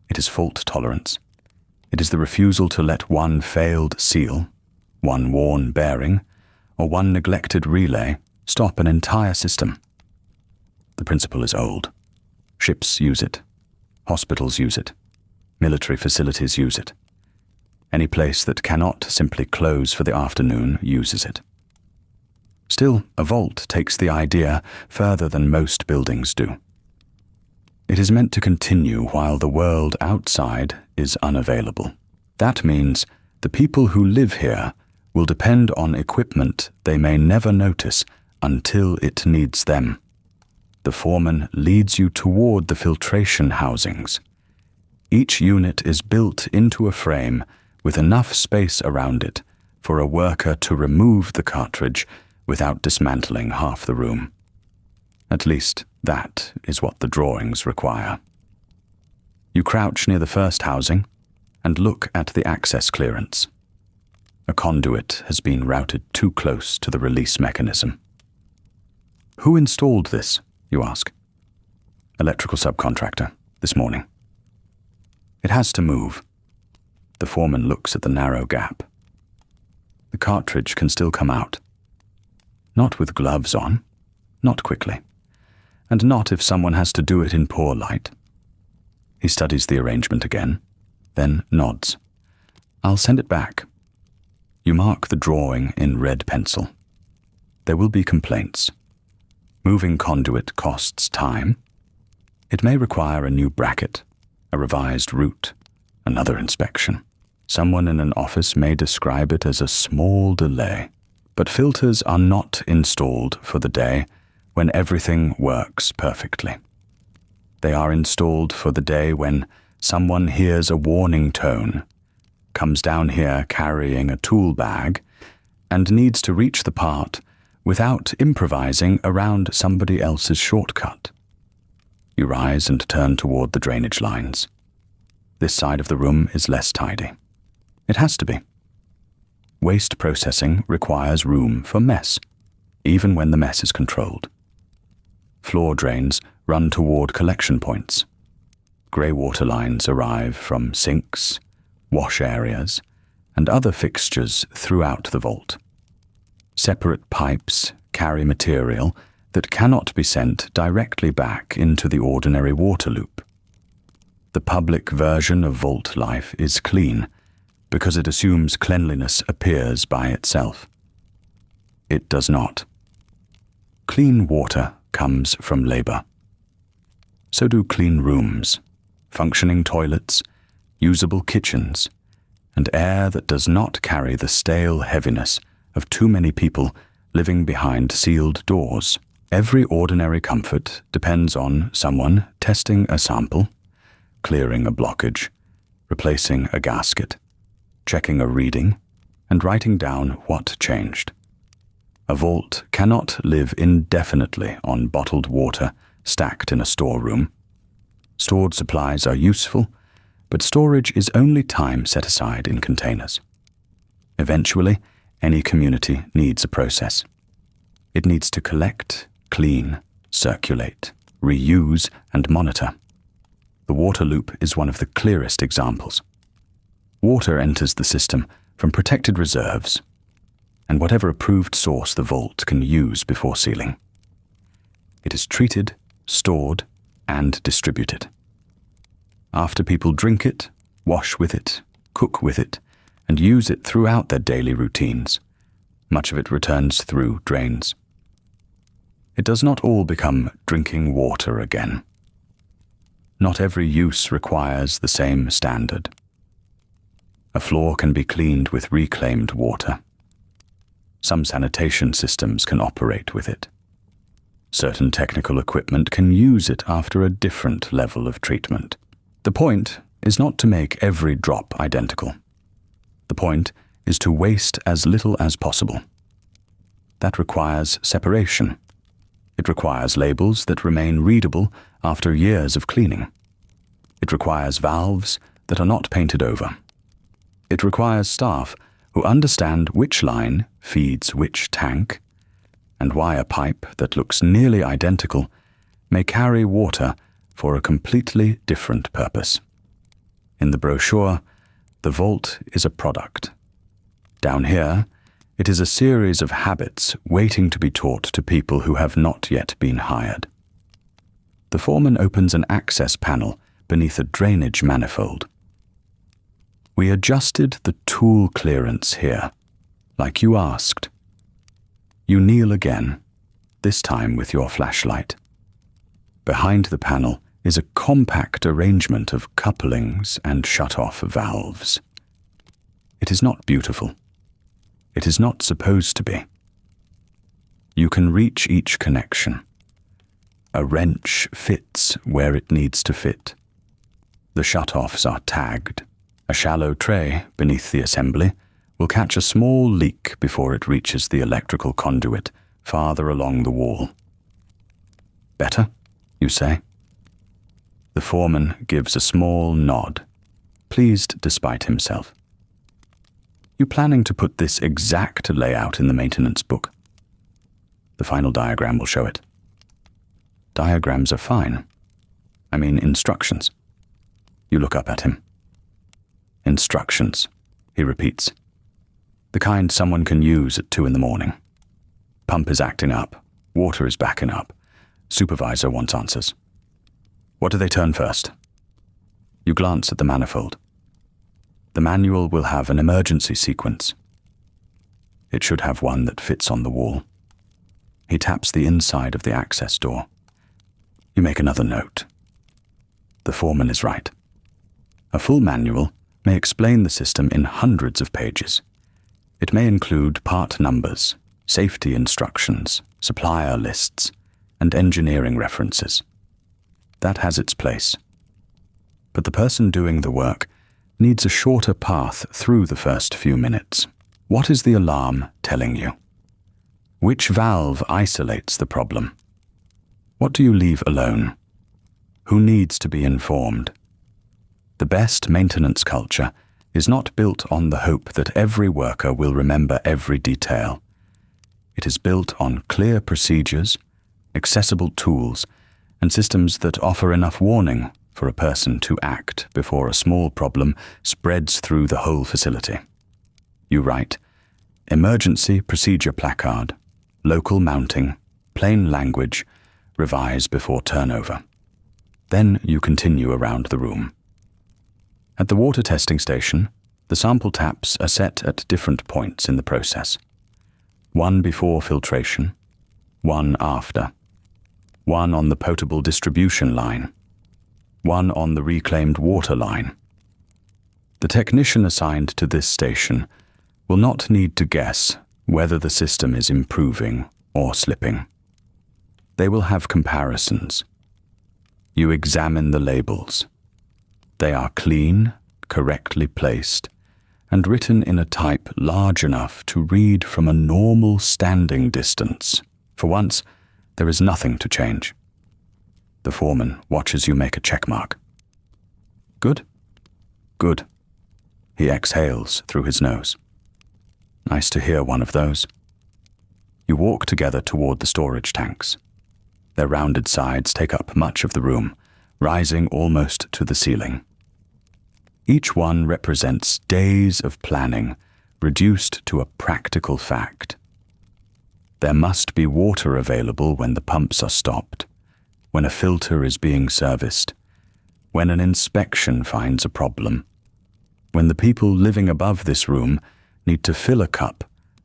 It is fault tolerance. It is the refusal to let one failed seal, one worn bearing, or one neglected relay stop an entire system. The principle is old. Ships use it. Hospitals use it. Military facilities use it. Any place that cannot simply close for the afternoon uses it. Still, a vault takes the idea further than most buildings do. It is meant to continue while the world outside is unavailable. That means the people who live here will depend on equipment they may never notice until it needs them. The foreman leads you toward the filtration housings. Each unit is built into a frame with enough space around it for a worker to remove the cartridge without dismantling half the room. At least, that is what the drawings require. You crouch near the first housing and look at the access clearance. A conduit has been routed too close to the release mechanism. Who installed this, you ask? Electrical subcontractor, this morning. It has to move. The foreman looks at the narrow gap. The cartridge can still come out. Not with gloves on, not quickly, and not if someone has to do it in poor light. He studies the arrangement again, then nods. I'll send it back. You mark the drawing in red pencil. There will be complaints. Moving conduit costs time. It may require a new bracket, a revised route, another inspection. Someone in an office may describe it as a small delay. But filters are not installed for the day when everything works perfectly. They are installed for the day when someone hears a warning tone, comes down here carrying a tool bag, and needs to reach the part without improvising around somebody else's shortcut. You rise and turn toward the drainage lines. This side of the room is less tidy. It has to be. Waste processing requires room for mess, even when the mess is controlled. Floor drains run toward collection points. Grey water lines arrive from sinks, wash areas, and other fixtures throughout the vault. Separate pipes carry material that cannot be sent directly back into the ordinary water loop. The public version of vault life is clean because it assumes cleanliness appears by itself. It does not. Clean water comes from labor. So do clean rooms, functioning toilets, usable kitchens, and air that does not carry the stale heaviness of too many people living behind sealed doors. Every ordinary comfort depends on someone testing a sample, clearing a blockage, replacing a gasket, checking a reading, and writing down what changed. A vault cannot live indefinitely on bottled water stacked in a storeroom. Stored supplies are useful, but storage is only time set aside in containers. Eventually, any community needs a process. It needs to collect, clean, circulate, reuse, and monitor. The water loop is one of the clearest examples. Water enters the system from protected reserves and whatever approved source the vault can use before sealing. It is treated, stored, and distributed. After people drink it, wash with it, cook with it, and use it throughout their daily routines, much of it returns through drains. It does not all become drinking water again. Not every use requires the same standard. A floor can be cleaned with reclaimed water. Some sanitation systems can operate with it. Certain technical equipment can use it after a different level of treatment. The point is not to make every drop identical. The point is to waste as little as possible. That requires separation. It requires labels that remain readable after years of cleaning. It requires valves that are not painted over. It requires staff who understand which line feeds which tank, and why a pipe that looks nearly identical may carry water for a completely different purpose. In the brochure, the vault is a product. Down here, it is a series of habits waiting to be taught to people who have not yet been hired. The foreman opens an access panel beneath a drainage manifold. We adjusted the tool clearance here, like you asked. You kneel again, this time with your flashlight. Behind the panel is a compact arrangement of couplings and shut-off valves. It is not beautiful. It is not supposed to be. You can reach each connection. A wrench fits where it needs to fit. The shut-offs are tagged. A shallow tray beneath the assembly will catch a small leak before it reaches the electrical conduit farther along the wall. Better, you say? The foreman gives a small nod, pleased despite himself. You planning to put this exact layout in the maintenance book? The final diagram will show it. Diagrams are fine. I mean instructions. You look up at him. Instructions, he repeats. The kind someone can use at 2 a.m. Pump is acting up. Water is backing up. Supervisor wants answers. What do they turn first? You glance at the manifold. The manual will have an emergency sequence. It should have one that fits on the wall. He taps the inside of the access door. You make another note. The foreman is right. A full manual may explain the system in hundreds of pages. It may include part numbers, safety instructions, supplier lists, and engineering references. That has its place. But the person doing the work needs a shorter path through the first few minutes. What is the alarm telling you? Which valve isolates the problem? What do you leave alone? Who needs to be informed? The best maintenance culture is not built on the hope that every worker will remember every detail. It is built on clear procedures, accessible tools, and systems that offer enough warning for a person to act before a small problem spreads through the whole facility. You write, emergency procedure placard, local mounting, plain language, revise before turnover. Then you continue around the room. At the water testing station, the sample taps are set at different points in the process. One before filtration, one after, one on the potable distribution line, one on the reclaimed water line. The technician assigned to this station will not need to guess whether the system is improving or slipping. They will have comparisons. You examine the labels. They are clean, correctly placed, and written in a type large enough to read from a normal standing distance. For once, there is nothing to change. The foreman watches you make a check mark. Good? Good. He exhales through his nose. Nice to hear one of those. You walk together toward the storage tanks. Their rounded sides take up much of the room, rising almost to the ceiling. Each one represents days of planning, reduced to a practical fact. There must be water available when the pumps are stopped, when a filter is being serviced, when an inspection finds a problem, when the people living above this room need to fill a cup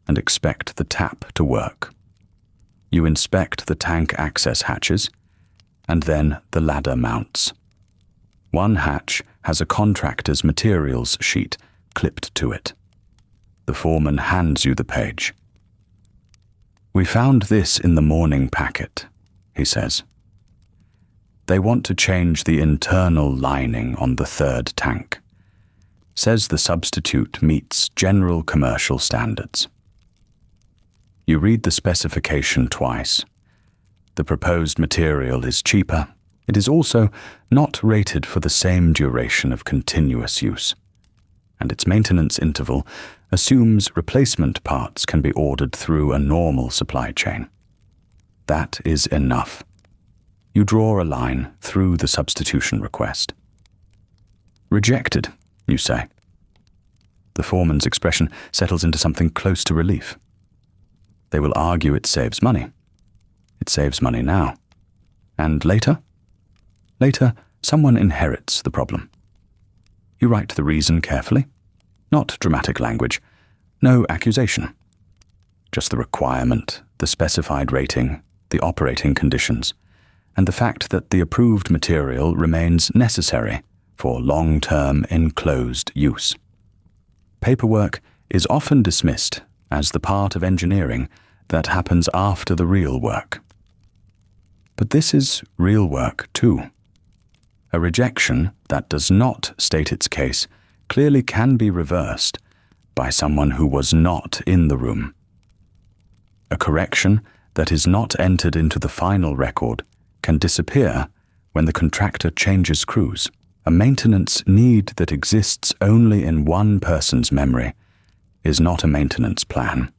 and expect the tap to work. You inspect the tank access hatches, and then the ladder mounts. One hatch has a contractor's materials sheet clipped to it. The foreman hands you the page. We found this in the morning packet, he says. They want to change the internal lining on the third tank. Says the substitute meets general commercial standards. You read the specification twice. The proposed material is cheaper. It is also not rated for the same duration of continuous use, and its maintenance interval assumes replacement parts can be ordered through a normal supply chain. That is enough. You draw a line through the substitution request. Rejected, you say. The foreman's expression settles into something close to relief. They will argue it saves money. It saves money now. And later? Later, someone inherits the problem. You write the reason carefully. Not dramatic language. No accusation. Just the requirement, the specified rating, the operating conditions, and the fact that the approved material remains necessary for long-term enclosed use. Paperwork is often dismissed as the part of engineering that happens after the real work. But this is real work too. A rejection that does not state its case clearly can be reversed by someone who was not in the room. A correction that is not entered into the final record can disappear when the contractor changes crews. A maintenance need that exists only in one person's memory is not a maintenance plan.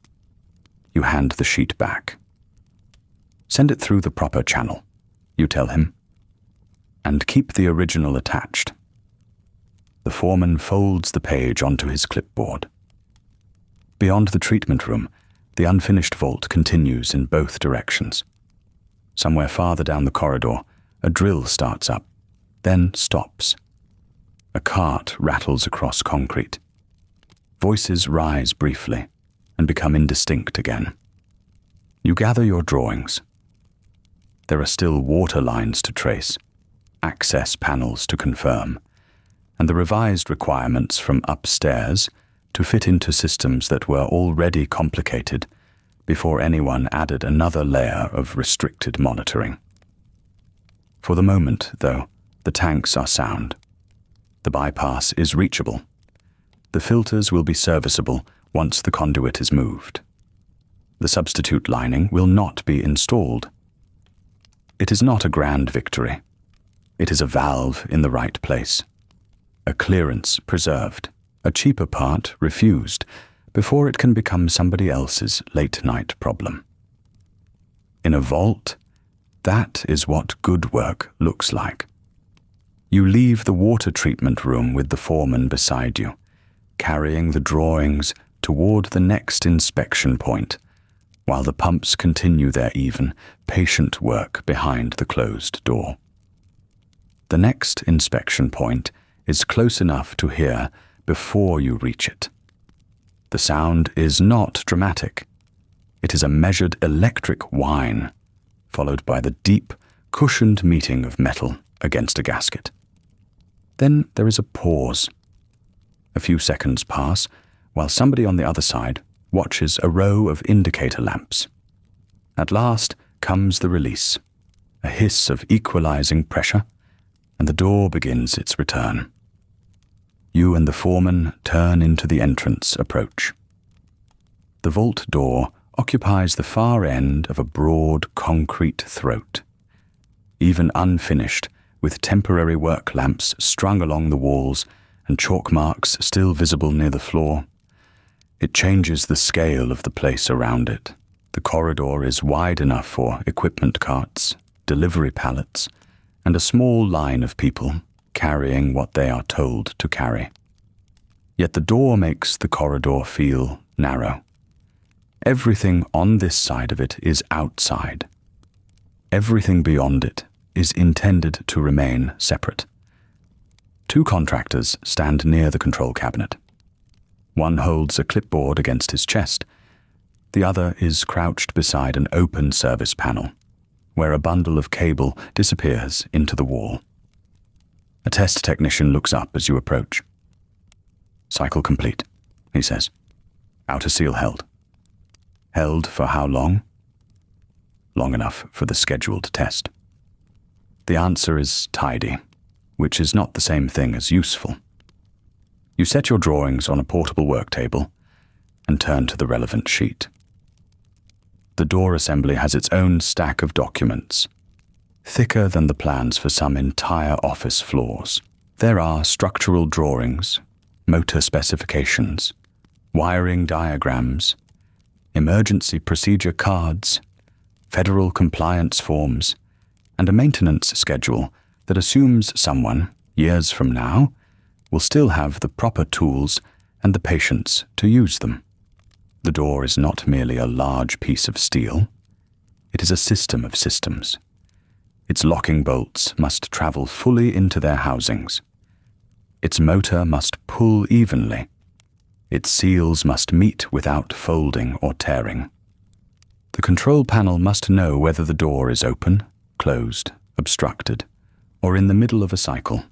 You hand the sheet back. Send it through the proper channel, you tell him, and keep the original attached. The foreman folds the page onto his clipboard. Beyond the treatment room, the unfinished vault continues in both directions. Somewhere farther down the corridor, a drill starts up, then stops. A cart rattles across concrete. Voices rise briefly and become indistinct again. You gather your drawings. There are still water lines to trace, access panels to confirm, and the revised requirements from upstairs to fit into systems that were already complicated before anyone added another layer of restricted monitoring. For the moment, though, the tanks are sound. The bypass is reachable. The filters will be serviceable once the conduit is moved. The substitute lining will not be installed. It is not a grand victory. It is a valve in the right place. a clearance preserved, a cheaper part refused, before it can become somebody else's late-night problem. In a vault, that is what good work looks like. You leave the water treatment room with the foreman beside you, carrying the drawings toward the next inspection point, while the pumps continue their even, patient work behind the closed door. The next inspection point is close enough to hear before you reach it. The sound is not dramatic. It is a measured electric whine, followed by the deep, cushioned meeting of metal against a gasket. Then there is a pause. A few seconds pass while somebody on the other side watches a row of indicator lamps. At last comes the release, a hiss of equalizing pressure, and the door begins its return. You and the foreman turn into the entrance approach. The vault door occupies the far end of a broad concrete throat. Even unfinished, with temporary work lamps strung along the walls and chalk marks still visible near the floor, it changes the scale of the place around it. The corridor is wide enough for equipment carts, delivery pallets, and a small line of people carrying what they are told to carry. Yet the door makes the corridor feel narrow. Everything on this side of it is outside. Everything beyond it is intended to remain separate. Two contractors stand near the control cabinet. One holds a clipboard against his chest. The other is crouched beside an open service panel, where a bundle of cable disappears into the wall. A test technician looks up as you approach. "Cycle complete," he says. "Outer seal held." "Held for how long?" "Long enough for the scheduled test." The answer is tidy, which is not the same thing as useful. You set your drawings on a portable work table and turn to the relevant sheet. The door assembly has its own stack of documents, thicker than the plans for some entire office floors. There are structural drawings, motor specifications, wiring diagrams, emergency procedure cards, federal compliance forms, and a maintenance schedule that assumes someone, years from now, will still have the proper tools and the patience to use them. The door is not merely a large piece of steel. It is a system of systems. Its locking bolts must travel fully into their housings. Its motor must pull evenly. Its seals must meet without folding or tearing. The control panel must know whether the door is open, closed, obstructed, or in the middle of a cycle.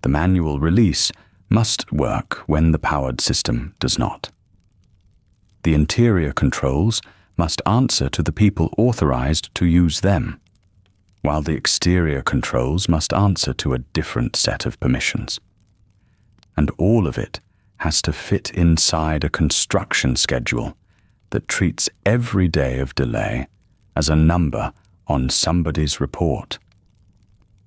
The manual release must work when the powered system does not. The interior controls must answer to the people authorized to use them, while the exterior controls must answer to a different set of permissions. And all of it has to fit inside a construction schedule that treats every day of delay as a number on somebody's report.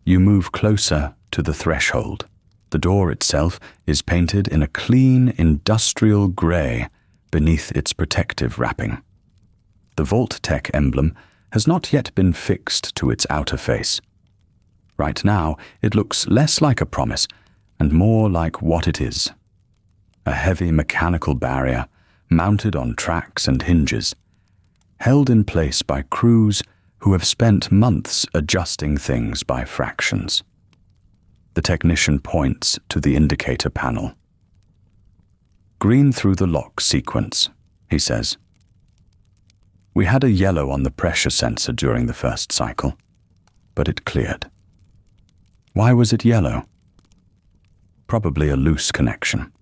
You move closer to the threshold. The door itself is painted in a clean industrial gray beneath its protective wrapping. The Vault-Tec emblem has not yet been fixed to its outer face. Right now, it looks less like a promise and more like what it is: a heavy mechanical barrier mounted on tracks and hinges, held in place by crews who have spent months adjusting things by fractions. The technician points to the indicator panel. "Green through the lock sequence," he says. "We had a yellow on the pressure sensor during the first cycle, but it cleared." Why was it yellow? Probably a loose connection.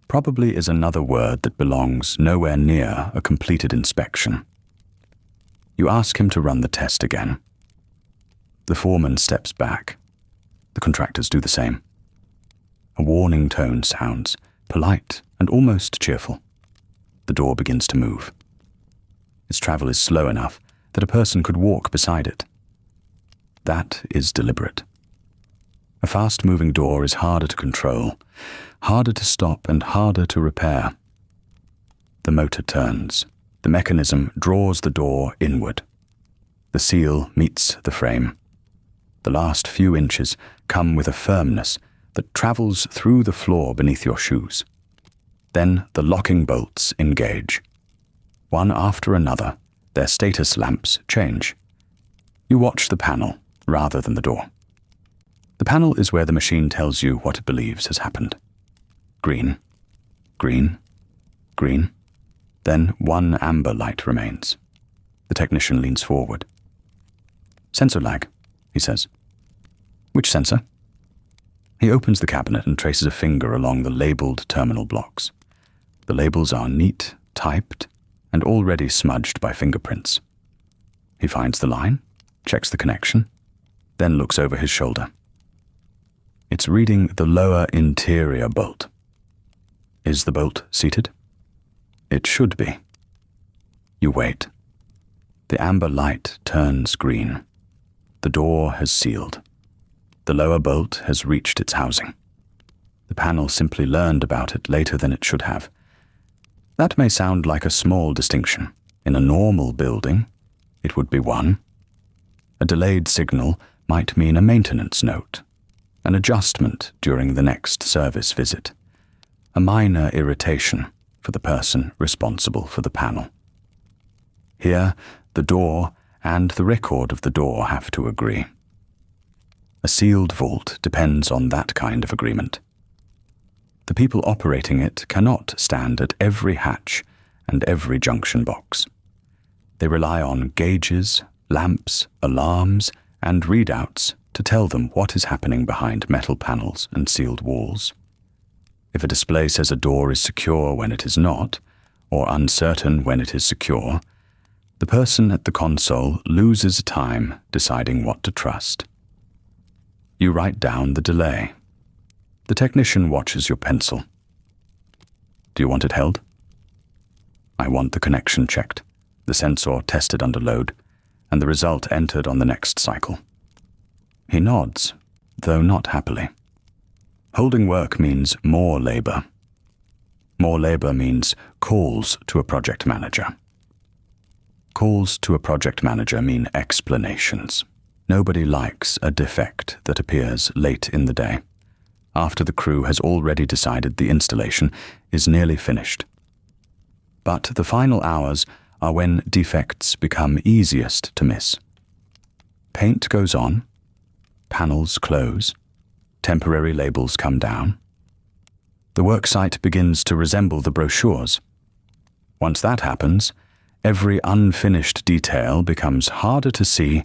Probably is another word that belongs nowhere near a completed inspection. You ask him to run the test again. The foreman steps back. The contractors do the same. A warning tone sounds, polite and almost cheerful. The door begins to move. Its travel is slow enough that a person could walk beside it. That is deliberate. A fast-moving door is harder to control, harder to stop and harder to repair. The motor turns. The mechanism draws the door inward. The seal meets the frame. The last few inches come with a firmness that travels through the floor beneath your shoes. Then the locking bolts engage. One after another, their status lamps change. You watch the panel rather than the door. The panel is where the machine tells you what it believes has happened. Green, green, green. Then one amber light remains. The technician leans forward. "Sensor lag," he says. "Which sensor?" He opens the cabinet and traces a finger along the labeled terminal blocks. The labels are neat, typed, and already smudged by fingerprints. He finds the line, checks the connection, then looks over his shoulder. It's reading the lower interior bolt. Is the bolt seated? It should be. You wait. The amber light turns green. The door has sealed. The lower bolt has reached its housing. The panel simply learned about it later than it should have. That may sound like a small distinction. In a normal building, it would be one. A delayed signal might mean a maintenance note, an adjustment during the next service visit, a minor irritation for the person responsible for the panel. Here, the door and the record of the door have to agree. A sealed vault depends on that kind of agreement. The people operating it cannot stand at every hatch and every junction box. They rely on gauges, lamps, alarms, and readouts to tell them what is happening behind metal panels and sealed walls. If a display says a door is secure when it is not, or uncertain when it is secure, the person at the console loses time deciding what to trust. You write down the delay. The technician watches your pencil. Do you want it held? I want the connection checked, the sensor tested under load, and the result entered on the next cycle. He nods, though not happily. Holding work means more labor. More labor means calls to a project manager. Calls to a project manager mean explanations. Nobody likes a defect that appears late in the day, after the crew has already decided the installation is nearly finished. But the final hours are when defects become easiest to miss. Paint goes on, panels close, temporary labels come down. The worksite begins to resemble the brochures. Once that happens, every unfinished detail becomes harder to see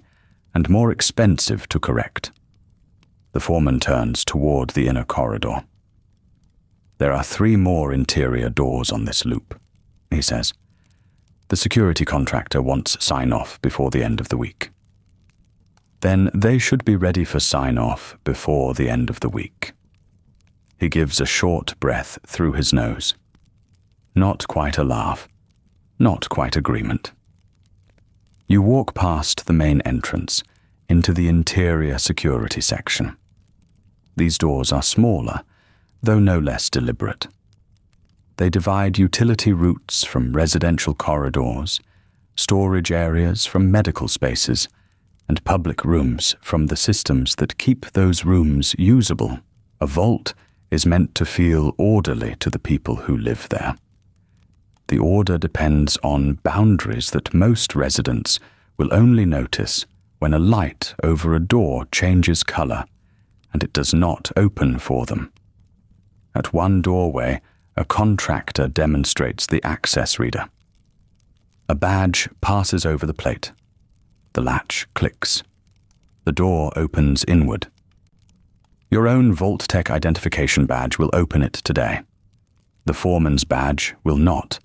and more expensive to correct. The foreman turns toward the inner corridor. There are 3 more interior doors on this loop, he says. The security contractor wants sign-off before the end of the week. Then they should be ready for sign-off before the end of the week. He gives a short breath through his nose. Not quite a laugh, not quite agreement. You walk past the main entrance into the interior security section. These doors are smaller, though no less deliberate. They divide utility routes from residential corridors, storage areas from medical spaces, and public rooms from the systems that keep those rooms usable. A vault is meant to feel orderly to the people who live there. The order depends on boundaries that most residents will only notice when a light over a door changes color and it does not open for them. At one doorway, a contractor demonstrates the access reader. A badge passes over the plate. The latch clicks. The door opens inward. Your own Vault-Tec identification badge will open it today. The foreman's badge will not.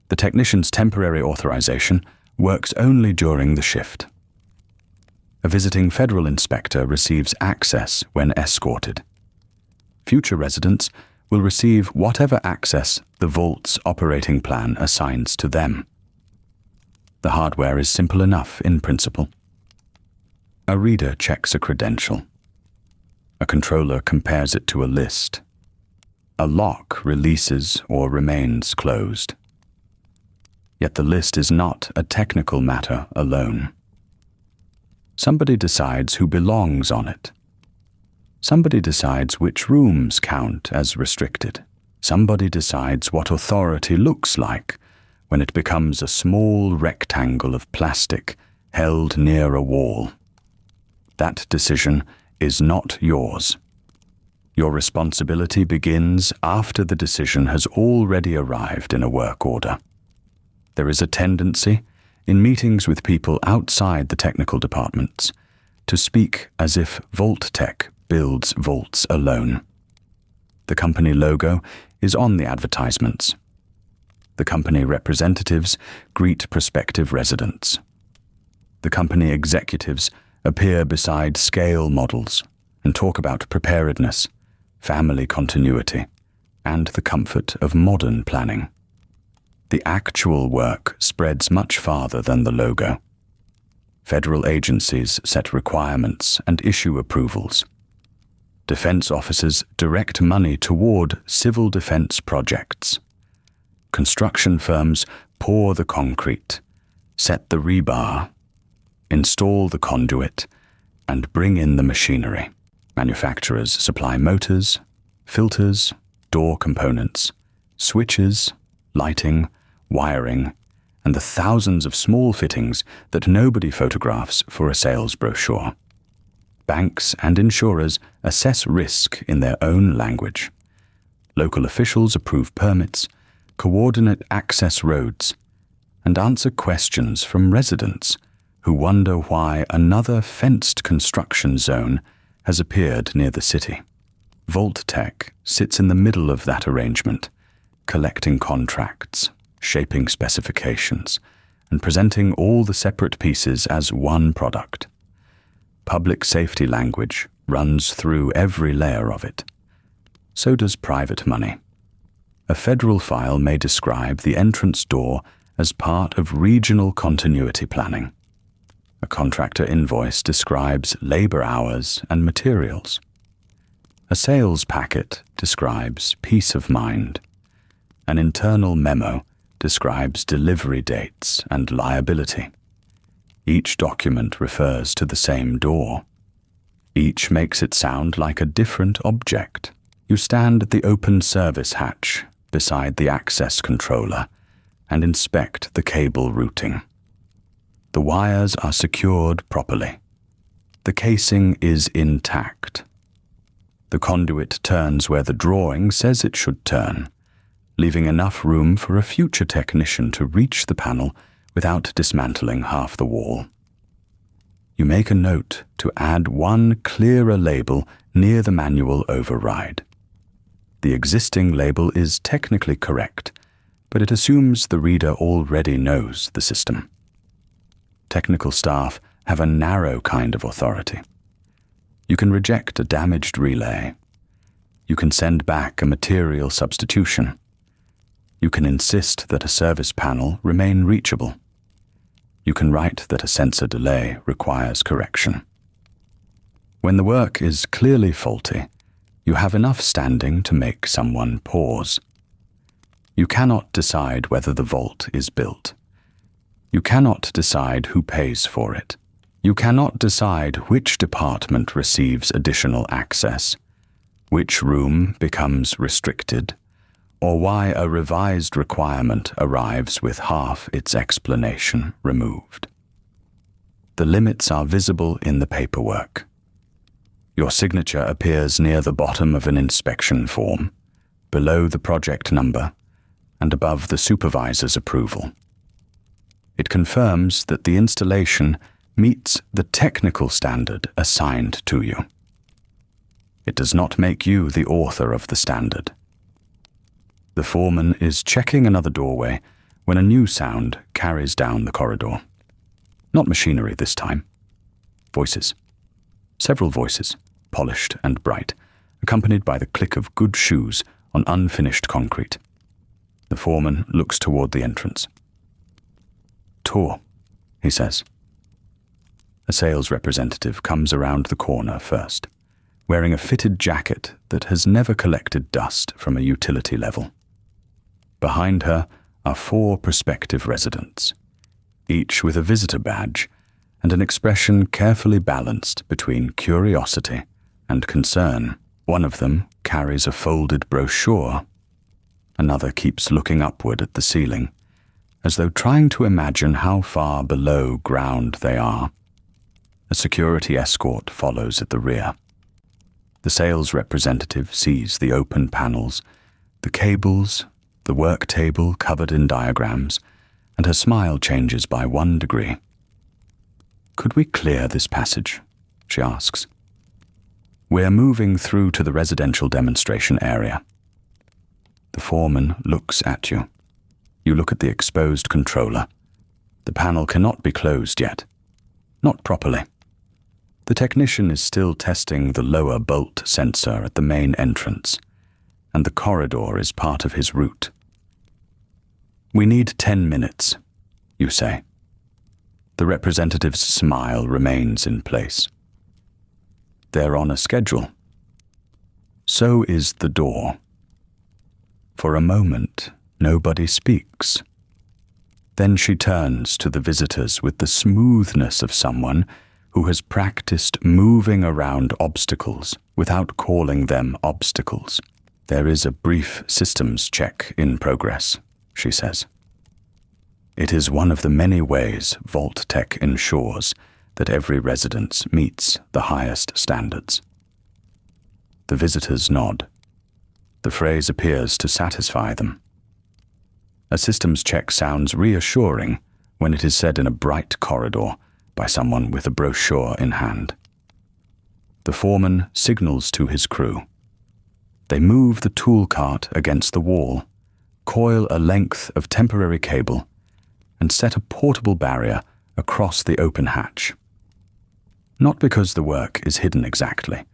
The technician's temporary authorization works only during the shift. A visiting federal inspector receives access when escorted. Future residents will receive whatever access the Vault's operating plan assigns to them. The hardware is simple enough in principle. A reader checks a credential. A controller compares it to a list. A lock releases or remains closed. Yet the list is not a technical matter alone. Somebody decides who belongs on it. Somebody decides which rooms count as restricted. Somebody decides what authority looks like when it becomes a small rectangle of plastic held near a wall. That decision is not yours. Your responsibility begins after the decision has already arrived in a work order. There is a tendency, in meetings with people outside the technical departments, to speak as if Vault-Tec builds vaults alone. The company logo is on the advertisements. The company representatives greet prospective residents. The company executives appear beside scale models and talk about preparedness, family continuity, and the comfort of modern planning. The actual work spreads much farther than the logo. Federal agencies set requirements and issue approvals. Defense officers direct money toward civil defense projects. Construction firms pour the concrete, set the rebar, install the conduit, and bring in the machinery. Manufacturers supply motors, filters, door components, switches, lighting, wiring, and the thousands of small fittings that nobody photographs for a sales brochure. Banks and insurers assess risk in their own language. Local officials approve permits, coordinate access roads, and answer questions from residents who wonder why another fenced construction zone has appeared near the city. Vault-Tec sits in the middle of that arrangement, collecting contracts, shaping specifications, and presenting all the separate pieces as one product. Public safety language runs through every layer of it. So does private money. A federal file may describe the entrance door as part of regional continuity planning. A contractor invoice describes labor hours and materials. A sales packet describes peace of mind. An internal memo describes delivery dates and liability. Each document refers to the same door. Each makes it sound like a different object. You stand at the open service hatch beside the access controller and inspect the cable routing. The wires are secured properly. The casing is intact. The conduit turns where the drawing says it should turn, leaving enough room for a future technician to reach the panel without dismantling half the wall. You make a note to add one clearer label near the manual override. The existing label is technically correct, but it assumes the reader already knows the system. Technical staff have a narrow kind of authority. You can reject a damaged relay. You can send back a material substitution. You can insist that a service panel remain reachable. You can write that a sensor delay requires correction. When the work is clearly faulty, you have enough standing to make someone pause. You cannot decide whether the vault is built. You cannot decide who pays for it. You cannot decide which department receives additional access, which room becomes restricted, or why a revised requirement arrives with half its explanation removed. The limits are visible in the paperwork. Your signature appears near the bottom of an inspection form, below the project number, and above the supervisor's approval. It confirms that the installation meets the technical standard assigned to you. It does not make you the author of the standard. The foreman is checking another doorway when a new sound carries down the corridor. Not machinery this time. Voices. Several voices, polished and bright, accompanied by the click of good shoes on unfinished concrete. The foreman looks toward the entrance. "Tour," he says. A sales representative comes around the corner first. wearing a fitted jacket that has never collected dust from a utility level. Behind her are 4 prospective residents, each with a visitor badge and an expression carefully balanced between curiosity and concern. One of them carries a folded brochure. Another keeps looking upward at the ceiling, as though trying to imagine how far below ground they are. A security escort follows at the rear. The sales representative sees the open panels, the cables, the work table covered in diagrams, and her smile changes by 1 degree. "Could we clear this passage?" she asks. "We're moving through to the residential demonstration area." The foreman looks at you. You look at the exposed controller. The panel cannot be closed yet. Not properly. The technician is still testing the lower bolt sensor at the main entrance, and the corridor is part of his route. "We need 10 minutes, you say. The representative's smile remains in place. They're on a schedule. So is the door. For a moment, nobody speaks. Then she turns to the visitors with the smoothness of someone who has practiced moving around obstacles without calling them obstacles. "There is a brief systems check in progress," she says. It is one of the many ways Vault-Tec ensures that every resident meets the highest standards. The visitors nod. The phrase appears to satisfy them. A systems check sounds reassuring when it is said in a bright corridor by someone with a brochure in hand. The foreman signals to his crew. They move the tool cart against the wall, coil a length of temporary cable, and set a portable barrier across the open hatch. Not because the work is hidden exactly,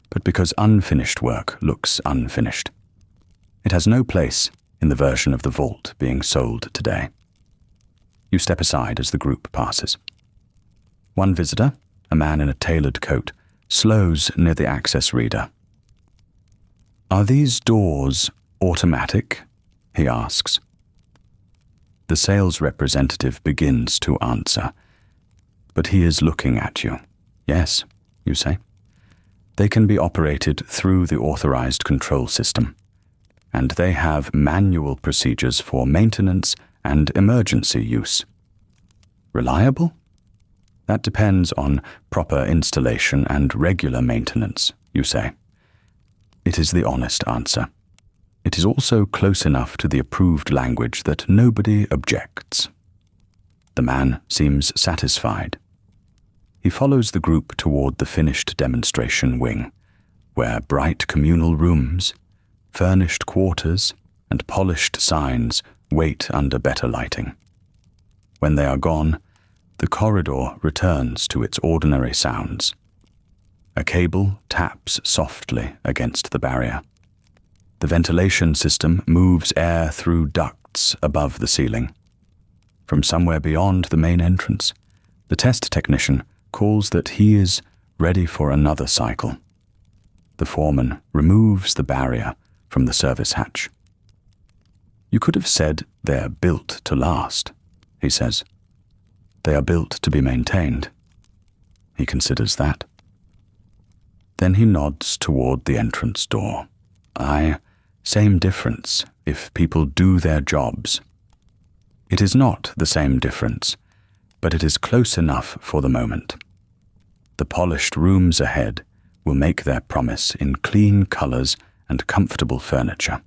but because unfinished work looks unfinished. It has no place in the version of the vault being sold today. You step aside as the group passes. One visitor, a man in a tailored coat, slows near the access reader. "Are these doors automatic?" he asks. The sales representative begins to answer, but he is looking at you. "Yes," you say. "They can be operated through the authorized control system, and they have manual procedures for maintenance and emergency use." "Reliable?" "That depends on proper installation and regular maintenance," you say. It is the honest answer. It is also close enough to the approved language that nobody objects. The man seems satisfied. He follows the group toward the finished demonstration wing, where bright communal rooms, furnished quarters, and polished signs wait under better lighting. When they are gone, the corridor returns to its ordinary sounds. A cable taps softly against the barrier. The ventilation system moves air through ducts above the ceiling. From somewhere beyond the main entrance, the test technician calls that he is ready for another cycle. The foreman removes the barrier from the service hatch. "You could have said they're built to last," he says. "They are built to be maintained." He considers that. Then he nods toward the entrance door. Same difference if people do their jobs. It is not the same difference, but it is close enough for the moment. The polished rooms ahead will make their promise in clean colors and comfortable furniture.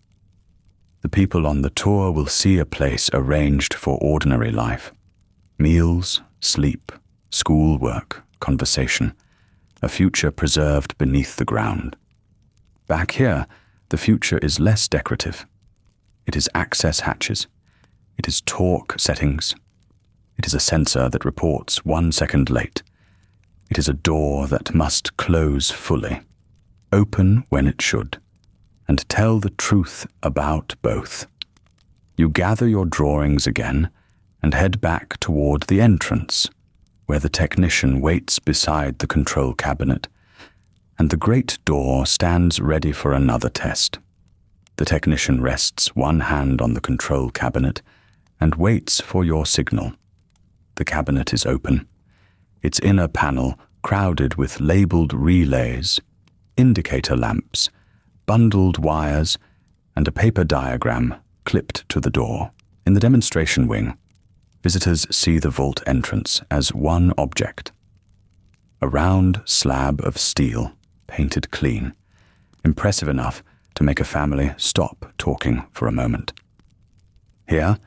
The people on the tour will see a place arranged for ordinary life. Meals, sleep, schoolwork, conversation, a future preserved beneath the ground. Back here, the future is less decorative. It is access hatches. It is torque settings. It is a sensor that reports 1 second late. It is a door that must close fully, open when it should, and tell the truth about both. You gather your drawings again and head back toward the entrance, where the technician waits beside the control cabinet. and the great door stands ready for another test. The technician rests one hand on the control cabinet and waits for your signal. The cabinet is open, its inner panel crowded with labeled relays, indicator lamps, bundled wires, and a paper diagram clipped to the door. In the demonstration wing, visitors see the vault entrance as one object. A round slab of steel, painted clean, impressive enough to make a family stop talking for a moment. Here,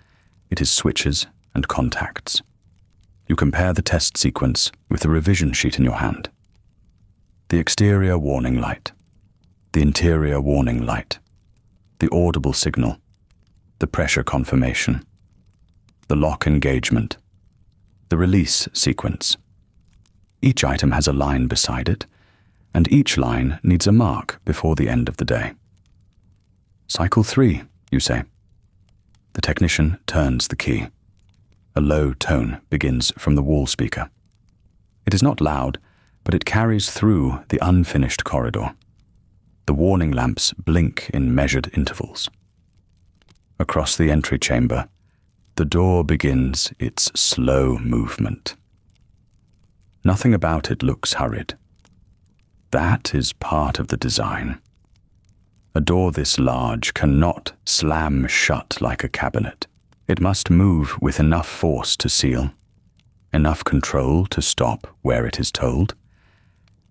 it is switches and contacts. You compare the test sequence with the revision sheet in your hand. The exterior warning light, the interior warning light, the audible signal, the pressure confirmation, the lock engagement, the release sequence. Each item has a line beside it, and each line needs a mark before the end of the day. Cycle 3, you say. The technician turns the key. A low tone begins from the wall speaker. It is not loud, but it carries through the unfinished corridor. The warning lamps blink in measured intervals. Across the entry chamber, the door begins its slow movement. Nothing about it looks hurried. That is part of the design. A door this large cannot slam shut like a cabinet. It must move with enough force to seal, enough control to stop where it is told,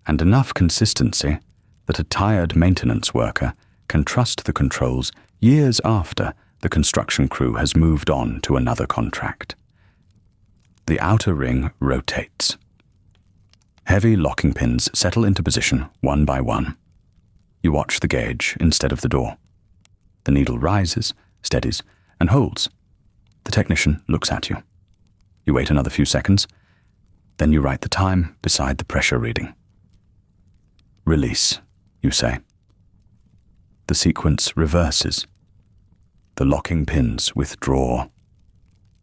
and enough consistency that a tired maintenance worker can trust the controls years after the construction crew has moved on to another contract. The outer ring rotates. Heavy locking pins settle into position one by one. You watch the gauge instead of the door. The needle rises, steadies, and holds. The technician looks at you. You wait another few seconds, then you write the time beside the pressure reading. Release, you say. The sequence reverses. The locking pins withdraw.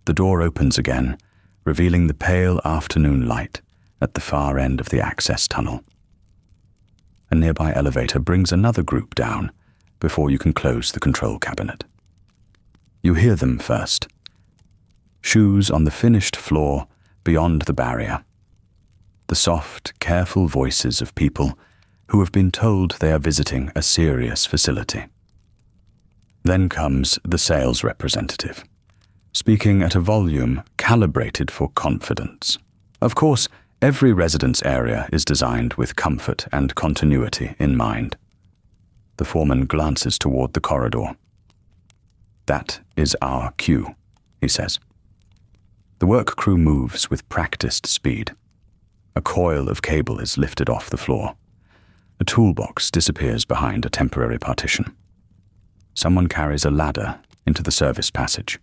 The door opens again, revealing the pale afternoon light at the far end of the access tunnel. A nearby elevator brings another group down before you can close the control cabinet. You hear them first. Shoes on the finished floor beyond the barrier. The soft, careful voices of people who have been told they are visiting a serious facility. Then comes the sales representative, speaking at a volume calibrated for confidence. Of course, every residence area is designed with comfort and continuity in mind. The foreman glances toward the corridor. That is our cue, he says. The work crew moves with practiced speed. A coil of cable is lifted off the floor. A toolbox disappears behind a temporary partition. Someone carries a ladder into the service passage.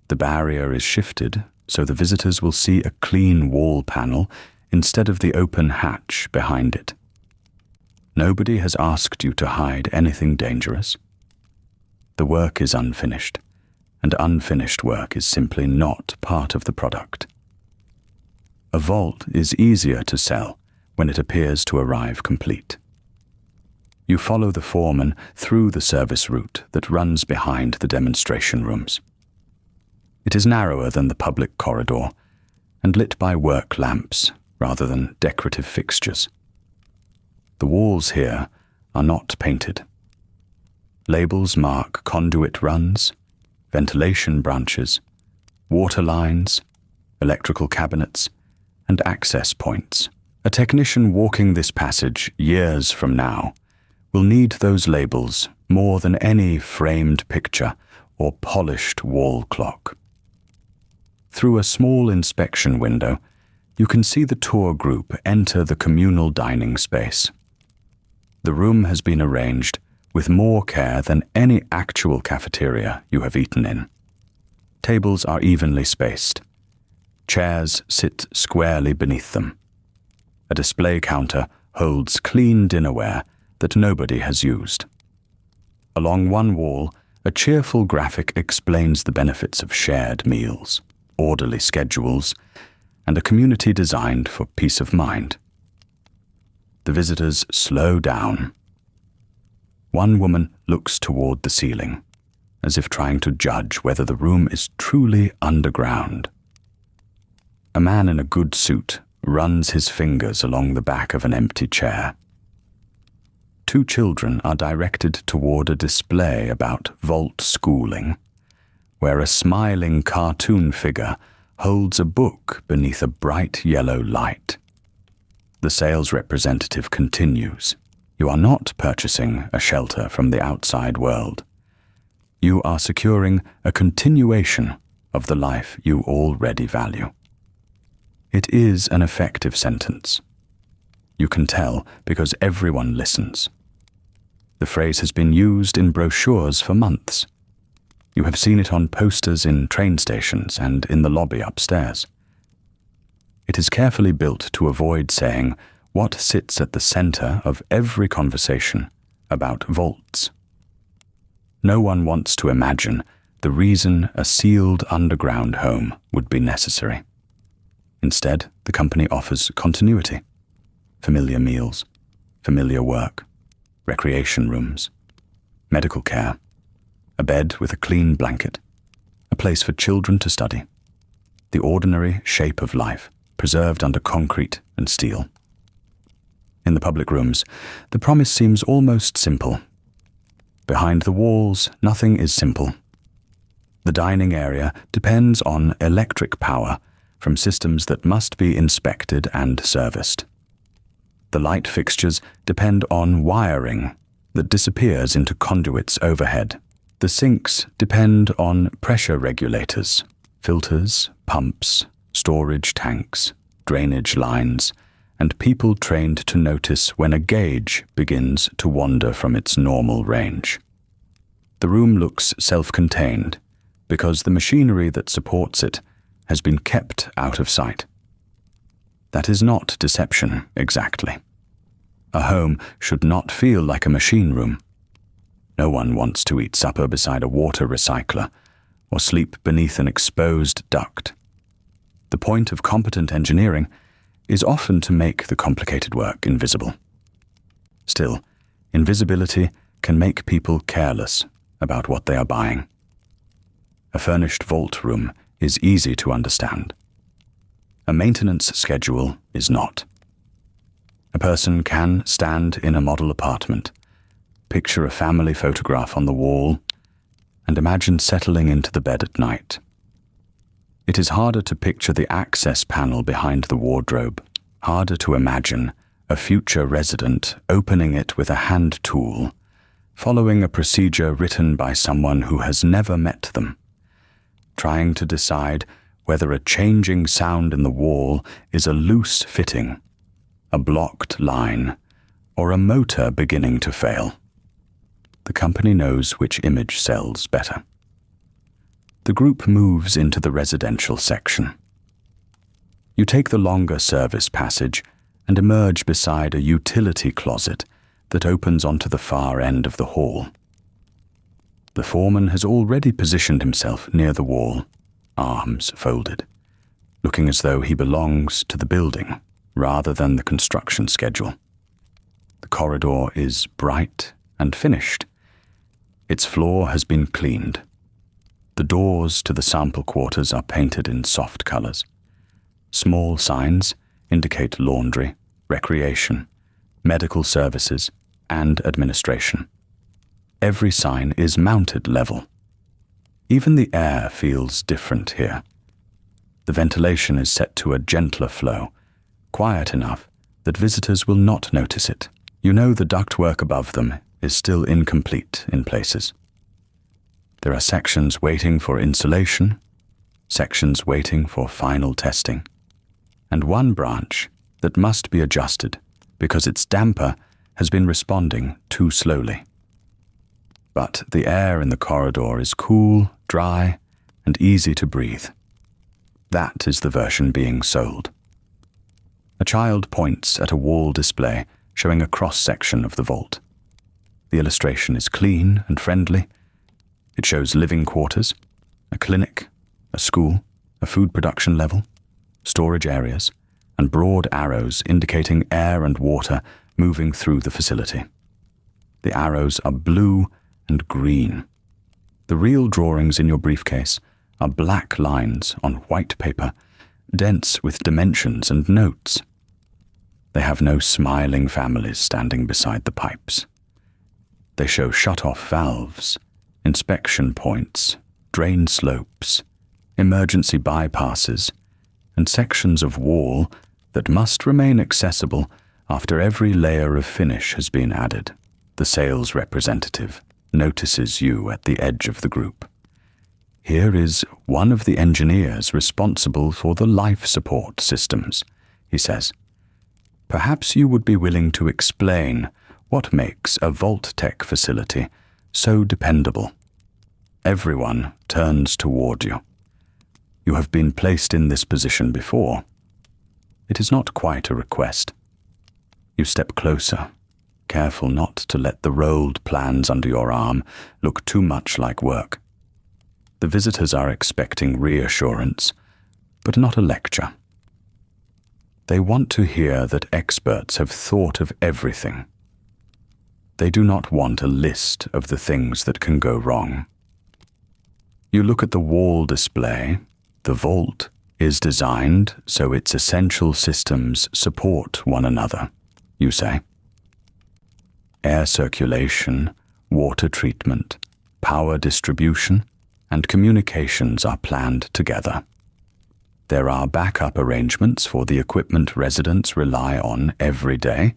The barrier is shifted so the visitors will see a clean wall panel instead of the open hatch behind it. Nobody has asked you to hide anything dangerous. The work is unfinished, and unfinished work is simply not part of the product. A vault is easier to sell when it appears to arrive complete. You follow the foreman through the service route that runs behind the demonstration rooms. It is narrower than the public corridor and lit by work lamps rather than decorative fixtures. The walls here are not painted. Labels mark conduit runs, ventilation branches, water lines, electrical cabinets, and access points. A technician walking this passage years from now will need those labels more than any framed picture or polished wall clock. Through a small inspection window, you can see the tour group enter the communal dining space. The room has been arranged with more care than any actual cafeteria you have eaten in. Tables are evenly spaced. Chairs sit squarely beneath them. A display counter holds clean dinnerware that nobody has used. Along one wall, a cheerful graphic explains the benefits of shared meals, orderly schedules, and a community designed for peace of mind. The visitors slow down. One woman looks toward the ceiling, as if trying to judge whether the room is truly underground. A man in a good suit runs his fingers along the back of an empty chair. Two children are directed toward a display about vault schooling, where a smiling cartoon figure holds a book beneath a bright yellow light. The sales representative continues. You are not purchasing a shelter from the outside world. You are securing a continuation of the life you already value. It is an effective sentence. You can tell because everyone listens. The phrase has been used in brochures for months. You have seen it on posters in train stations and in the lobby upstairs. It is carefully built to avoid saying what sits at the center of every conversation about vaults. No one wants to imagine the reason a sealed underground home would be necessary. Instead, the company offers continuity, familiar meals, familiar work, recreation rooms, medical care, a bed with a clean blanket, a place for children to study, the ordinary shape of life preserved under concrete and steel. In the public rooms, the promise seems almost simple. Behind the walls, nothing is simple. The dining area depends on electric power from systems that must be inspected and serviced. The light fixtures depend on wiring that disappears into conduits overhead. The sinks depend on pressure regulators, filters, pumps, storage tanks, drainage lines, and people trained to notice when a gauge begins to wander from its normal range. The room looks self-contained because the machinery that supports it has been kept out of sight. That is not deception, exactly. A home should not feel like a machine room. No one wants to eat supper beside a water recycler or sleep beneath an exposed duct. The point of competent engineering is often to make the complicated work invisible. Still, invisibility can make people careless about what they are buying. A furnished vault room is easy to understand. A maintenance schedule is not. A person can stand in a model apartment, picture a family photograph on the wall, and imagine settling into the bed at night. It is harder to picture the access panel behind the wardrobe, harder to imagine a future resident opening it with a hand tool, following a procedure written by someone who has never met them, trying to decide whether a changing sound in the wall is a loose fitting, a blocked line, or a motor beginning to fail. The company knows which image sells better. The group moves into the residential section. You take the longer service passage and emerge beside a utility closet that opens onto the far end of the hall. The foreman has already positioned himself near the wall, arms folded, looking as though he belongs to the building rather than the construction schedule. The corridor is bright and finished. Its floor has been cleaned. The doors to the sample quarters are painted in soft colors. Small signs indicate laundry, recreation, medical services, and administration. Every sign is mounted level. Even the air feels different here. The ventilation is set to a gentler flow, quiet enough that visitors will not notice it. You know the ductwork above them is still incomplete in places. There are sections waiting for insulation, sections waiting for final testing, and one branch that must be adjusted because its damper has been responding too slowly. But the air in the corridor is cool, dry, and easy to breathe. That is the version being sold. A child points at a wall display showing a cross-section of the vault. The illustration is clean and friendly. It shows living quarters, a clinic, a school, a food production level, storage areas, and broad arrows indicating air and water moving through the facility. The arrows are blue and green. The real drawings in your briefcase are black lines on white paper, dense with dimensions and notes. They have no smiling families standing beside the pipes. They show shut-off valves, inspection points, drain slopes, emergency bypasses, and sections of wall that must remain accessible after every layer of finish has been added. The sales representative notices you at the edge of the group. Here is one of the engineers responsible for the life support systems, he says. Perhaps you would be willing to explain what makes a Vault-Tec facility so dependable. Everyone turns toward you. You have been placed in this position before. It is not quite a request. You step closer, careful not to let the rolled plans under your arm look too much like work. The visitors are expecting reassurance, but not a lecture. They want to hear that experts have thought of everything. They do not want a list of the things that can go wrong. You look at the wall display. The vault is designed so its essential systems support one another, you say. Air circulation, water treatment, power distribution, and communications are planned together. There are backup arrangements for the equipment residents rely on every day,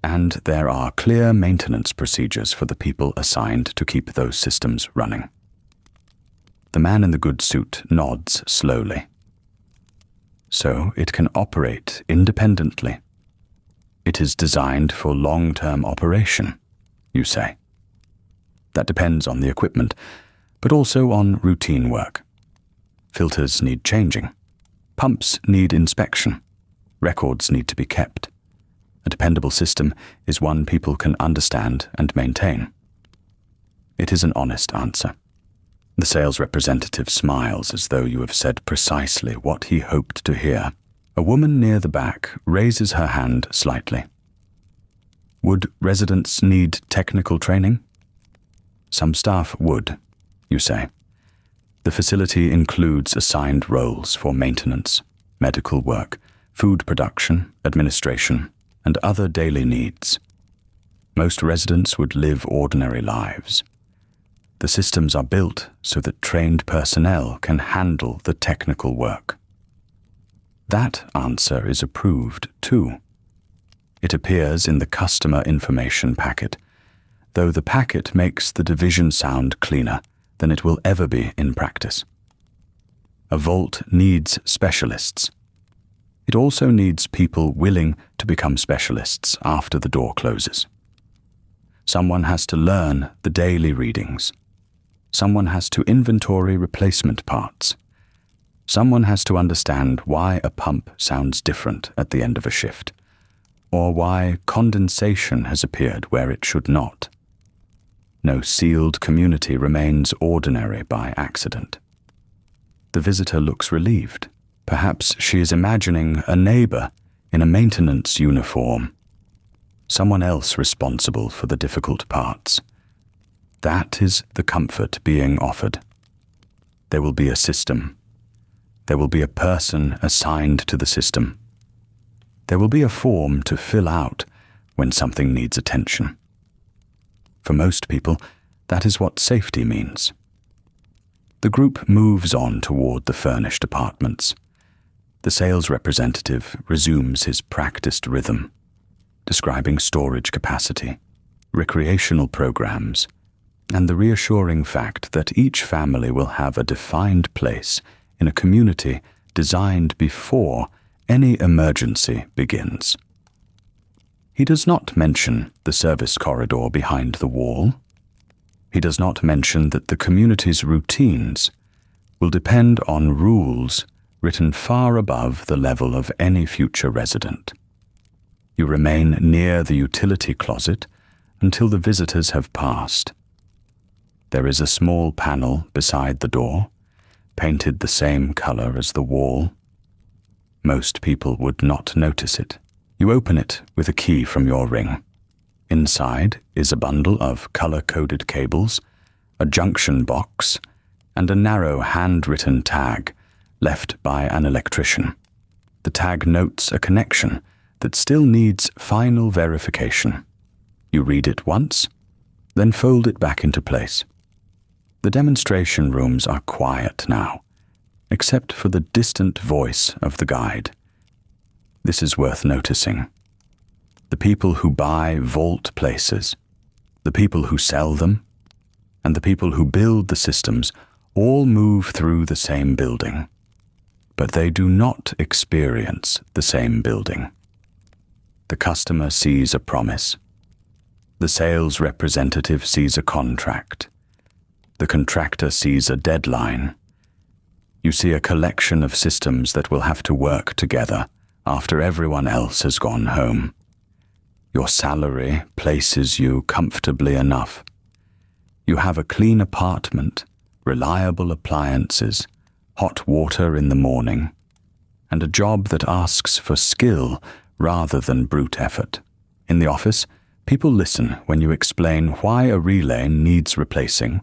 and there are clear maintenance procedures for the people assigned to keep those systems running. The man in the good suit nods slowly. So it can operate independently. It is designed for long-term operation, you say. That depends on the equipment, but also on routine work. Filters need changing. Pumps need inspection. Records need to be kept. A dependable system is one people can understand and maintain. It is an honest answer. The sales representative smiles as though you have said precisely what he hoped to hear. A woman near the back raises her hand slightly. Would residents need technical training? Some staff would, you say. The facility includes assigned roles for maintenance, medical work, food production, administration, and other daily needs. Most residents would live ordinary lives. The systems are built so that trained personnel can handle the technical work. That answer is approved too. It appears in the customer information packet, though the packet makes the division sound cleaner than it will ever be in practice. A vault needs specialists. It also needs people willing to become specialists after the door closes. Someone has to learn the daily readings. Someone has to inventory replacement parts. Someone has to understand why a pump sounds different at the end of a shift, or why condensation has appeared where it should not. No sealed community remains ordinary by accident. The visitor looks relieved. Perhaps she is imagining a neighbor in a maintenance uniform, someone else responsible for the difficult parts. That is the comfort being offered. There will be a system. There will be a person assigned to the system. There will be a form to fill out when something needs attention. For most people, that is what safety means. The group moves on toward the furnished apartments. The sales representative resumes his practiced rhythm, describing storage capacity, recreational programs, and the reassuring fact that each family will have a defined place in a community designed before any emergency begins. He does not mention the service corridor behind the wall. He does not mention that the community's routines will depend on rules written far above the level of any future resident. You remain near the utility closet until the visitors have passed. There is a small panel beside the door, painted the same color as the wall. Most people would not notice it. You open it with a key from your ring. Inside is a bundle of color-coded cables, a junction box, and a narrow handwritten tag left by an electrician. The tag notes a connection that still needs final verification. You read it once, then fold it back into place. The demonstration rooms are quiet now, except for the distant voice of the guide. This is worth noticing. The people who buy vault places, the people who sell them, and the people who build the systems all move through the same building, but they do not experience the same building. The customer sees a promise. The sales representative sees a contract. The contractor sees a deadline. You see a collection of systems that will have to work together after everyone else has gone home. Your salary places you comfortably enough. You have a clean apartment, reliable appliances, hot water in the morning, and a job that asks for skill rather than brute effort. In the office, people listen when you explain why a relay needs replacing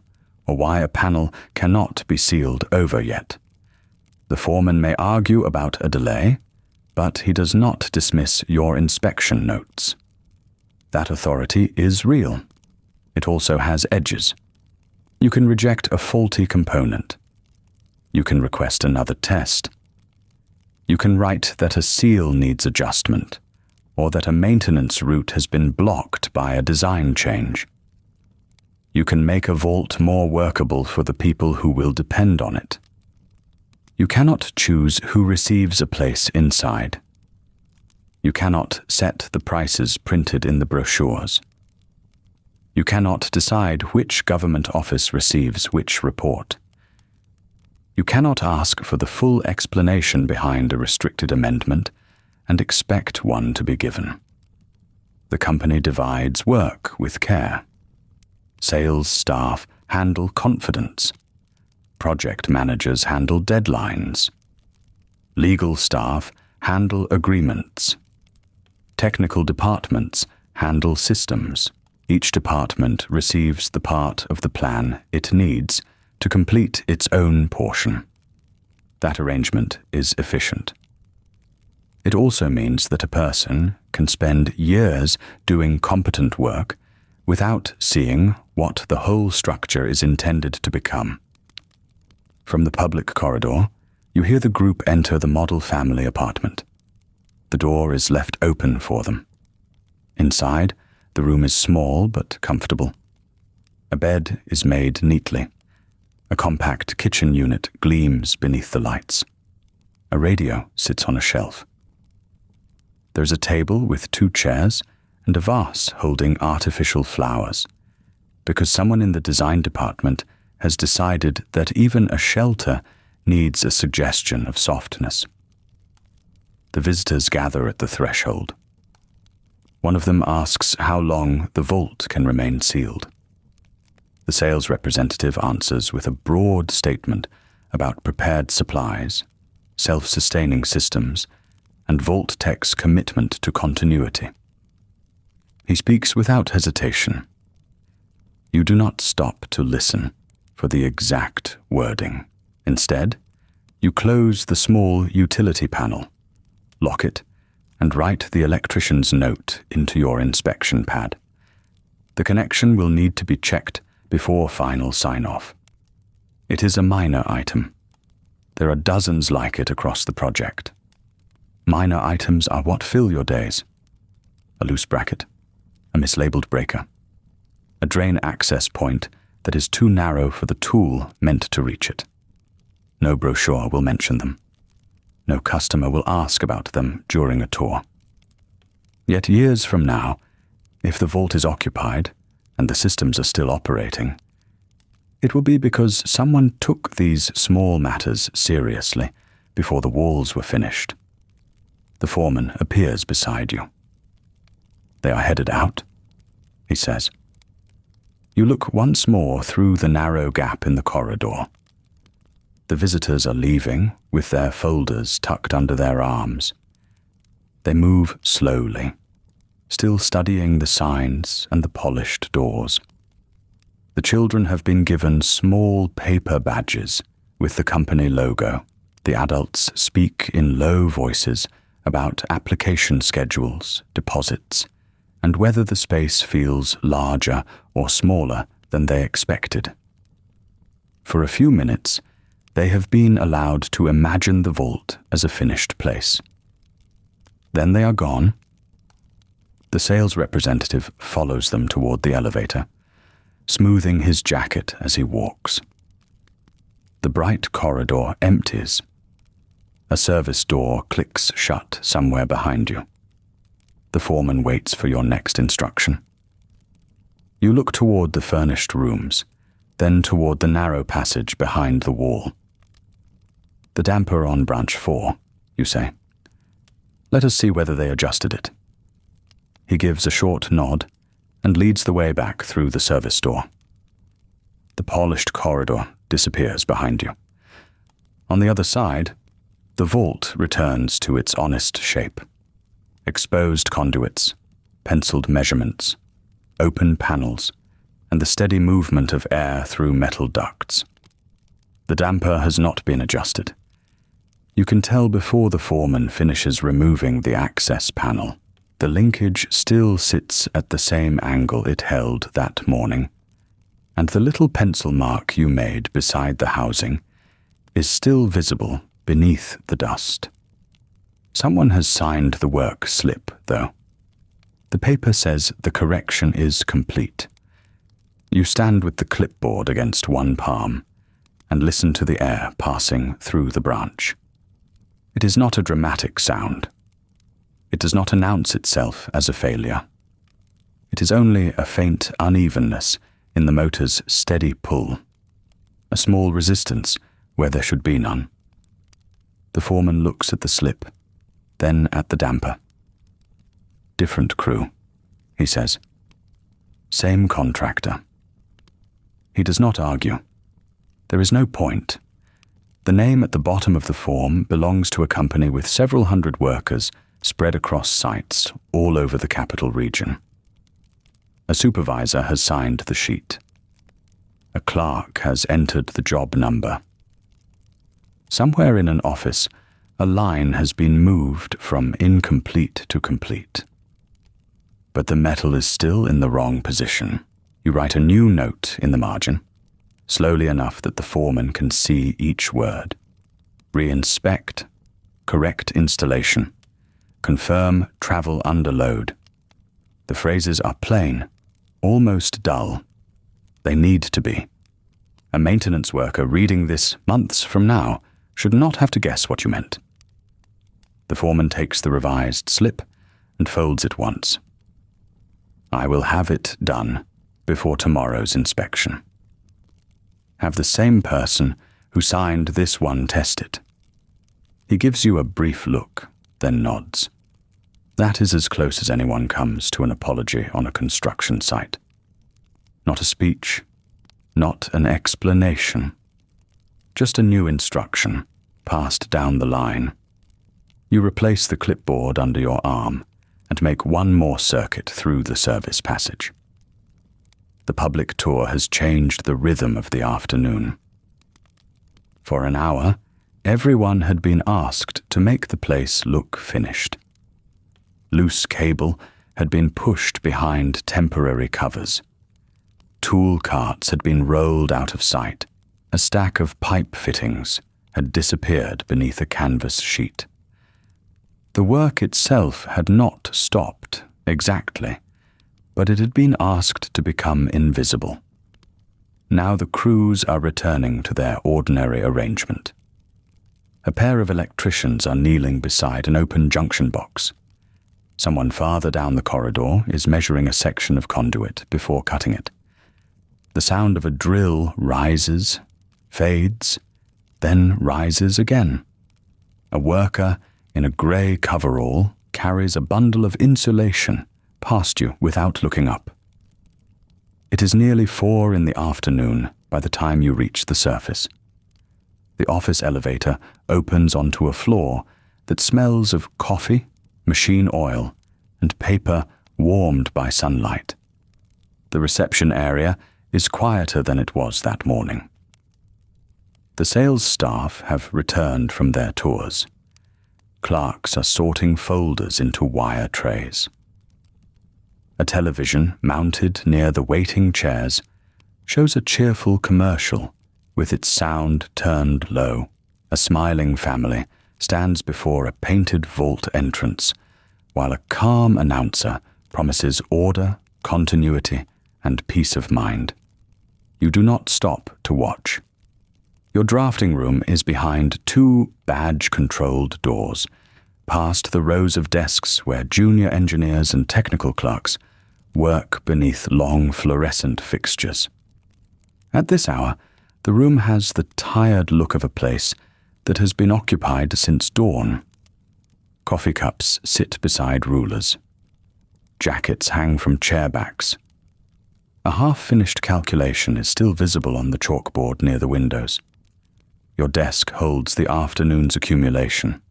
or why a panel cannot be sealed over yet. The foreman may argue about a delay, but he does not dismiss your inspection notes. That authority is real. It also has edges. You can reject a faulty component. You can request another test. You can write that a seal needs adjustment, or that a maintenance route has been blocked by a design change. You can make a vault more workable for the people who will depend on it. You cannot choose who receives a place inside. You cannot set the prices printed in the brochures. You cannot decide which government office receives which report. You cannot ask for the full explanation behind a restricted amendment and expect one to be given. The company divides work with care. Sales staff handle confidence. Project managers handle deadlines. Legal staff handle agreements. Technical departments handle systems. Each department receives the part of the plan it needs to complete its own portion. That arrangement is efficient. It also means that a person can spend years doing competent work without seeing what the whole structure is intended to become. From the public corridor, you hear the group enter the model family apartment. The door is left open for them. Inside, the room is small but comfortable. A bed is made neatly. A compact kitchen unit gleams beneath the lights. A radio sits on a shelf. There's a table with 2 chairs and a vase holding artificial flowers, because someone in the design department has decided that even a shelter needs a suggestion of softness. The visitors gather at the threshold. One of them asks how long the vault can remain sealed. The sales representative answers with a broad statement about prepared supplies, self-sustaining systems, and Vault-Tec's commitment to continuity. He speaks without hesitation. You do not stop to listen for the exact wording. Instead, you close the small utility panel, lock it, and write the electrician's note into your inspection pad. The connection will need to be checked before final sign-off. It is a minor item. There are dozens like it across the project. Minor items are what fill your days. A loose bracket, a mislabeled breaker, a drain access point that is too narrow for the tool meant to reach it. No brochure will mention them. No customer will ask about them during a tour. Yet years from now, if the vault is occupied and the systems are still operating, it will be because someone took these small matters seriously before the walls were finished. The foreman appears beside you. They are headed out, he says. You look once more through the narrow gap in the corridor. The visitors are leaving with their folders tucked under their arms. They move slowly, still studying the signs and the polished doors. The children have been given small paper badges with the company logo. The adults speak in low voices about application schedules, deposits, and whether the space feels larger or smaller than they expected. For a few minutes, they have been allowed to imagine the vault as a finished place. Then they are gone. The sales representative follows them toward the elevator, smoothing his jacket as he walks. The bright corridor empties. A service door clicks shut somewhere behind you. The foreman waits for your next instruction. You look toward the furnished rooms, then toward the narrow passage behind the wall. The damper on branch 4, you say. Let us see whether they adjusted it. He gives a short nod and leads the way back through the service door. The polished corridor disappears behind you. On the other side, the vault returns to its honest shape. Exposed conduits, penciled measurements, open panels, and the steady movement of air through metal ducts. The damper has not been adjusted. You can tell before the foreman finishes removing the access panel. The linkage still sits at the same angle it held that morning, and the little pencil mark you made beside the housing is still visible beneath the dust. Someone has signed the work slip, though. The paper says the correction is complete. You stand with the clipboard against one palm and listen to the air passing through the branch. It is not a dramatic sound. It does not announce itself as a failure. It is only a faint unevenness in the motor's steady pull, a small resistance where there should be none. The foreman looks at the slip, then at the damper. Different crew, he says. Same contractor. He does not argue. There is no point. The name at the bottom of the form belongs to a company with several hundred workers spread across sites all over the capital region. A supervisor has signed the sheet. A clerk has entered the job number. Somewhere in an office, a line has been moved from incomplete to complete. But the metal is still in the wrong position. You write a new note in the margin, slowly enough that the foreman can see each word. Reinspect, correct installation, confirm travel under load. The phrases are plain, almost dull. They need to be. A maintenance worker reading this months from now should not have to guess what you meant. The foreman takes the revised slip and folds it once. I will have it done before tomorrow's inspection. Have the same person who signed this one test it. He gives you a brief look, then nods. That is as close as anyone comes to an apology on a construction site. Not a speech, not an explanation, just a new instruction passed down the line. You replace the clipboard under your arm and make one more circuit through the service passage. The public tour has changed the rhythm of the afternoon. For an hour, everyone had been asked to make the place look finished. Loose cable had been pushed behind temporary covers. Tool carts had been rolled out of sight. A stack of pipe fittings had disappeared beneath a canvas sheet. The work itself had not stopped exactly, but it had been asked to become invisible. Now the crews are returning to their ordinary arrangement. A pair of electricians are kneeling beside an open junction box. Someone farther down the corridor is measuring a section of conduit before cutting it. The sound of a drill rises, fades, then rises again. A worker in a grey coverall carries a bundle of insulation past you without looking up. It is nearly 4 in the afternoon by the time you reach the surface. The office elevator opens onto a floor that smells of coffee, machine oil, and paper warmed by sunlight. The reception area is quieter than it was that morning. The sales staff have returned from their tours. Clerks are sorting folders into wire trays. A television mounted near the waiting chairs shows a cheerful commercial with its sound turned low. A smiling family stands before a painted vault entrance, while a calm announcer promises order, continuity, and peace of mind. You do not stop to watch. Your drafting room is behind two badge-controlled doors, past the rows of desks where junior engineers and technical clerks work beneath long fluorescent fixtures. At this hour, the room has the tired look of a place that has been occupied since dawn. Coffee cups sit beside rulers. Jackets hang from chairbacks. A half-finished calculation is still visible on the chalkboard near the windows. Your desk holds the afternoon's accumulation.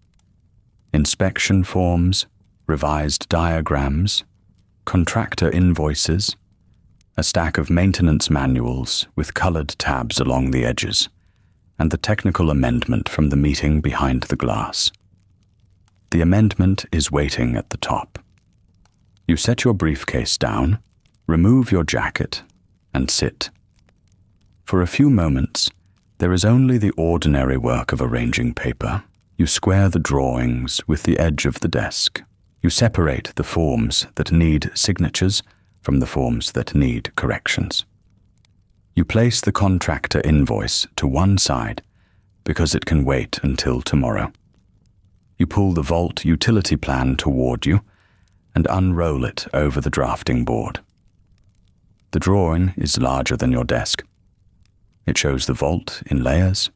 Inspection forms, revised diagrams, contractor invoices, a stack of maintenance manuals with colored tabs along the edges, and the technical amendment from the meeting behind the glass. The amendment is waiting at the top. You set your briefcase down, remove your jacket, and sit. For a few moments, there is only the ordinary work of arranging paper. You square the drawings with the edge of the desk. You separate the forms that need signatures from the forms that need corrections. You place the contractor invoice to one side because it can wait until tomorrow. You pull the Vault utility plan toward you and unroll it over the drafting board. The drawing is larger than your desk. It shows the Vault in layers.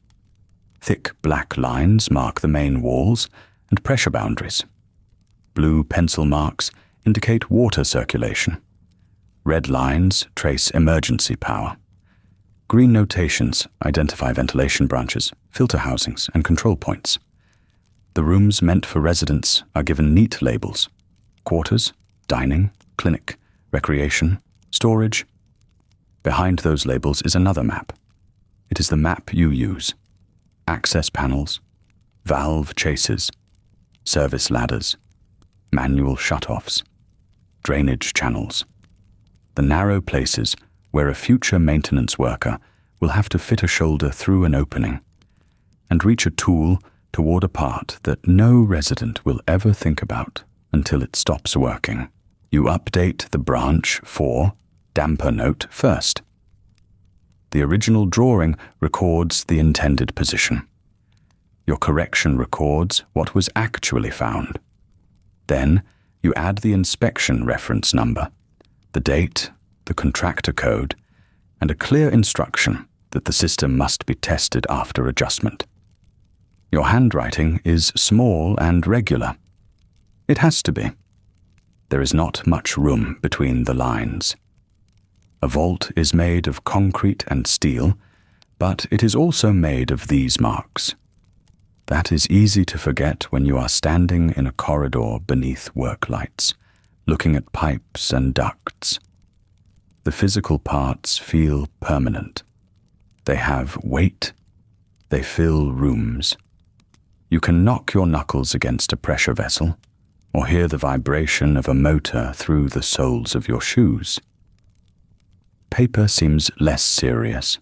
Thick black lines mark the main walls and pressure boundaries. Blue pencil marks indicate water circulation. Red lines trace emergency power. Green notations identify ventilation branches, filter housings, and control points. The rooms meant for residents are given neat labels: quarters, dining, clinic, recreation, storage. Behind those labels is another map. It is the map you use. Access panels, valve chases, service ladders, manual shutoffs, drainage channels. The narrow places where a future maintenance worker will have to fit a shoulder through an opening and reach a tool toward a part that no resident will ever think about until it stops working. You update the branch for damper note first. The original drawing records the intended position. Your correction records what was actually found. Then you add the inspection reference number, the date, the contractor code, and a clear instruction that the system must be tested after adjustment. Your handwriting is small and regular. It has to be. There is not much room between the lines. A vault is made of concrete and steel, but it is also made of these marks. That is easy to forget when you are standing in a corridor beneath work lights, looking at pipes and ducts. The physical parts feel permanent. They have weight. They fill rooms. You can knock your knuckles against a pressure vessel, or hear the vibration of a motor through the soles of your shoes. Paper seems less serious.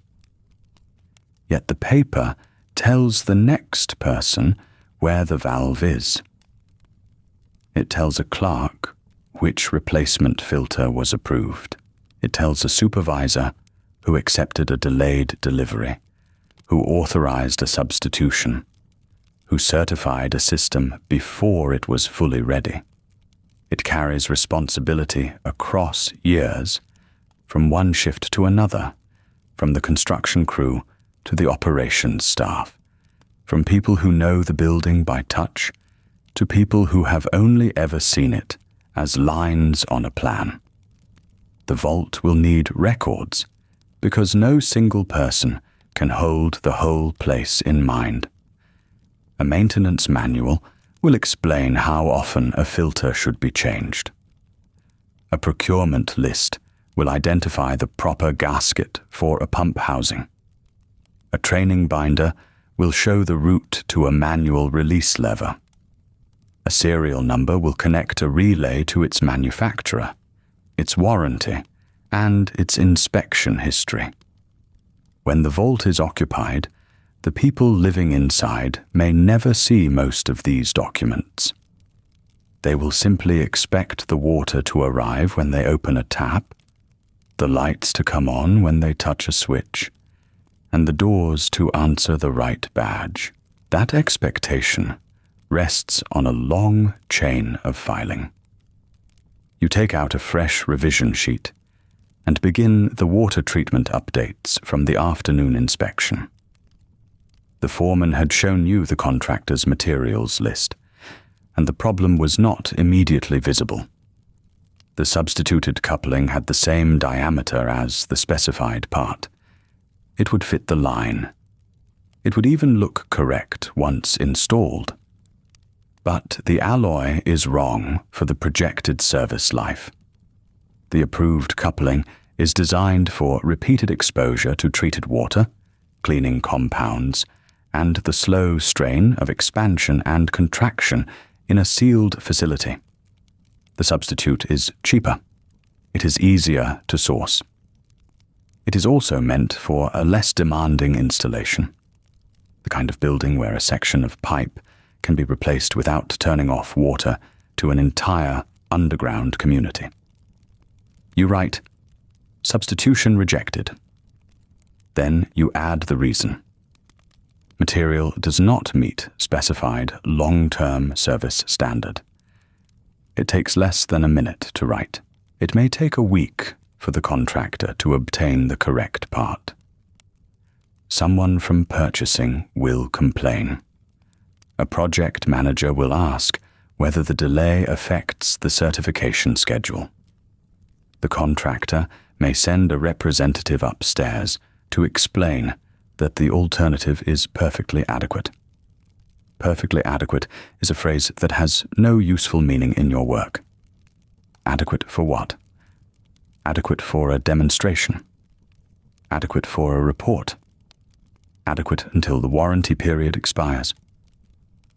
Yet the paper tells the next person where the valve is. It tells a clerk which replacement filter was approved. It tells a supervisor who accepted a delayed delivery, who authorized a substitution, who certified a system before it was fully ready. It carries responsibility across years, from one shift to another, from the construction crew to the operations staff, from people who know the building by touch to people who have only ever seen it as lines on a plan. The vault will need records because no single person can hold the whole place in mind. A maintenance manual will explain how often a filter should be changed. A procurement list will identify the proper gasket for a pump housing. A training binder will show the route to a manual release lever. A serial number will connect a relay to its manufacturer, its warranty, and its inspection history. When the vault is occupied, the people living inside may never see most of these documents. They will simply expect the water to arrive when they open a tap, the lights to come on when they touch a switch, and the doors to answer the right badge. That expectation rests on a long chain of filing. You take out a fresh revision sheet and begin the water treatment updates from the afternoon inspection. The foreman had shown you the contractor's materials list, and the problem was not immediately visible. The substituted coupling had the same diameter as the specified part. It would fit the line. It would even look correct once installed. But the alloy is wrong for the projected service life. The approved coupling is designed for repeated exposure to treated water, cleaning compounds, and the slow strain of expansion and contraction in a sealed facility. The substitute is cheaper. It is easier to source. It is also meant for a less demanding installation, the kind of building where a section of pipe can be replaced without turning off water to an entire underground community. You write, "Substitution rejected." Then you add the reason. Material does not meet specified long-term service standard. It takes less than a minute to write. It may take a week for the contractor to obtain the correct part. Someone from purchasing will complain. A project manager will ask whether the delay affects the certification schedule. The contractor may send a representative upstairs to explain that the alternative is perfectly adequate. Perfectly adequate is a phrase that has no useful meaning in your work. Adequate for what? Adequate for a demonstration. Adequate for a report. Adequate until the warranty period expires.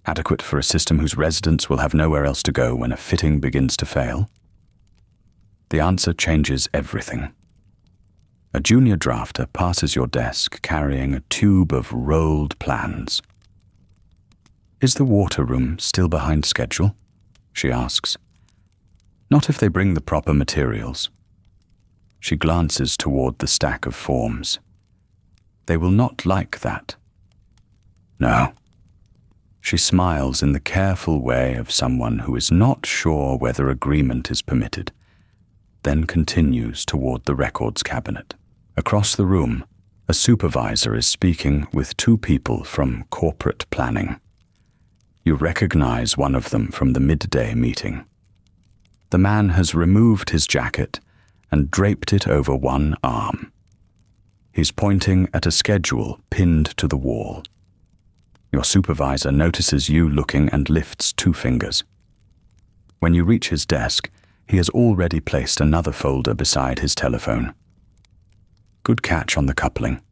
Adequate for a system whose residents will have nowhere else to go when a fitting begins to fail. The answer changes everything. A junior drafter passes your desk carrying a tube of rolled plans. "Is the water room still behind schedule?" she asks. "Not if they bring the proper materials." She glances toward the stack of forms. "They will not like that." "No." She smiles in the careful way of someone who is not sure whether agreement is permitted, then continues toward the records cabinet. Across the room, a supervisor is speaking with two people from corporate planning. You recognize one of them from the midday meeting. The man has removed his jacket and draped it over one arm. He's pointing at a schedule pinned to the wall. Your supervisor notices you looking and lifts two fingers. When you reach his desk, he has already placed another folder beside his telephone. "Good catch on the coupling,"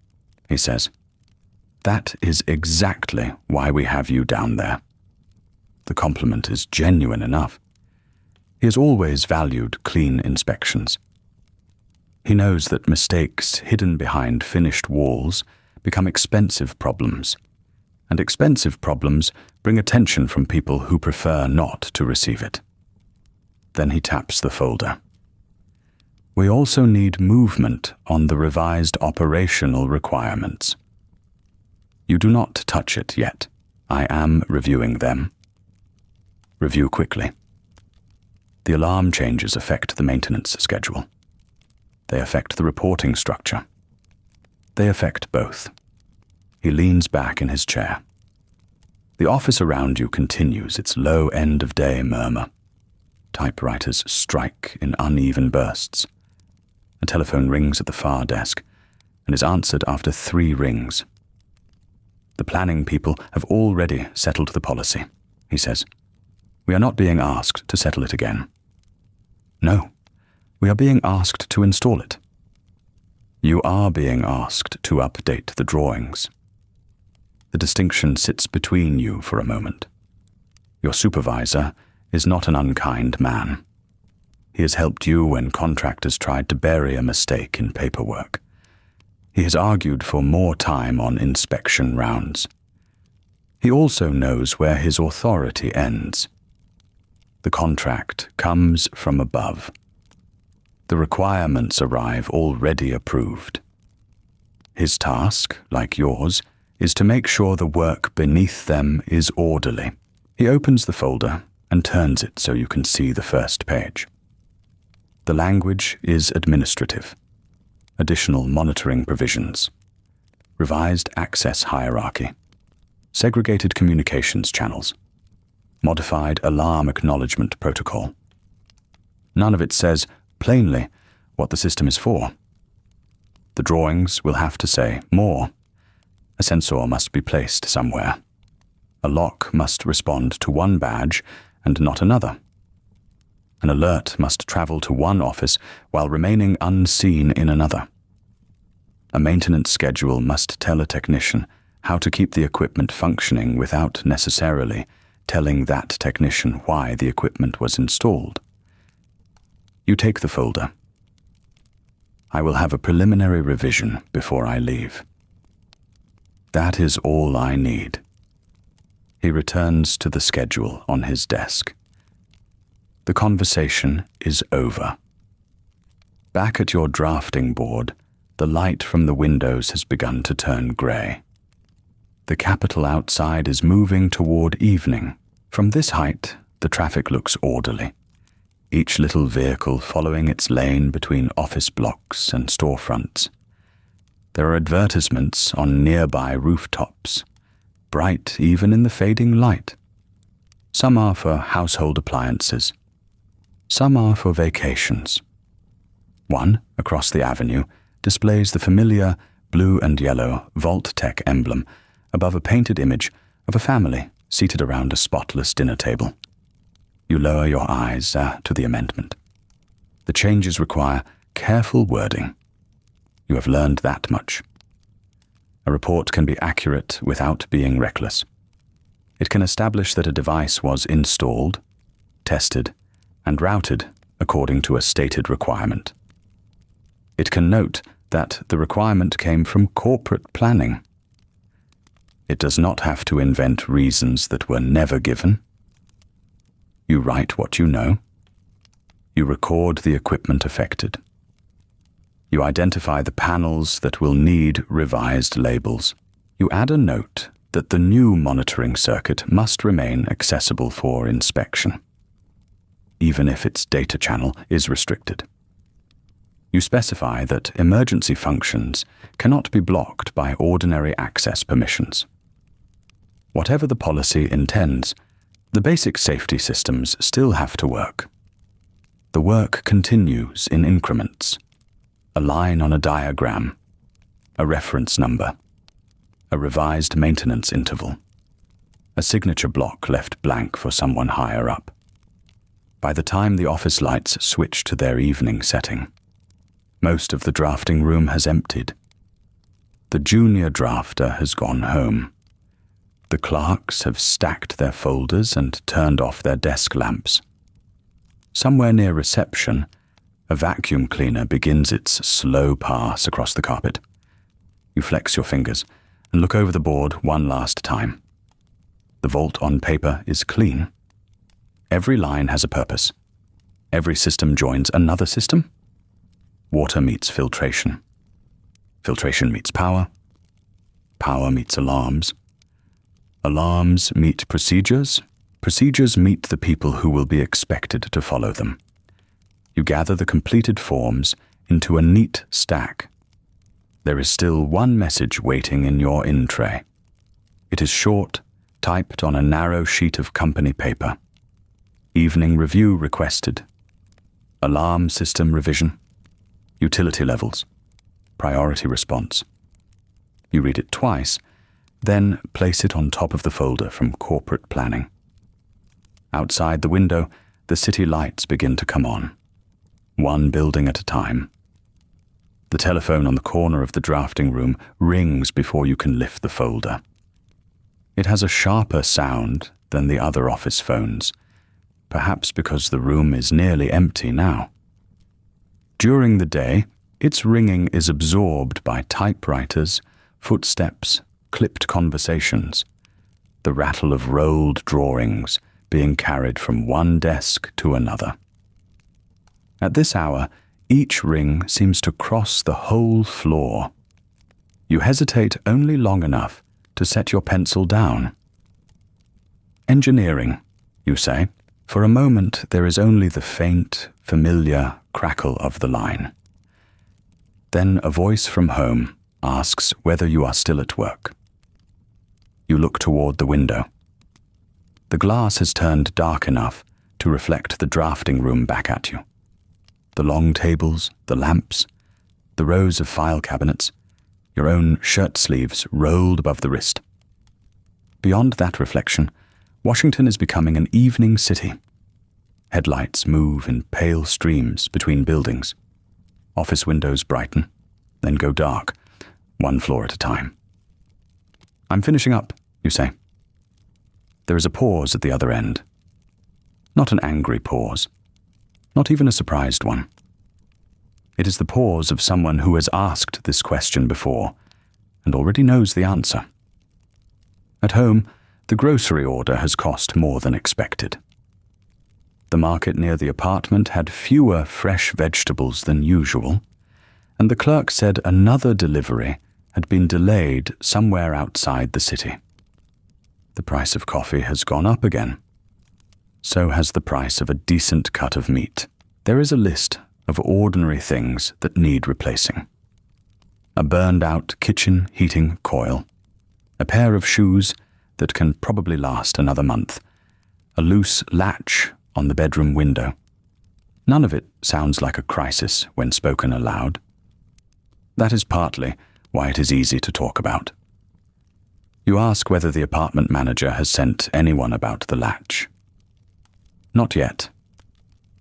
he says. "That is exactly why we have you down there." The compliment is genuine enough. He has always valued clean inspections. He knows that mistakes hidden behind finished walls become expensive problems, and expensive problems bring attention from people who prefer not to receive it. Then he taps the folder. "We also need movement on the revised operational requirements. You do not touch it yet. I am reviewing them." Review quickly. The alarm changes affect the maintenance schedule. They affect the reporting structure. They affect both. He leans back in his chair. The office around you continues its low end-of-day murmur. Typewriters strike in uneven bursts. A telephone rings at the far desk and is answered after 3 rings. "The planning people have already settled the policy," he says. We are not being asked to settle it again. No, we are being asked to install it. You are being asked to update the drawings. The distinction sits between you for a moment. Your supervisor is not an unkind man. He has helped you when contractors tried to bury a mistake in paperwork. He has argued for more time on inspection rounds. He also knows where his authority ends. The contract comes from above. The requirements arrive already approved. His task, like yours, is to make sure the work beneath them is orderly. He opens the folder and turns it so you can see the first page. The language is administrative. Additional monitoring provisions. Revised access hierarchy. Segregated communications channels. Modified alarm acknowledgement protocol. None of it says plainly what the system is for. The drawings will have to say more. A sensor must be placed somewhere. A lock must respond to one badge and not another. An alert must travel to one office while remaining unseen in another. A maintenance schedule must tell a technician how to keep the equipment functioning without necessarily telling that technician why the equipment was installed. You take the folder. I will have a preliminary revision before I leave. That is all I need. He returns to the schedule on his desk. The conversation is over. Back at your drafting board, the light from the windows has begun to turn grey. The capital outside is moving toward evening. From this height, the traffic looks orderly, each little vehicle following its lane between office blocks and storefronts. There are advertisements on nearby rooftops, bright even in the fading light. Some are for household appliances. Some are for vacations. One, across the avenue, displays the familiar blue and yellow Vault-Tec emblem above a painted image of a family seated around a spotless dinner table. You lower your eyes to the amendment. The changes require careful wording. You have learned that much. A report can be accurate without being reckless. It can establish that a device was installed, tested, and routed according to a stated requirement. It can note that the requirement came from corporate planning. It does not have to invent reasons that were never given. You write what you know. You record the equipment affected. You identify the panels that will need revised labels. You add a note that the new monitoring circuit must remain accessible for inspection, even if its data channel is restricted. You specify that emergency functions cannot be blocked by ordinary access permissions. Whatever the policy intends, the basic safety systems still have to work. The work continues in increments. A line on a diagram, a reference number, a revised maintenance interval, a signature block left blank for someone higher up. By the time the office lights switch to their evening setting, most of the drafting room has emptied. The junior drafter has gone home. The clerks have stacked their folders and turned off their desk lamps. Somewhere near reception, a vacuum cleaner begins its slow pass across the carpet. You flex your fingers and look over the board one last time. The vault on paper is clean. Every line has a purpose. Every system joins another system. Water meets filtration. Filtration meets power. Power meets alarms. Alarms meet procedures. Procedures meet the people who will be expected to follow them. You gather the completed forms into a neat stack. There is still one message waiting in your in-tray. It is short, typed on a narrow sheet of company paper. Evening review requested. Alarm system revision. Utility levels. Priority response. You read it twice, then place it on top of the folder from corporate planning. Outside the window, the city lights begin to come on, one building at a time. The telephone on the corner of the drafting room rings before you can lift the folder. It has a sharper sound than the other office phones, perhaps because the room is nearly empty now. During the day, its ringing is absorbed by typewriters, footsteps, clipped conversations, the rattle of rolled drawings being carried from one desk to another. At this hour, each ring seems to cross the whole floor. You hesitate only long enough to set your pencil down. Engineering, you say. For a moment, there is only the faint, familiar crackle of the line. Then a voice from home asks whether you are still at work. You look toward the window. The glass has turned dark enough to reflect the drafting room back at you. The long tables, the lamps, the rows of file cabinets, your own shirt sleeves rolled above the wrist. Beyond that reflection, Washington is becoming an evening city. Headlights move in pale streams between buildings. Office windows brighten, then go dark, one floor at a time. I'm finishing up, you say. There is a pause at the other end. Not an angry pause. Not even a surprised one. It is the pause of someone who has asked this question before and already knows the answer. At home, the grocery order has cost more than expected. The market near the apartment had fewer fresh vegetables than usual, and the clerk said another delivery had been delayed somewhere outside the city. The price of coffee has gone up again. So has the price of a decent cut of meat. There is a list of ordinary things that need replacing. A burned-out kitchen heating coil, a pair of shoes that can probably last another month, a loose latch on the bedroom window. None of it sounds like a crisis when spoken aloud. That is partly why it is easy to talk about. You ask whether the apartment manager has sent anyone about the latch. Not yet.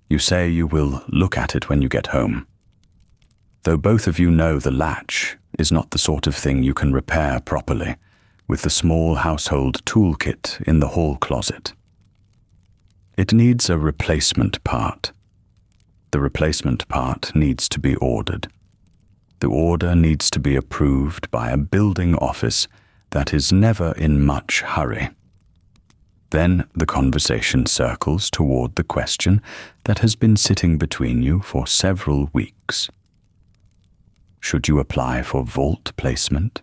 You say you will look at it when you get home. Though both of you know the latch is not the sort of thing you can repair properly with the small household toolkit in the hall closet. It needs a replacement part. The replacement part needs to be ordered. The order needs to be approved by a building office that is never in much hurry. Then the conversation circles toward the question that has been sitting between you for several weeks. Should you apply for vault placement?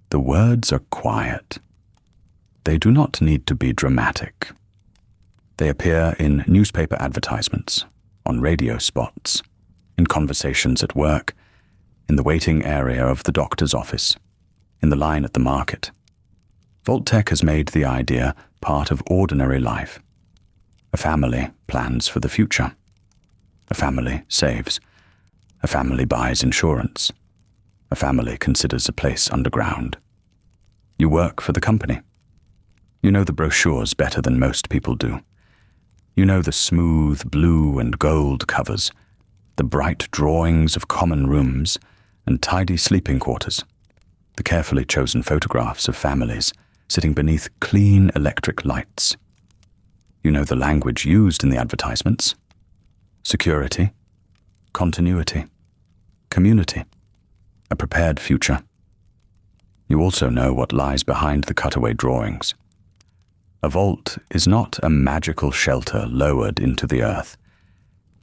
The words are quiet. They do not need to be dramatic. They appear in newspaper advertisements, on radio spots, in conversations at work, in the waiting area of the doctor's office, in the line at the market. Vault-Tec has made the idea part of ordinary life. A family plans for the future. A family saves. A family buys insurance. A family considers a place underground. You work for the company. You know the brochures better than most people do. You know the smooth blue and gold covers, the bright drawings of common rooms and tidy sleeping quarters, the carefully chosen photographs of families sitting beneath clean electric lights. You know the language used in the advertisements: security, continuity, community, a prepared future. You also know what lies behind the cutaway drawings. A vault is not a magical shelter lowered into the earth.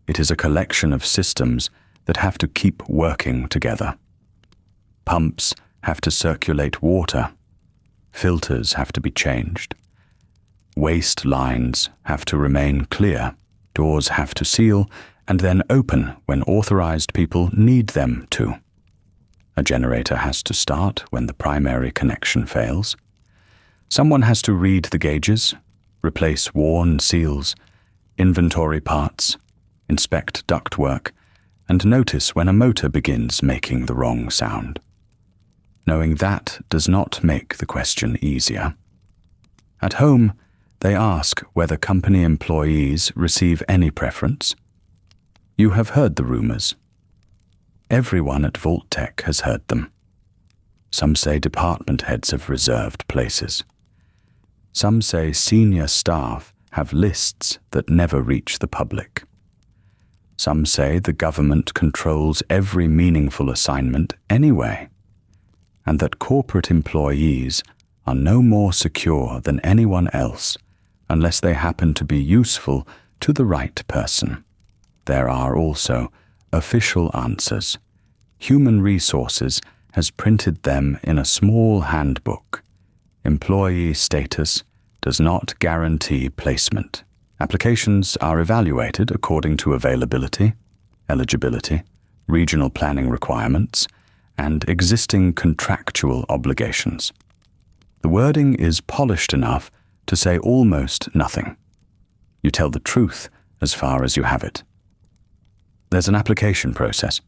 It is a collection of systems that have to keep working together. Pumps have to circulate water. Filters have to be changed. Waste lines have to remain clear. Doors have to seal and then open when authorized people need them to. A generator has to start when the primary connection fails. Someone has to read the gauges, replace worn seals, inventory parts, inspect ductwork, and notice when a motor begins making the wrong sound. Knowing that does not make the question easier. At home, They ask whether company employees receive any preference. You have heard the rumors. Everyone at Vault-Tec has heard them. Some say department heads have reserved places. Some say senior staff have lists that never reach the public. Some say the government controls every meaningful assignment anyway, and that corporate employees are no more secure than anyone else unless they happen to be useful to the right person. There are also official answers. Human Resources has printed them in a small handbook. Employee status does not guarantee placement. Applications are evaluated according to availability, eligibility, regional planning requirements, and existing contractual obligations. The wording is polished enough to say almost nothing. You tell the truth as far as you have it. There's an application process.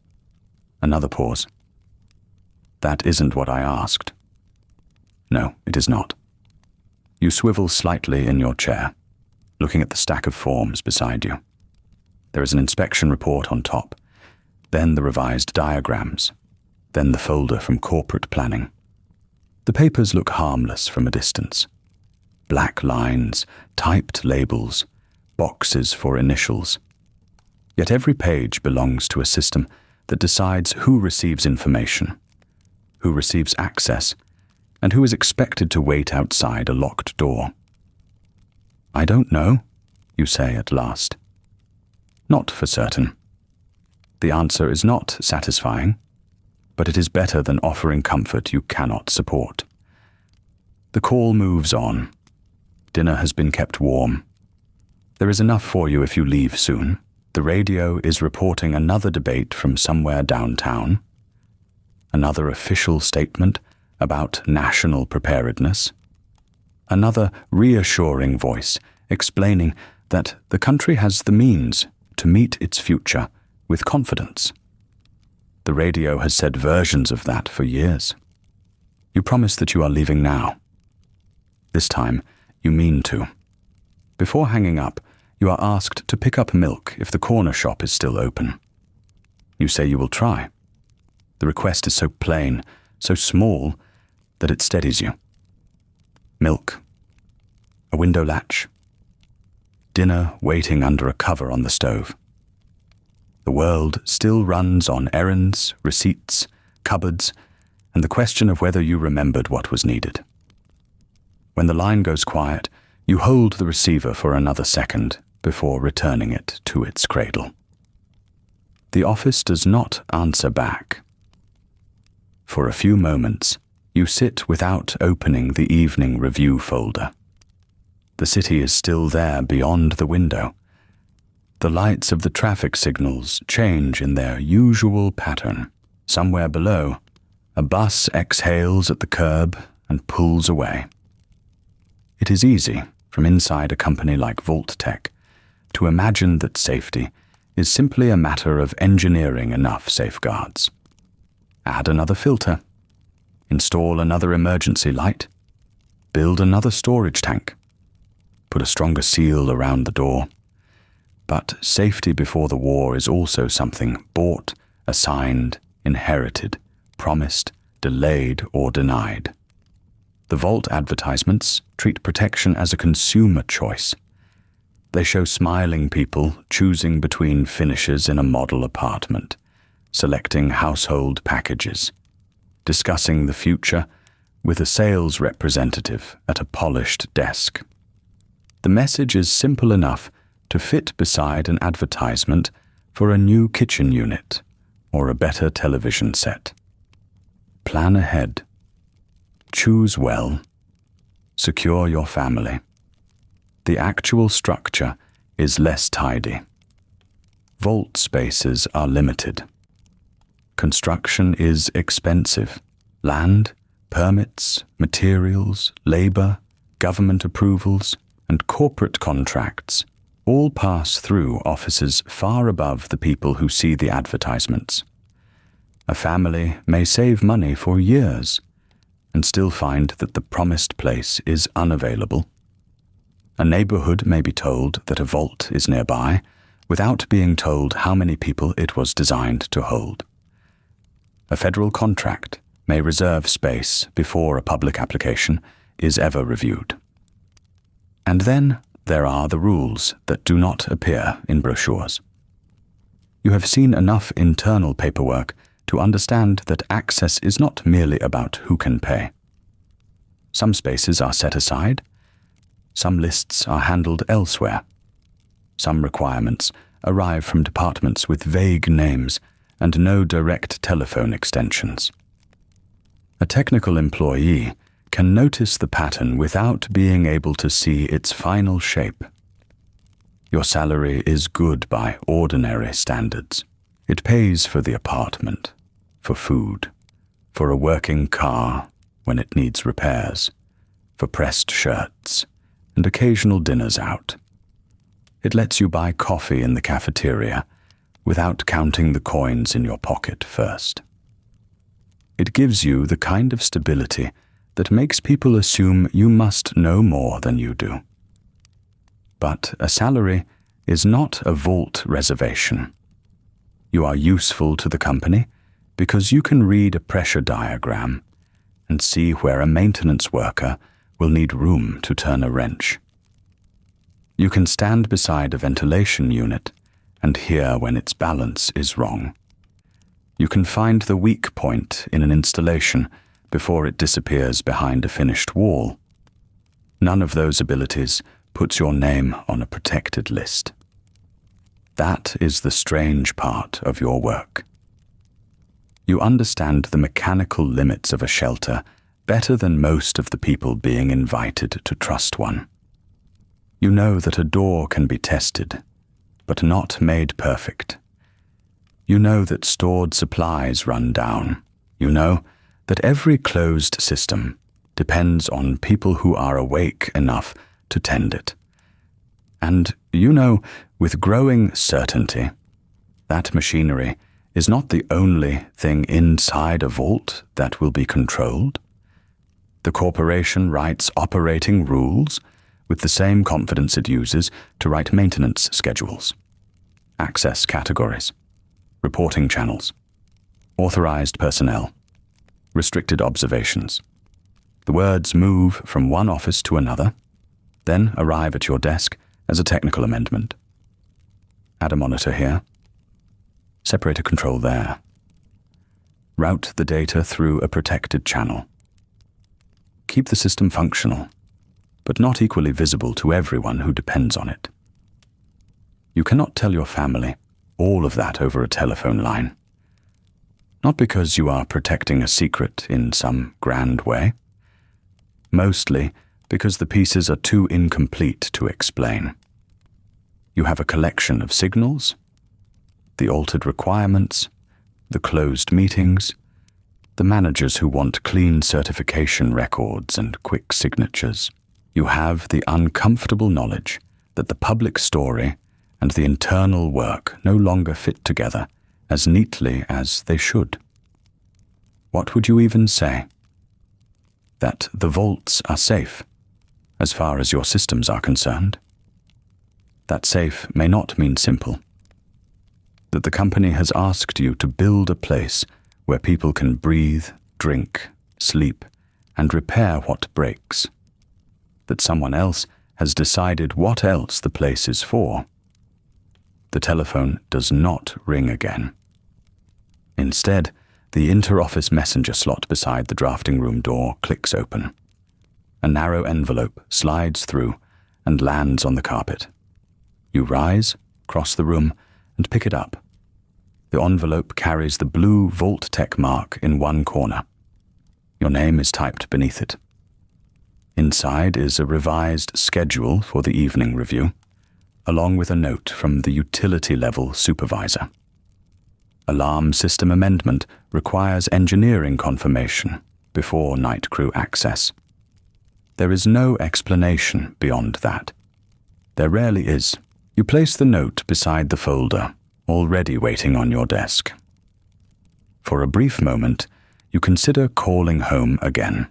Another pause. That isn't what I asked. No, it is not. You swivel slightly in your chair, looking at the stack of forms beside you. There is an inspection report on top, then the revised diagrams, then the folder from corporate planning. The papers look harmless from a distance. Black lines, typed labels, boxes for initials. Yet every page belongs to a system that decides who receives information, who receives access, and who is expected to wait outside a locked door. I don't know, you say at last. Not for certain. The answer is not satisfying, but it is better than offering comfort you cannot support. The call moves on. Dinner has been kept warm. There is enough for you if you leave soon. The radio is reporting another debate from somewhere downtown. Another official statement about national preparedness. Another reassuring voice explaining that the country has the means to meet its future with confidence. The radio has said versions of that for years. You promise that you are leaving now. This time, you mean to. Before hanging up, you are asked to pick up milk if the corner shop is still open. You say you will try. The request is so plain, so small, that it steadies you. Milk. A window latch. Dinner waiting under a cover on the stove. The world still runs on errands, receipts, cupboards, and the question of whether you remembered what was needed. When the line goes quiet, you hold the receiver for another second before returning it to its cradle. The office does not answer back. For a few moments, you sit without opening the evening review folder. The city is still there beyond the window. The lights of the traffic signals change in their usual pattern. Somewhere below, a bus exhales at the curb and pulls away. It is easy, from inside a company like Vault-Tec, to imagine that safety is simply a matter of engineering enough safeguards. Add another filter, install another emergency light, build another storage tank, put a stronger seal around the door. But safety before the war is also something bought, assigned, inherited, promised, delayed, or denied. The Vault advertisements treat protection as a consumer choice. They show smiling people choosing between finishes in a model apartment, selecting household packages, discussing the future with a sales representative at a polished desk. The message is simple enough to fit beside an advertisement for a new kitchen unit or a better television set. Plan ahead. Choose well. Secure your family. The actual structure is less tidy. Vault spaces are limited. Construction is expensive. Land, permits, materials, labor, government approvals, and corporate contracts all pass through offices far above the people who see the advertisements. A family may save money for years and still find that the promised place is unavailable. A neighborhood may be told that a vault is nearby without being told how many people it was designed to hold. A federal contract may reserve space before a public application is ever reviewed. And then there are the rules that do not appear in brochures. You have seen enough internal paperwork to understand that access is not merely about who can pay. Some spaces are set aside, some lists are handled elsewhere, some requirements arrive from departments with vague names and no direct telephone extensions. A technical employee can notice the pattern without being able to see its final shape. Your salary is good by ordinary standards. It pays for the apartment, for food, for a working car when it needs repairs, for pressed shirts, and occasional dinners out. It lets you buy coffee in the cafeteria without counting the coins in your pocket first. It gives you the kind of stability that makes people assume you must know more than you do. But a salary is not a vault reservation. You are useful to the company because you can read a pressure diagram and see where a maintenance worker will need room to turn a wrench. You can stand beside a ventilation unit and hear when its balance is wrong. You can find the weak point in an installation before it disappears behind a finished wall. None of those abilities puts your name on a protected list. That is the strange part of your work. You understand the mechanical limits of a shelter better than most of the people being invited to trust one. You know that a door can be tested, but not made perfect. You know that stored supplies run down. You know that every closed system depends on people who are awake enough to tend it. And you know, with growing certainty, that machinery is not the only thing inside a vault that will be controlled. The corporation writes operating rules with the same confidence it uses to write maintenance schedules, access categories, reporting channels, authorized personnel, restricted observations. The words move from one office to another, then arrive at your desk as a technical amendment. Add a monitor here. Separate a control there. Route the data through a protected channel. Keep the system functional, but not equally visible to everyone who depends on it. You cannot tell your family all of that over a telephone line. Not because you are protecting a secret in some grand way, mostly because the pieces are too incomplete to explain. You have a collection of signals, the altered requirements, the closed meetings, the managers who want clean certification records and quick signatures. You have the uncomfortable knowledge that the public story and the internal work no longer fit together as neatly as they should. What would you even say? That the vaults are safe, as far as your systems are concerned. That safe may not mean simple. That the company has asked you to build a place where people can breathe, drink, sleep, and repair what breaks. That someone else has decided what else the place is for. The telephone does not ring again. Instead, the inter-office messenger slot beside the drafting room door clicks open. A narrow envelope slides through and lands on the carpet. You rise, cross the room, and pick it up. The envelope carries the blue Vault-Tec mark in one corner. Your name is typed beneath it. Inside is a revised schedule for the evening review, along with a note from the utility-level supervisor. Alarm system amendment requires engineering confirmation before night crew access. There is no explanation beyond that. There rarely is. You place the note beside the folder, already waiting on your desk. For a brief moment, you consider calling home again.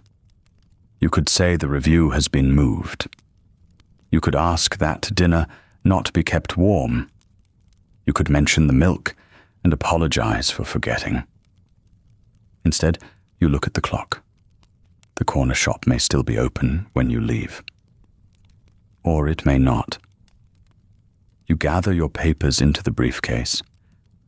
You could say the review has been moved. You could ask that dinner not be kept warm. You could mention the milk and apologize for forgetting. Instead, you look at the clock. The corner shop may still be open when you leave. Or it may not. You gather your papers into the briefcase,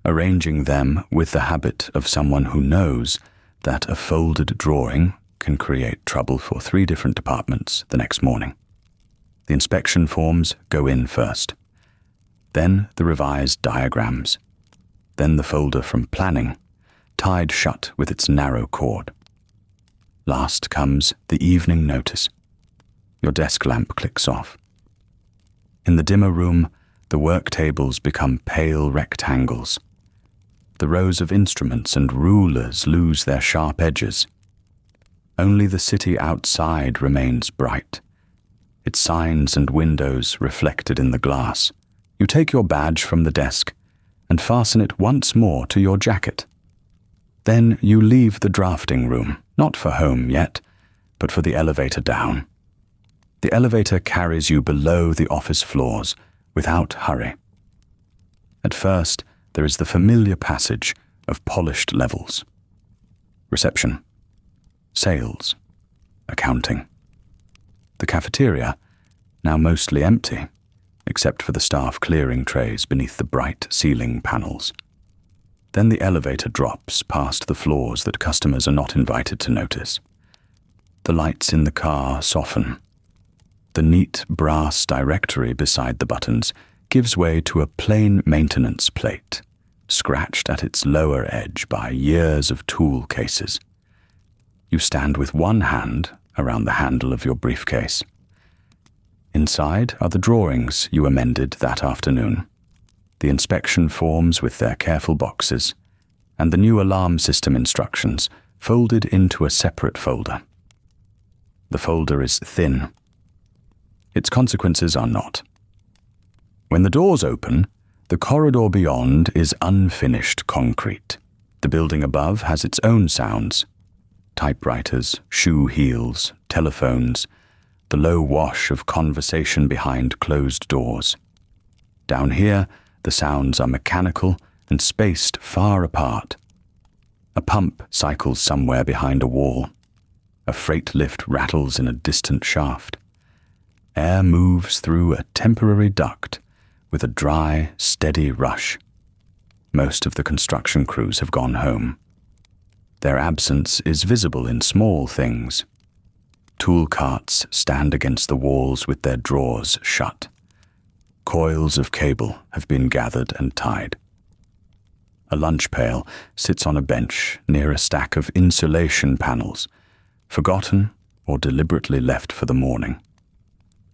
arranging them with the habit of someone who knows that a folded drawing can create trouble for 3 different departments the next morning. The inspection forms go in first, then the revised diagrams, then the folder from planning, tied shut with its narrow cord. Last comes the evening notice. Your desk lamp clicks off. In the dimmer room, the work tables become pale rectangles. The rows of instruments and rulers lose their sharp edges. Only the city outside remains bright, its signs and windows reflected in the glass. You take your badge from the desk and fasten it once more to your jacket. Then you leave the drafting room, not for home yet, but for the elevator down. The elevator carries you below the office floors without hurry. At first, there is the familiar passage of polished levels. Reception, sales, accounting. The cafeteria, now mostly empty, except for the staff clearing trays beneath the bright ceiling panels. Then the elevator drops past the floors that customers are not invited to notice. The lights in the car soften. The neat brass directory beside the buttons gives way to a plain maintenance plate, scratched at its lower edge by years of tool cases. You stand with one hand around the handle of your briefcase. Inside are the drawings you amended that afternoon, the inspection forms with their careful boxes, and the new alarm system instructions folded into a separate folder. The folder is thin. Its consequences are not. When the doors open, the corridor beyond is unfinished concrete. The building above has its own sounds: typewriters, shoe heels, telephones, the low wash of conversation behind closed doors. Down here, the sounds are mechanical and spaced far apart. A pump cycles somewhere behind a wall. A freight lift rattles in a distant shaft. Air moves through a temporary duct with a dry, steady rush. Most of the construction crews have gone home. Their absence is visible in small things. Tool carts stand against the walls with their drawers shut. Coils of cable have been gathered and tied. A lunch pail sits on a bench near a stack of insulation panels, forgotten or deliberately left for the morning.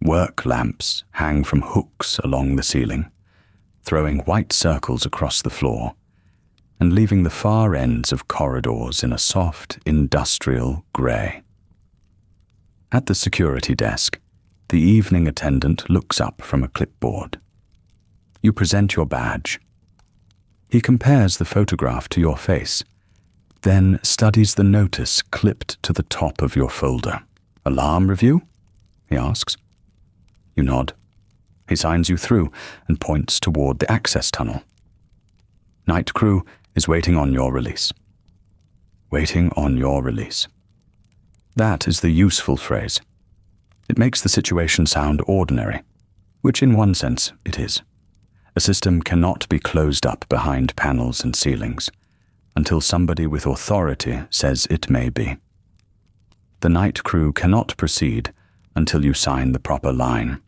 Work lamps hang from hooks along the ceiling, throwing white circles across the floor, and leaving the far ends of corridors in a soft, industrial grey. At the security desk, the evening attendant looks up from a clipboard. You present your badge. He compares the photograph to your face, then studies the notice clipped to the top of your folder. "Alarm review?" he asks. You nod. He signs you through and points toward the access tunnel. Night crew is waiting on your release. Waiting on your release. That is the useful phrase. It makes the situation sound ordinary, which in one sense it is. A system cannot be closed up behind panels and ceilings until somebody with authority says it may be. The night crew cannot proceed until you sign the proper line.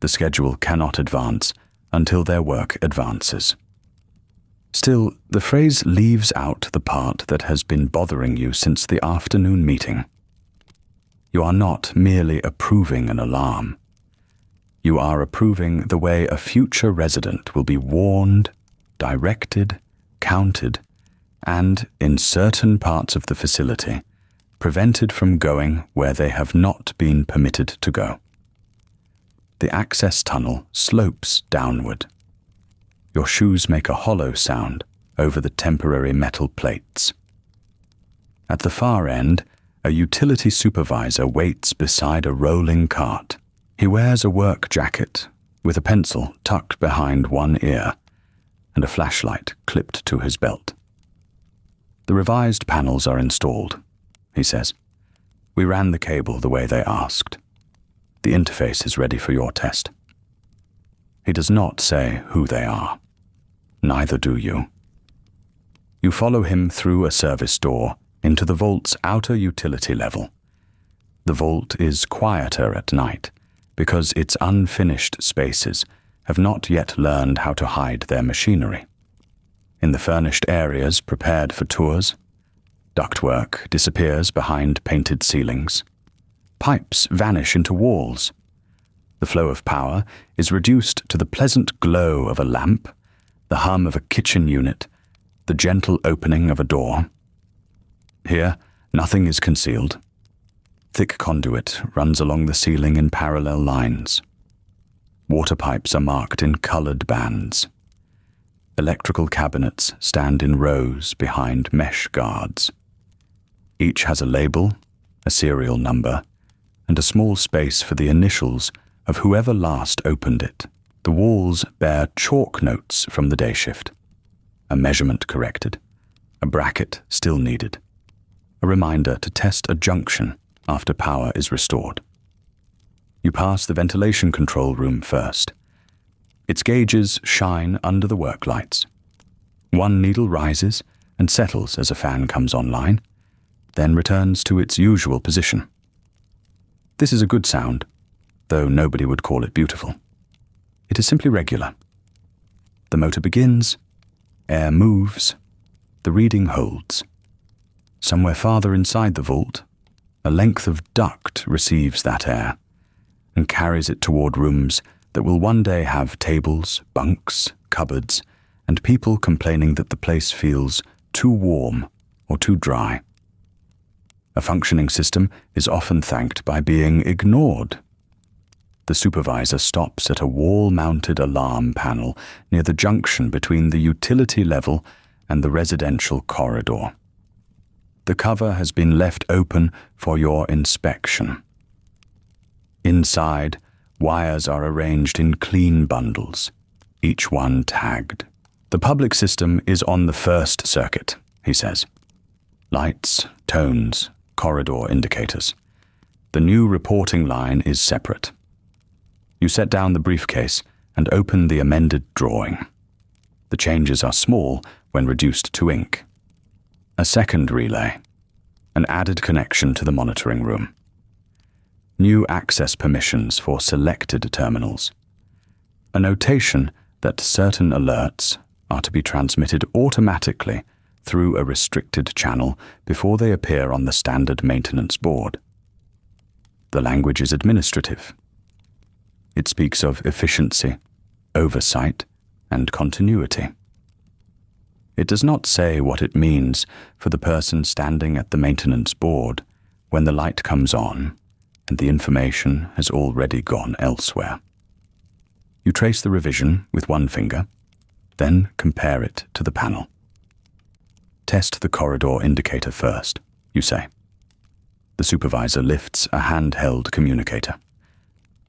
The schedule cannot advance until their work advances. Still, the phrase leaves out the part that has been bothering you since the afternoon meeting. You are not merely approving an alarm. You are approving the way a future resident will be warned, directed, counted, and, in certain parts of the facility, prevented from going where they have not been permitted to go. The access tunnel slopes downward. Your shoes make a hollow sound over the temporary metal plates. At the far end, a utility supervisor waits beside a rolling cart. He wears a work jacket with a pencil tucked behind one ear and a flashlight clipped to his belt. The revised panels are installed, he says. We ran the cable the way they asked. The interface is ready for your test. He does not say who they are. Neither do you. You follow him through a service door into the vault's outer utility level. The vault is quieter at night because its unfinished spaces have not yet learned how to hide their machinery. In the furnished areas prepared for tours, ductwork disappears behind painted ceilings. Pipes vanish into walls. The flow of power is reduced to the pleasant glow of a lamp, the hum of a kitchen unit, the gentle opening of a door. Here, nothing is concealed. Thick conduit runs along the ceiling in parallel lines. Water pipes are marked in colored bands. Electrical cabinets stand in rows behind mesh guards. Each has a label, a serial number, and a small space for the initials of whoever last opened it. The walls bear chalk notes from the day shift. A measurement corrected, a bracket still needed, a reminder to test a junction after power is restored. You pass the ventilation control room first. Its gauges shine under the work lights. One needle rises and settles as a fan comes online, then returns to its usual position. This is a good sound, though nobody would call it beautiful. It is simply regular. The motor begins, air moves, the reading holds. Somewhere farther inside the vault, a length of duct receives that air and carries it toward rooms that will one day have tables, bunks, cupboards, and people complaining that the place feels too warm or too dry. A functioning system is often thanked by being ignored. The supervisor stops at a wall-mounted alarm panel near the junction between the utility level and the residential corridor. The cover has been left open for your inspection. Inside, wires are arranged in clean bundles, each one tagged. The public system is on the first circuit, he says. Lights, tones, corridor indicators. The new reporting line is separate. You set down the briefcase and open the amended drawing. The changes are small when reduced to ink. A second relay. An added connection to the monitoring room. New access permissions for selected terminals. A notation that certain alerts are to be transmitted automatically through a restricted channel before they appear on the standard maintenance board. The language is administrative. It speaks of efficiency, oversight, and continuity. It does not say what it means for the person standing at the maintenance board when the light comes on and the information has already gone elsewhere. You trace the revision with one finger, then compare it to the panel. Test the corridor indicator first, you say. The supervisor lifts a handheld communicator.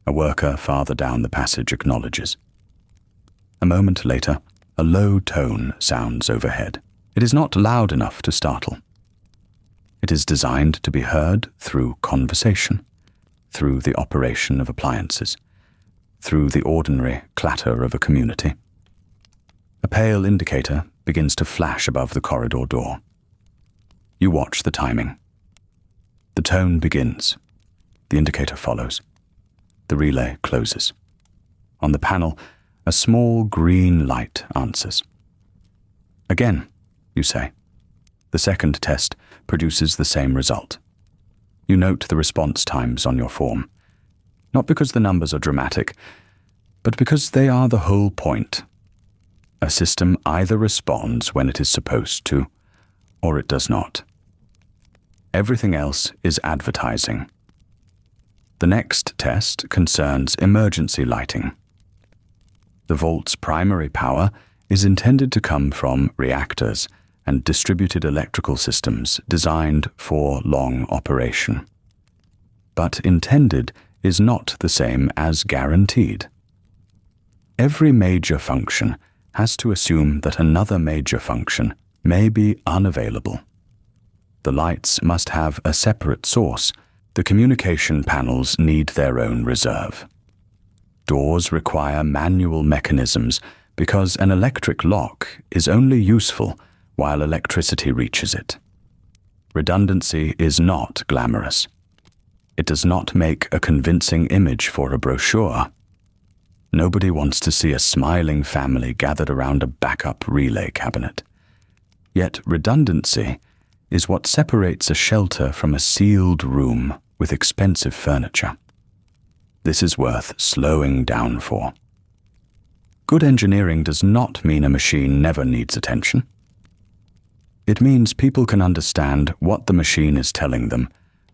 A worker farther down the passage acknowledges. A moment later, a low tone sounds overhead. It is not loud enough to startle. It is designed to be heard through conversation, through the operation of appliances, through the ordinary clatter of a community. A pale indicator begins to flash above the corridor door. You watch the timing. The tone begins. The indicator follows. The relay closes. On the panel, a small green light answers. Again, you say. The second test produces the same result. You note the response times on your form, not because the numbers are dramatic, but because they are the whole point. A system either responds when it is supposed to, or it does not. Everything else is advertising. The next test concerns emergency lighting. The vault's primary power is intended to come from reactors and distributed electrical systems designed for long operation, but intended is not the same as guaranteed. Every major function has to assume that another major function may be unavailable. The lights must have a separate source. The communication panels need their own reserve. Doors require manual mechanisms because an electric lock is only useful while electricity reaches it. Redundancy is not glamorous. It does not make a convincing image for a brochure. Nobody wants to see a smiling family gathered around a backup relay cabinet. Yet redundancy is what separates a shelter from a sealed room with expensive furniture. This is worth slowing down for. Good engineering does not mean a machine never needs attention. It means people can understand what the machine is telling them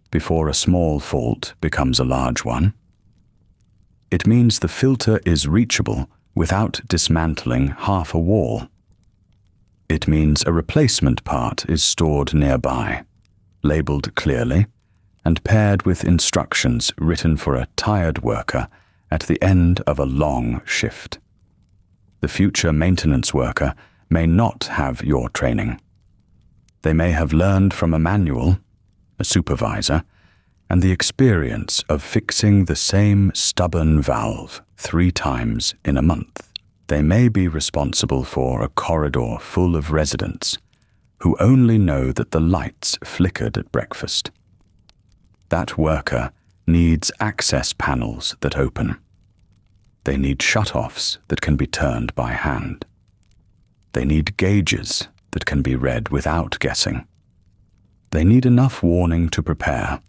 before a small fault becomes a large one. It means the filter is reachable without dismantling half a wall. It means a replacement part is stored nearby, labeled clearly, and paired with instructions written for a tired worker at the end of a long shift. The future maintenance worker may not have your training. They may have learned from a manual, a supervisor, and the experience of fixing the same stubborn valve 3 times in a month. They may be responsible for a corridor full of residents who only know that the lights flickered at breakfast. That worker needs access panels that open. They need shutoffs that can be turned by hand. They need gauges that can be read without guessing. They need enough warning to prepare,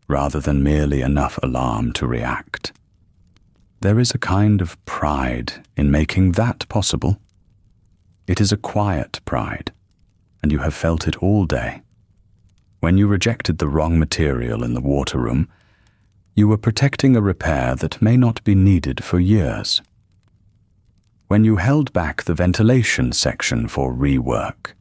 rather than merely enough alarm to react. There is a kind of pride in making that possible. It is a quiet pride, and you have felt it all day. When you rejected the wrong material in the water room, you were protecting a repair that may not be needed for years. When you held back the ventilation section for rework,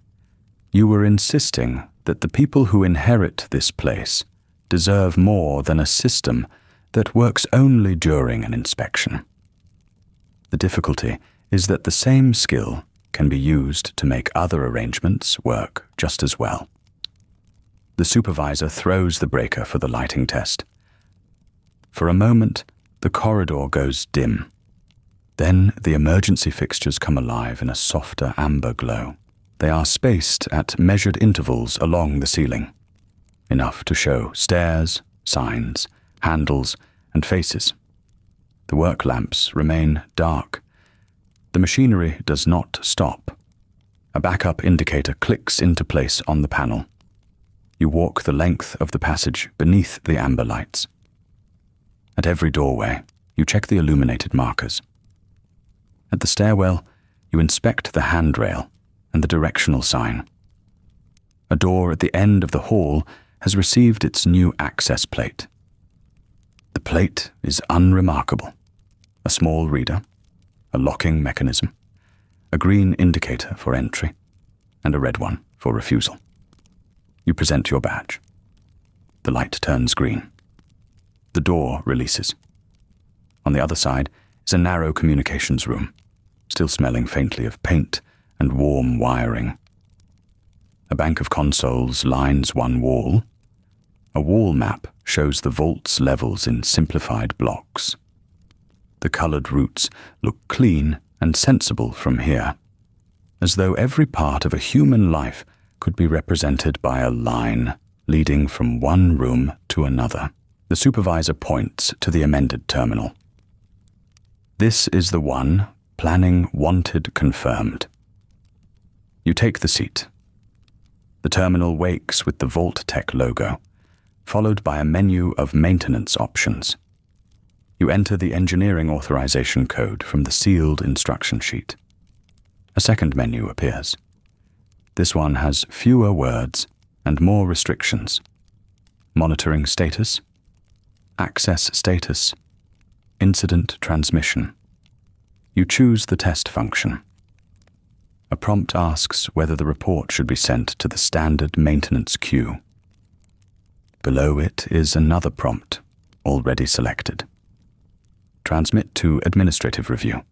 you were insisting that the people who inherit this place deserve more than a system that works only during an inspection. The difficulty is that the same skill can be used to make other arrangements work just as well. The supervisor throws the breaker for the lighting test. For a moment, the corridor goes dim. Then the emergency fixtures come alive in a softer amber glow. They are spaced at measured intervals along the ceiling, enough to show stairs, signs, handles, and faces. The work lamps remain dark. The machinery does not stop. A backup indicator clicks into place on the panel. You walk the length of the passage beneath the amber lights. At every doorway, you check the illuminated markers. At the stairwell, you inspect the handrail and the directional sign. A door at the end of the hall has received its new access plate. The plate is unremarkable. A small reader, a locking mechanism, a green indicator for entry, and a red one for refusal. You present your badge. The light turns green. The door releases. On the other side is a narrow communications room, still smelling faintly of paint and warm wiring. A bank of consoles lines one wall. A wall map shows the vault's levels in simplified blocks. The colored routes look clean and sensible from here, as though every part of a human life could be represented by a line leading from one room to another. The supervisor points to the amended terminal. This is the one planning wanted confirmed. You take the seat. The terminal wakes with the Vault-Tec logo, followed by a menu of maintenance options. You enter the engineering authorization code from the sealed instruction sheet. A second menu appears. This one has fewer words and more restrictions. Monitoring status, access status, incident transmission. You choose the test function. A prompt asks whether the report should be sent to the standard maintenance queue. Below it is another prompt. already selected. Transmit to administrative review.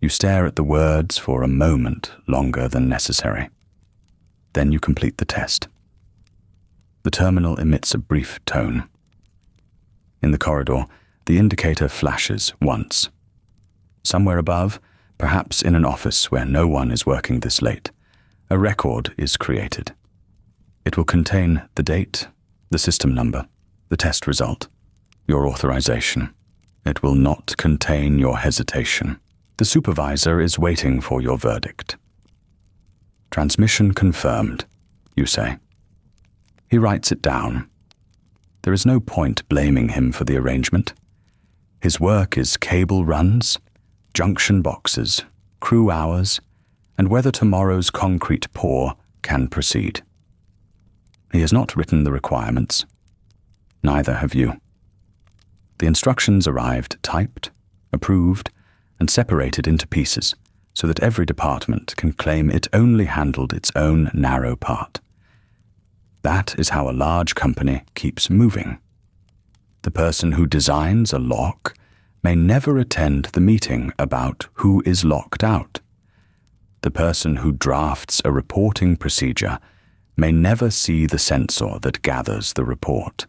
You stare at the words for a moment longer than necessary. Then you complete the test. The terminal emits a brief tone. In the corridor, the indicator flashes once. Somewhere above, perhaps in an office where no one is working this late, a record is created. It will contain the date, the system number, the test result, your authorization. It will not contain your hesitation. The supervisor is waiting for your verdict. Transmission confirmed, you say. He writes it down. There is no point blaming him for the arrangement. His work is cable runs, junction boxes, crew hours, and whether tomorrow's concrete pour can proceed. He has not written the requirements. Neither have you. The instructions arrived typed, approved, and separated into pieces so that every department can claim it only handled its own narrow part. That is how a large company keeps moving. The person who designs a lock may never attend the meeting about who is locked out. The person who drafts a reporting procedure may never see the sensor that gathers the report.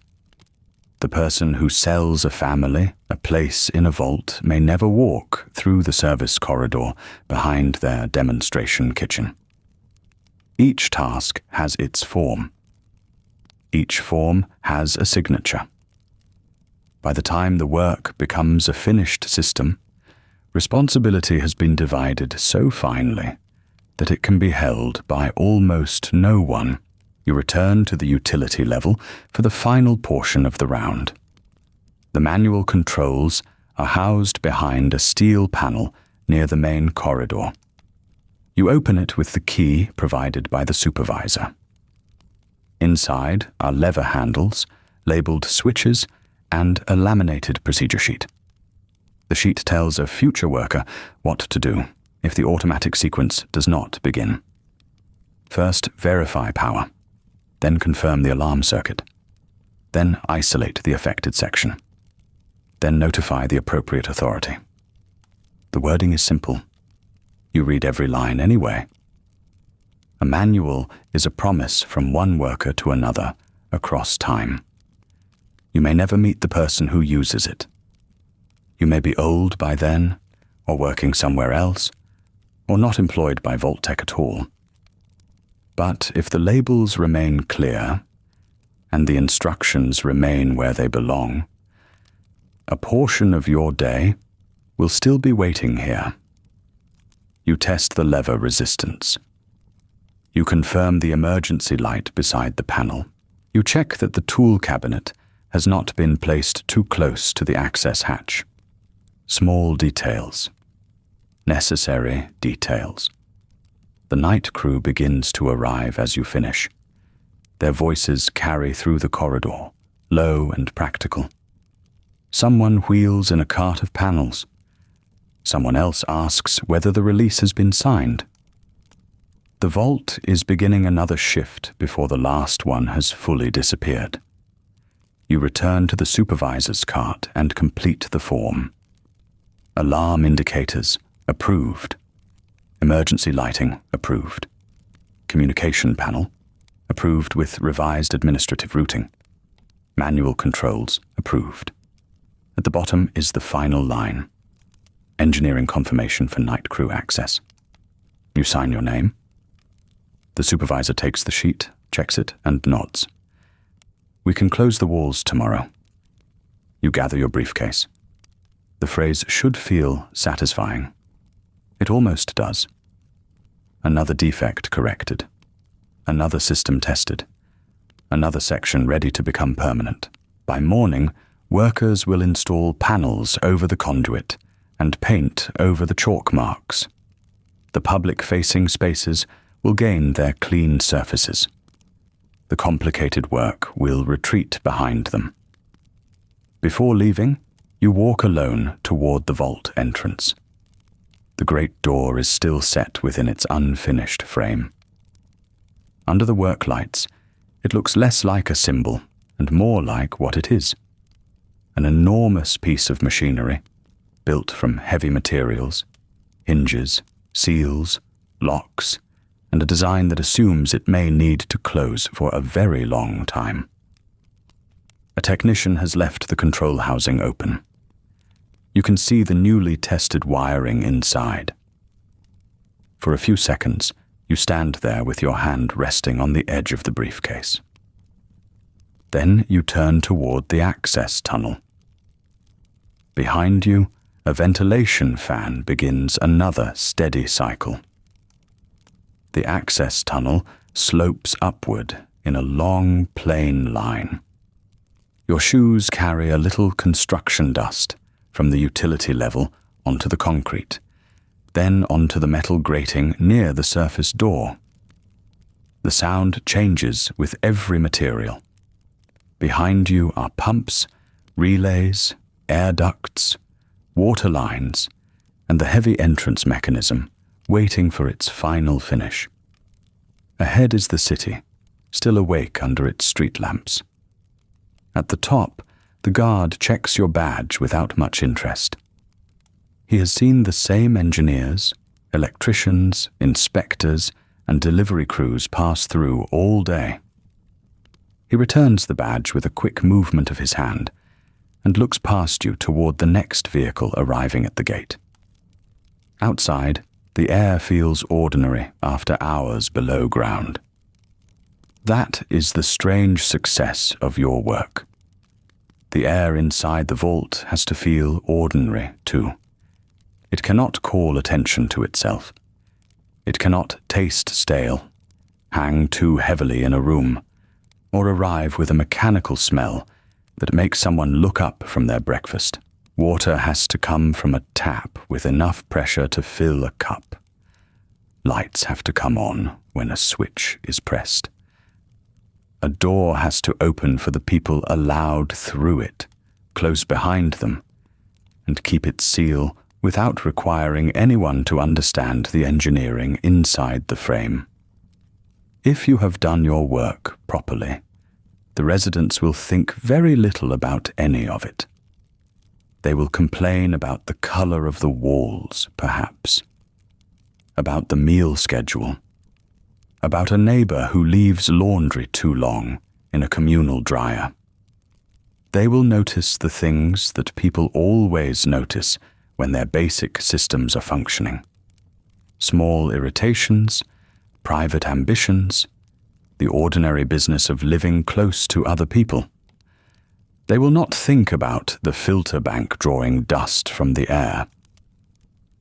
The person who sells a family a place in a vault may never walk through the service corridor behind their demonstration kitchen. Each task has its form. Each form has a signature. By the time the work becomes a finished system, responsibility has been divided so finely that it can be held by almost no one. You return to the utility level for the final portion of the round. The manual controls are housed behind a steel panel near the main corridor. You open it with the key provided by the supervisor. Inside are lever handles, labeled switches, and a laminated procedure sheet. The sheet tells a future worker what to do if the automatic sequence does not begin. First, verify power. Then confirm the alarm circuit. Then isolate the affected section. Then notify the appropriate authority. The wording is simple. You read every line anyway. A manual is a promise from one worker to another across time. You may never meet the person who uses it. You may be old by then, or working somewhere else, or not employed by Vault-Tec at all. But if the labels remain clear, and the instructions remain where they belong, a portion of your day will still be waiting here. You test the lever resistance. You confirm the emergency light beside the panel. You check that the tool cabinet has not been placed too close to the access hatch. Small details. Necessary details. The night crew begins to arrive as you finish. Their voices carry through the corridor, low and practical. Someone wheels in a cart of panels. Someone else asks whether the release has been signed. The vault is beginning another shift before the last one has fully disappeared. You return to the supervisor's cart and complete the form. Alarm indicators, approved. Emergency lighting, approved. Communication panel, approved with revised administrative routing. Manual controls, approved. At the bottom is the final line. Engineering confirmation for night crew access. You sign your name. The supervisor takes the sheet, checks it, and nods. We can close the walls tomorrow. You gather your briefcase. The phrase should feel satisfying. It almost does. Another defect corrected. Another system tested. Another section ready to become permanent. By morning, workers will install panels over the conduit and paint over the chalk marks. The public-facing spaces will gain their clean surfaces. The complicated work will retreat behind them. Before leaving, you walk alone toward the vault entrance. The great door is still set within its unfinished frame. Under the work lights, it looks less like a symbol and more like what it is, an enormous piece of machinery, built from heavy materials, hinges, seals, locks, and a design that assumes it may need to close for a very long time. A technician has left the control housing open. You can see the newly tested wiring inside. For a few seconds, you stand there with your hand resting on the edge of the briefcase. Then you turn toward the access tunnel. Behind you, a ventilation fan begins another steady cycle. The access tunnel slopes upward in a long, plain line. Your shoes carry a little construction dust from the utility level onto the concrete, then onto the metal grating near the surface door. The sound changes with every material. Behind you are pumps, relays, air ducts, water lines, and the heavy entrance mechanism waiting for its final finish. Ahead is the city, still awake under its street lamps. At the top, the guard checks your badge without much interest. He has seen the same engineers, electricians, inspectors, and delivery crews pass through all day. He returns the badge with a quick movement of his hand and looks past you toward the next vehicle arriving at the gate. Outside, the air feels ordinary after hours below ground. That is the strange success of your work. The air inside the vault has to feel ordinary, too. It cannot call attention to itself. It cannot taste stale, hang too heavily in a room, or arrive with a mechanical smell that makes someone look up from their breakfast. Water has to come from a tap with enough pressure to fill a cup. Lights have to come on when a switch is pressed. A door has to open for the people allowed through it, close behind them, and keep its seal without requiring anyone to understand the engineering inside the frame. If you have done your work properly, the residents will think very little about any of it. They will complain about the color of the walls, perhaps, about the meal schedule, about a neighbor who leaves laundry too long in a communal dryer. They will notice the things that people always notice when their basic systems are functioning. Small irritations, private ambitions, the ordinary business of living close to other people. They will not think about the filter bank drawing dust from the air.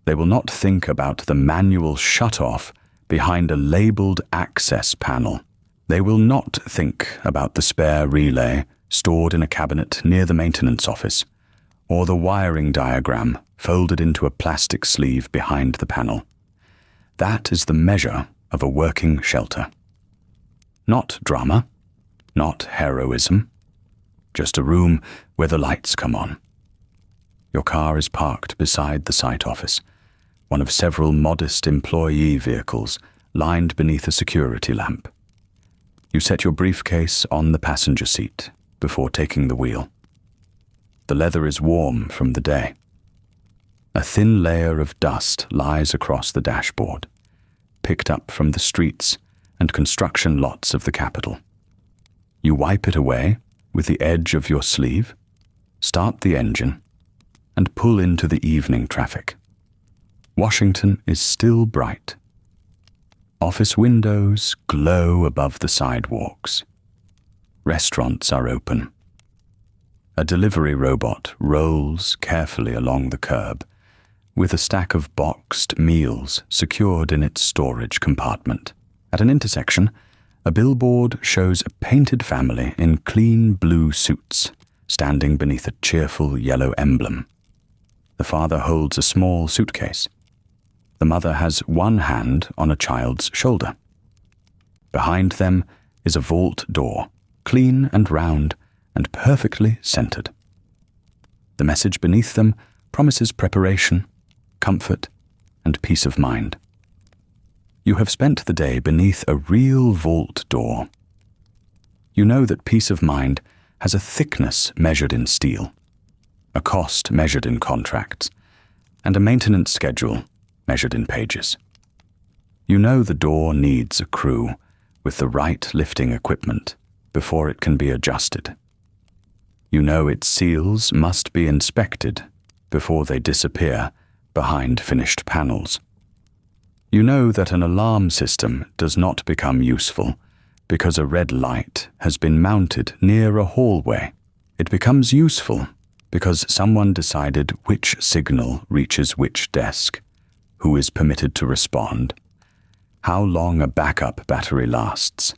They will not think about the manual shut-off behind a labeled access panel. They will not think about the spare relay stored in a cabinet near the maintenance office, or the wiring diagram folded into a plastic sleeve behind the panel. That is the measure of a working shelter. Not drama, not heroism, just a room where the lights come on. Your car is parked beside the site office, one of several modest employee vehicles lined beneath a security lamp. You set your briefcase on the passenger seat before taking the wheel. The leather is warm from the day. A thin layer of dust lies across the dashboard, picked up from the streets and construction lots of the capital. You wipe it away with the edge of your sleeve, start the engine, and pull into the evening traffic. Washington is still bright. Office windows glow above the sidewalks. Restaurants are open. A delivery robot rolls carefully along the curb, with a stack of boxed meals secured in its storage compartment. At an intersection, a billboard shows a painted family in clean blue suits, standing beneath a cheerful yellow emblem. The father holds a small suitcase. The mother has one hand on a child's shoulder. Behind them is a vault door, clean and round and perfectly centered. The message beneath them promises preparation, comfort, and peace of mind. You have spent the day beneath a real vault door. You know that peace of mind has a thickness measured in steel. a cost measured in contracts, and a maintenance schedule measured in pages. You know the door needs a crew with the right lifting equipment before it can be adjusted. You know its seals must be inspected before they disappear behind finished panels. You know that an alarm system does not become useful because a red light has been mounted near a hallway. It becomes useful because someone decided which signal reaches which desk, who is permitted to respond, how long a backup battery lasts,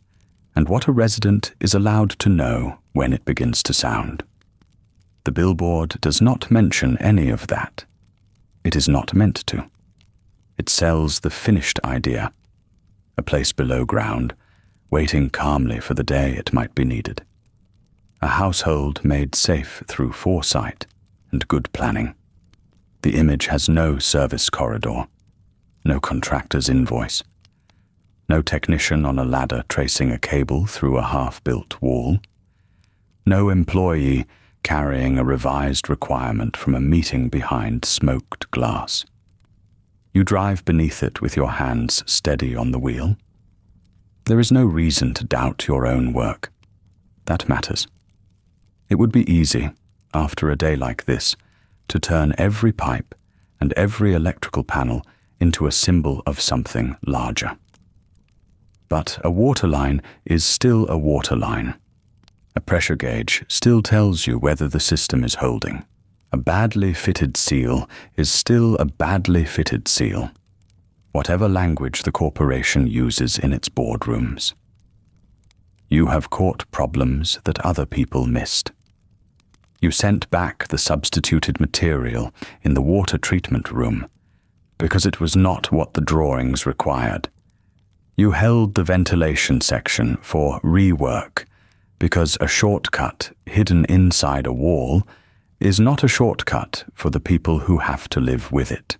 and what a resident is allowed to know when it begins to sound. The billboard does not mention any of that. It is not meant to. It sells the finished idea, a place below ground, waiting calmly for the day it might be needed. A household made safe through foresight and good planning. The image has no service corridor, no contractor's invoice, no technician on a ladder tracing a cable through a half-built wall, no employee carrying a revised requirement from a meeting behind smoked glass. You drive beneath it with your hands steady on the wheel. There is no reason to doubt your own work. That matters. It would be easy, after a day like this, to turn every pipe and every electrical panel into a symbol of something larger. But a waterline is still a waterline. A pressure gauge still tells you whether the system is holding. A badly fitted seal is still a badly fitted seal, whatever language the corporation uses in its boardrooms. You have caught problems that other people missed. You sent back the substituted material in the water treatment room because it was not what the drawings required. You held the ventilation section for rework because a shortcut hidden inside a wall is not a shortcut for the people who have to live with it.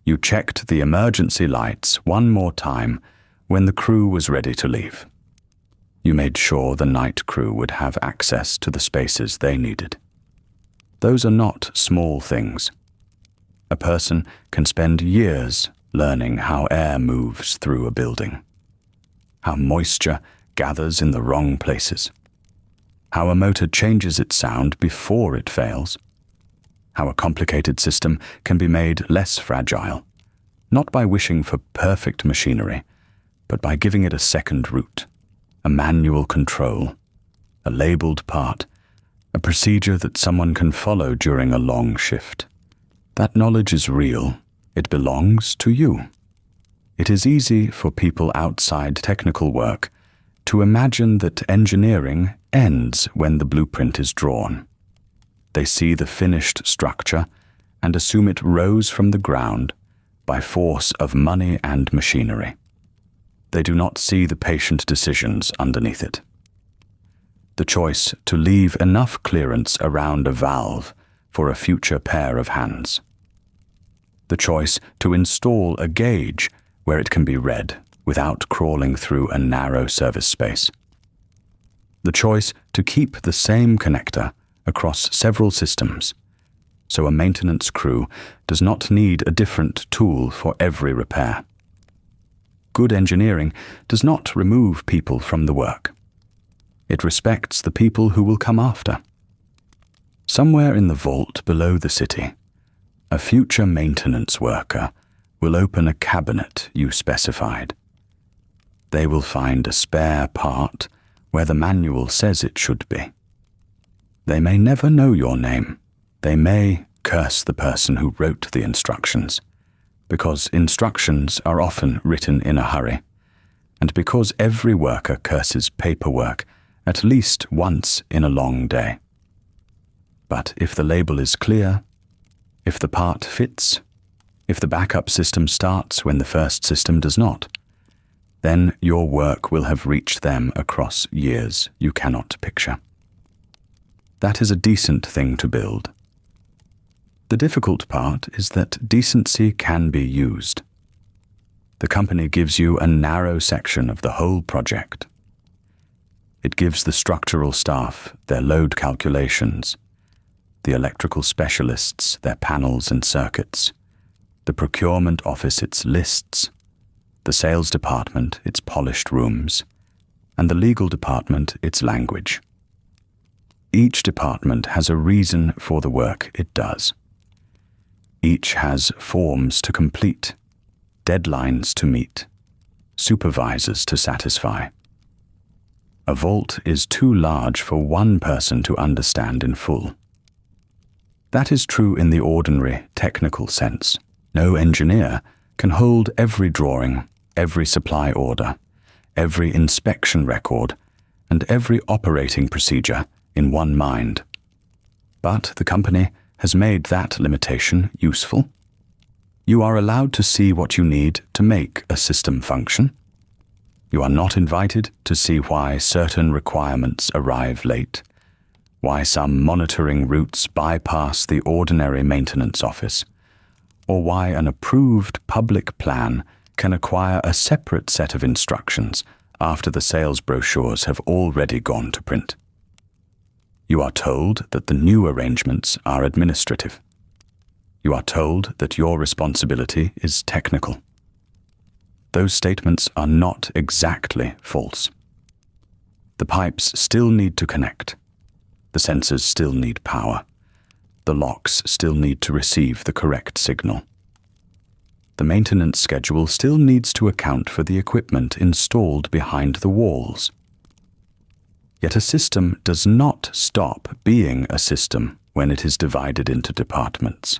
You checked the emergency lights one more time when the crew was ready to leave. You made sure the night crew would have access to the spaces they needed. Those are not small things. A person can spend years learning how air moves through a building, how moisture gathers in the wrong places, how a motor changes its sound before it fails, how a complicated system can be made less fragile, not by wishing for perfect machinery, but by giving it a second route, a manual control, a labeled part, a procedure that someone can follow during a long shift. That knowledge is real. It belongs to you. It is easy for people outside technical work to imagine that engineering ends when the blueprint is drawn. They see the finished structure and assume it rose from the ground by force of money and machinery. They do not see the patient decisions underneath it. The choice to leave enough clearance around a valve for a future pair of hands. The choice to install a gauge where it can be read without crawling through a narrow service space. The choice to keep the same connector across several systems, so a maintenance crew does not need a different tool for every repair. Good engineering does not remove people from the work. It respects the people who will come after. Somewhere in the vault below the city, a future maintenance worker will open a cabinet you specified. They will find a spare part where the manual says it should be. They may never know your name. They may curse the person who wrote the instructions, because instructions are often written in a hurry, and because every worker curses paperwork at least once in a long day. But if the label is clear, if the part fits, if the backup system starts when the first system does not, then your work will have reached them across years you cannot picture. That is a decent thing to build. The difficult part is that decency can be used. The company gives you a narrow section of the whole project. It gives the structural staff their load calculations, the electrical specialists their panels and circuits, the procurement office its lists, the sales department its polished rooms, and the legal department its language. Each department has a reason for the work it does. Each has forms to complete, deadlines to meet, supervisors to satisfy. A vault is too large for one person to understand in full. That is true in the ordinary technical sense. No engineer can hold every drawing, every supply order, every inspection record, and every operating procedure in one mind. But the company has made that limitation useful. You are allowed to see what you need to make a system function. You are not invited to see why certain requirements arrive late, why some monitoring routes bypass the ordinary maintenance office, or why an approved public plan can acquire a separate set of instructions after the sales brochures have already gone to print. You are told that the new arrangements are administrative. You are told that your responsibility is technical. Those statements are not exactly false. The pipes still need to connect. The sensors still need power. The locks still need to receive the correct signal. The maintenance schedule still needs to account for the equipment installed behind the walls. Yet a system does not stop being a system when it is divided into departments.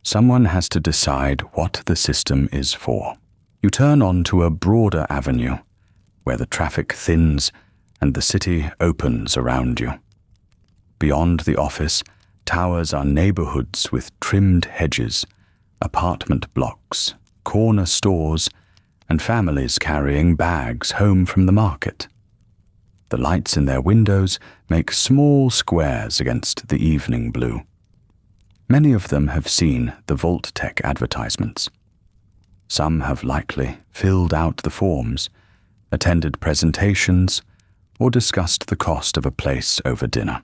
Someone has to decide what the system is for. You turn onto a broader avenue where the traffic thins and the city opens around you. Beyond the office, towers are neighborhoods with trimmed hedges, apartment blocks, corner stores, and families carrying bags home from the market. The lights in their windows make small squares against the evening blue. Many of them have seen the Vault-Tec advertisements. Some have likely filled out the forms, attended presentations, or discussed the cost of a place over dinner.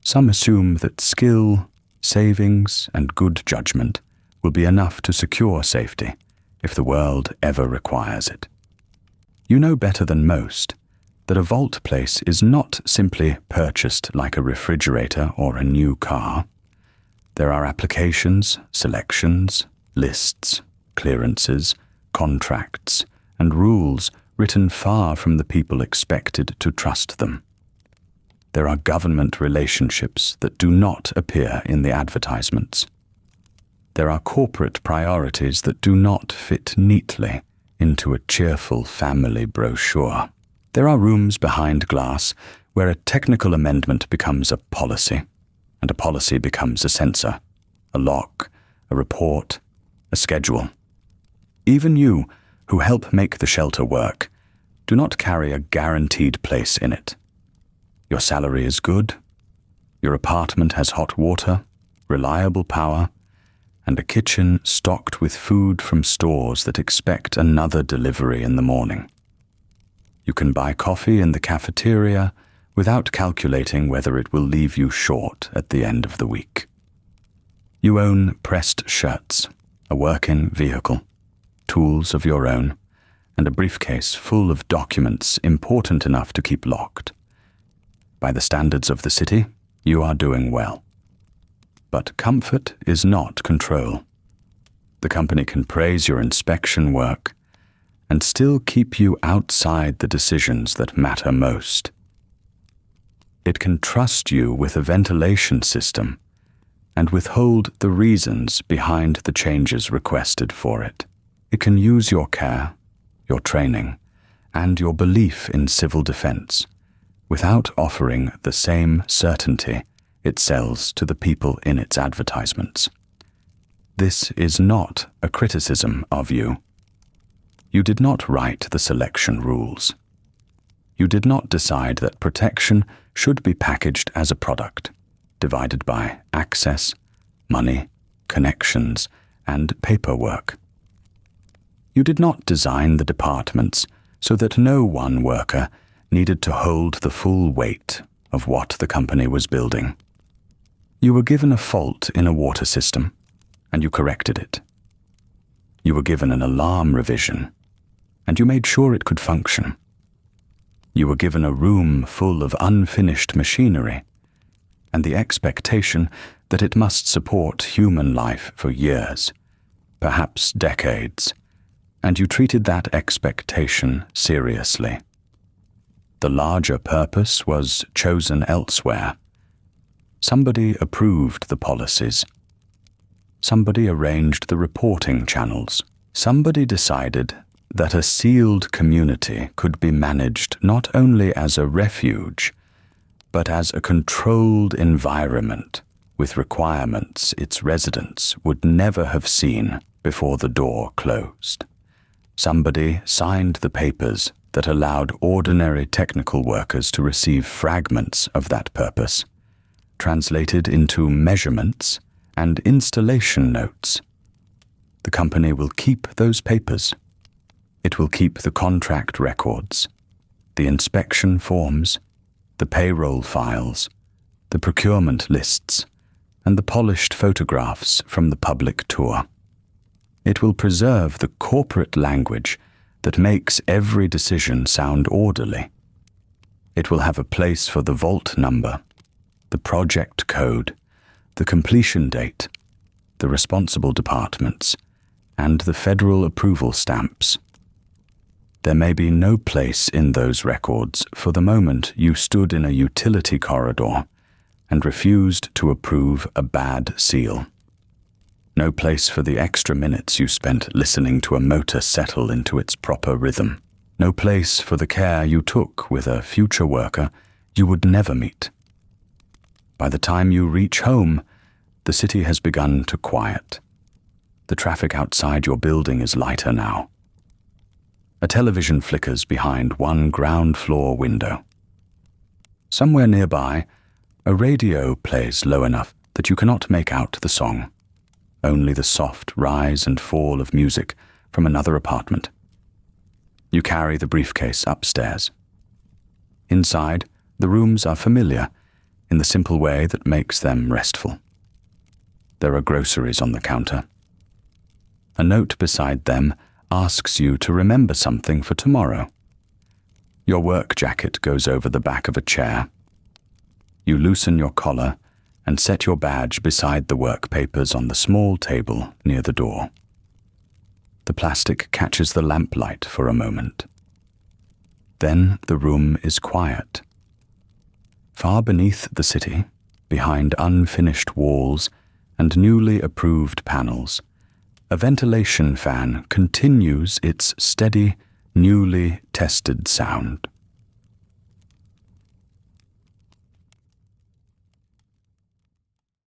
Some assume that skill, savings, and good judgment will be enough to secure safety if the world ever requires it. You know better than most that a vault place is not simply purchased like a refrigerator or a new car. There are applications, selections, lists, clearances, contracts, and rules written far from the people expected to trust them. There are government relationships that do not appear in the advertisements. There are corporate priorities that do not fit neatly into a cheerful family brochure. There are rooms behind glass where a technical amendment becomes a policy, and a policy becomes a sensor, a lock, a report, a schedule. Even you, who help make the shelter work, do not carry a guaranteed place in it. Your salary is good, your apartment has hot water, reliable power, and a kitchen stocked with food from stores that expect another delivery in the morning. You can buy coffee in the cafeteria without calculating whether it will leave you short at the end of the week. You own pressed shirts, a working vehicle, tools of your own, and a briefcase full of documents important enough to keep locked. By the standards of the city, you are doing well. But comfort is not control. The company can praise your inspection work and still keep you outside the decisions that matter most. It can trust you with a ventilation system and withhold the reasons behind the changes requested for it. It can use your care, your training, and your belief in civil defense without offering the same certainty it sells to the people in its advertisements. This is not a criticism of you. You did not write the selection rules. You did not decide that protection should be packaged as a product, divided by access, money, connections, and paperwork. You did not design the departments so that no one worker needed to hold the full weight of what the company was building. You were given a fault in a water system, and you corrected it. You were given an alarm revision, and you made sure it could function. You were given a room full of unfinished machinery, and the expectation that it must support human life for years, perhaps decades, and you treated that expectation seriously. The larger purpose was chosen elsewhere. Somebody approved the policies. Somebody arranged the reporting channels. Somebody decided that a sealed community could be managed not only as a refuge, but as a controlled environment with requirements its residents would never have seen before the door closed. Somebody signed the papers that allowed ordinary technical workers to receive fragments of that purpose, translated into measurements and installation notes. The company will keep those papers. It will keep the contract records, the inspection forms, the payroll files, the procurement lists, and the polished photographs from the public tour. It will preserve the corporate language that makes every decision sound orderly. It will have a place for the vault number, the project code, the completion date, the responsible departments, and the federal approval stamps. There may be no place in those records for the moment you stood in a utility corridor and refused to approve a bad seal. No place for the extra minutes you spent listening to a motor settle into its proper rhythm. No place for the care you took with a future worker you would never meet. By the time you reach home, the city has begun to quiet. The traffic outside your building is lighter now. A television flickers behind one ground floor window. Somewhere nearby, a radio plays low enough that you cannot make out the song, only the soft rise and fall of music from another apartment. You carry the briefcase upstairs. Inside, the rooms are familiar in the simple way that makes them restful. There are groceries on the counter. A note beside them asks you to remember something for tomorrow. Your work jacket goes over the back of a chair. You loosen your collar and set your badge beside the work papers on the small table near the door. The plastic catches the lamplight for a moment. Then the room is quiet. Far beneath the city, behind unfinished walls and newly approved panels, a ventilation fan continues its steady, newly tested sound.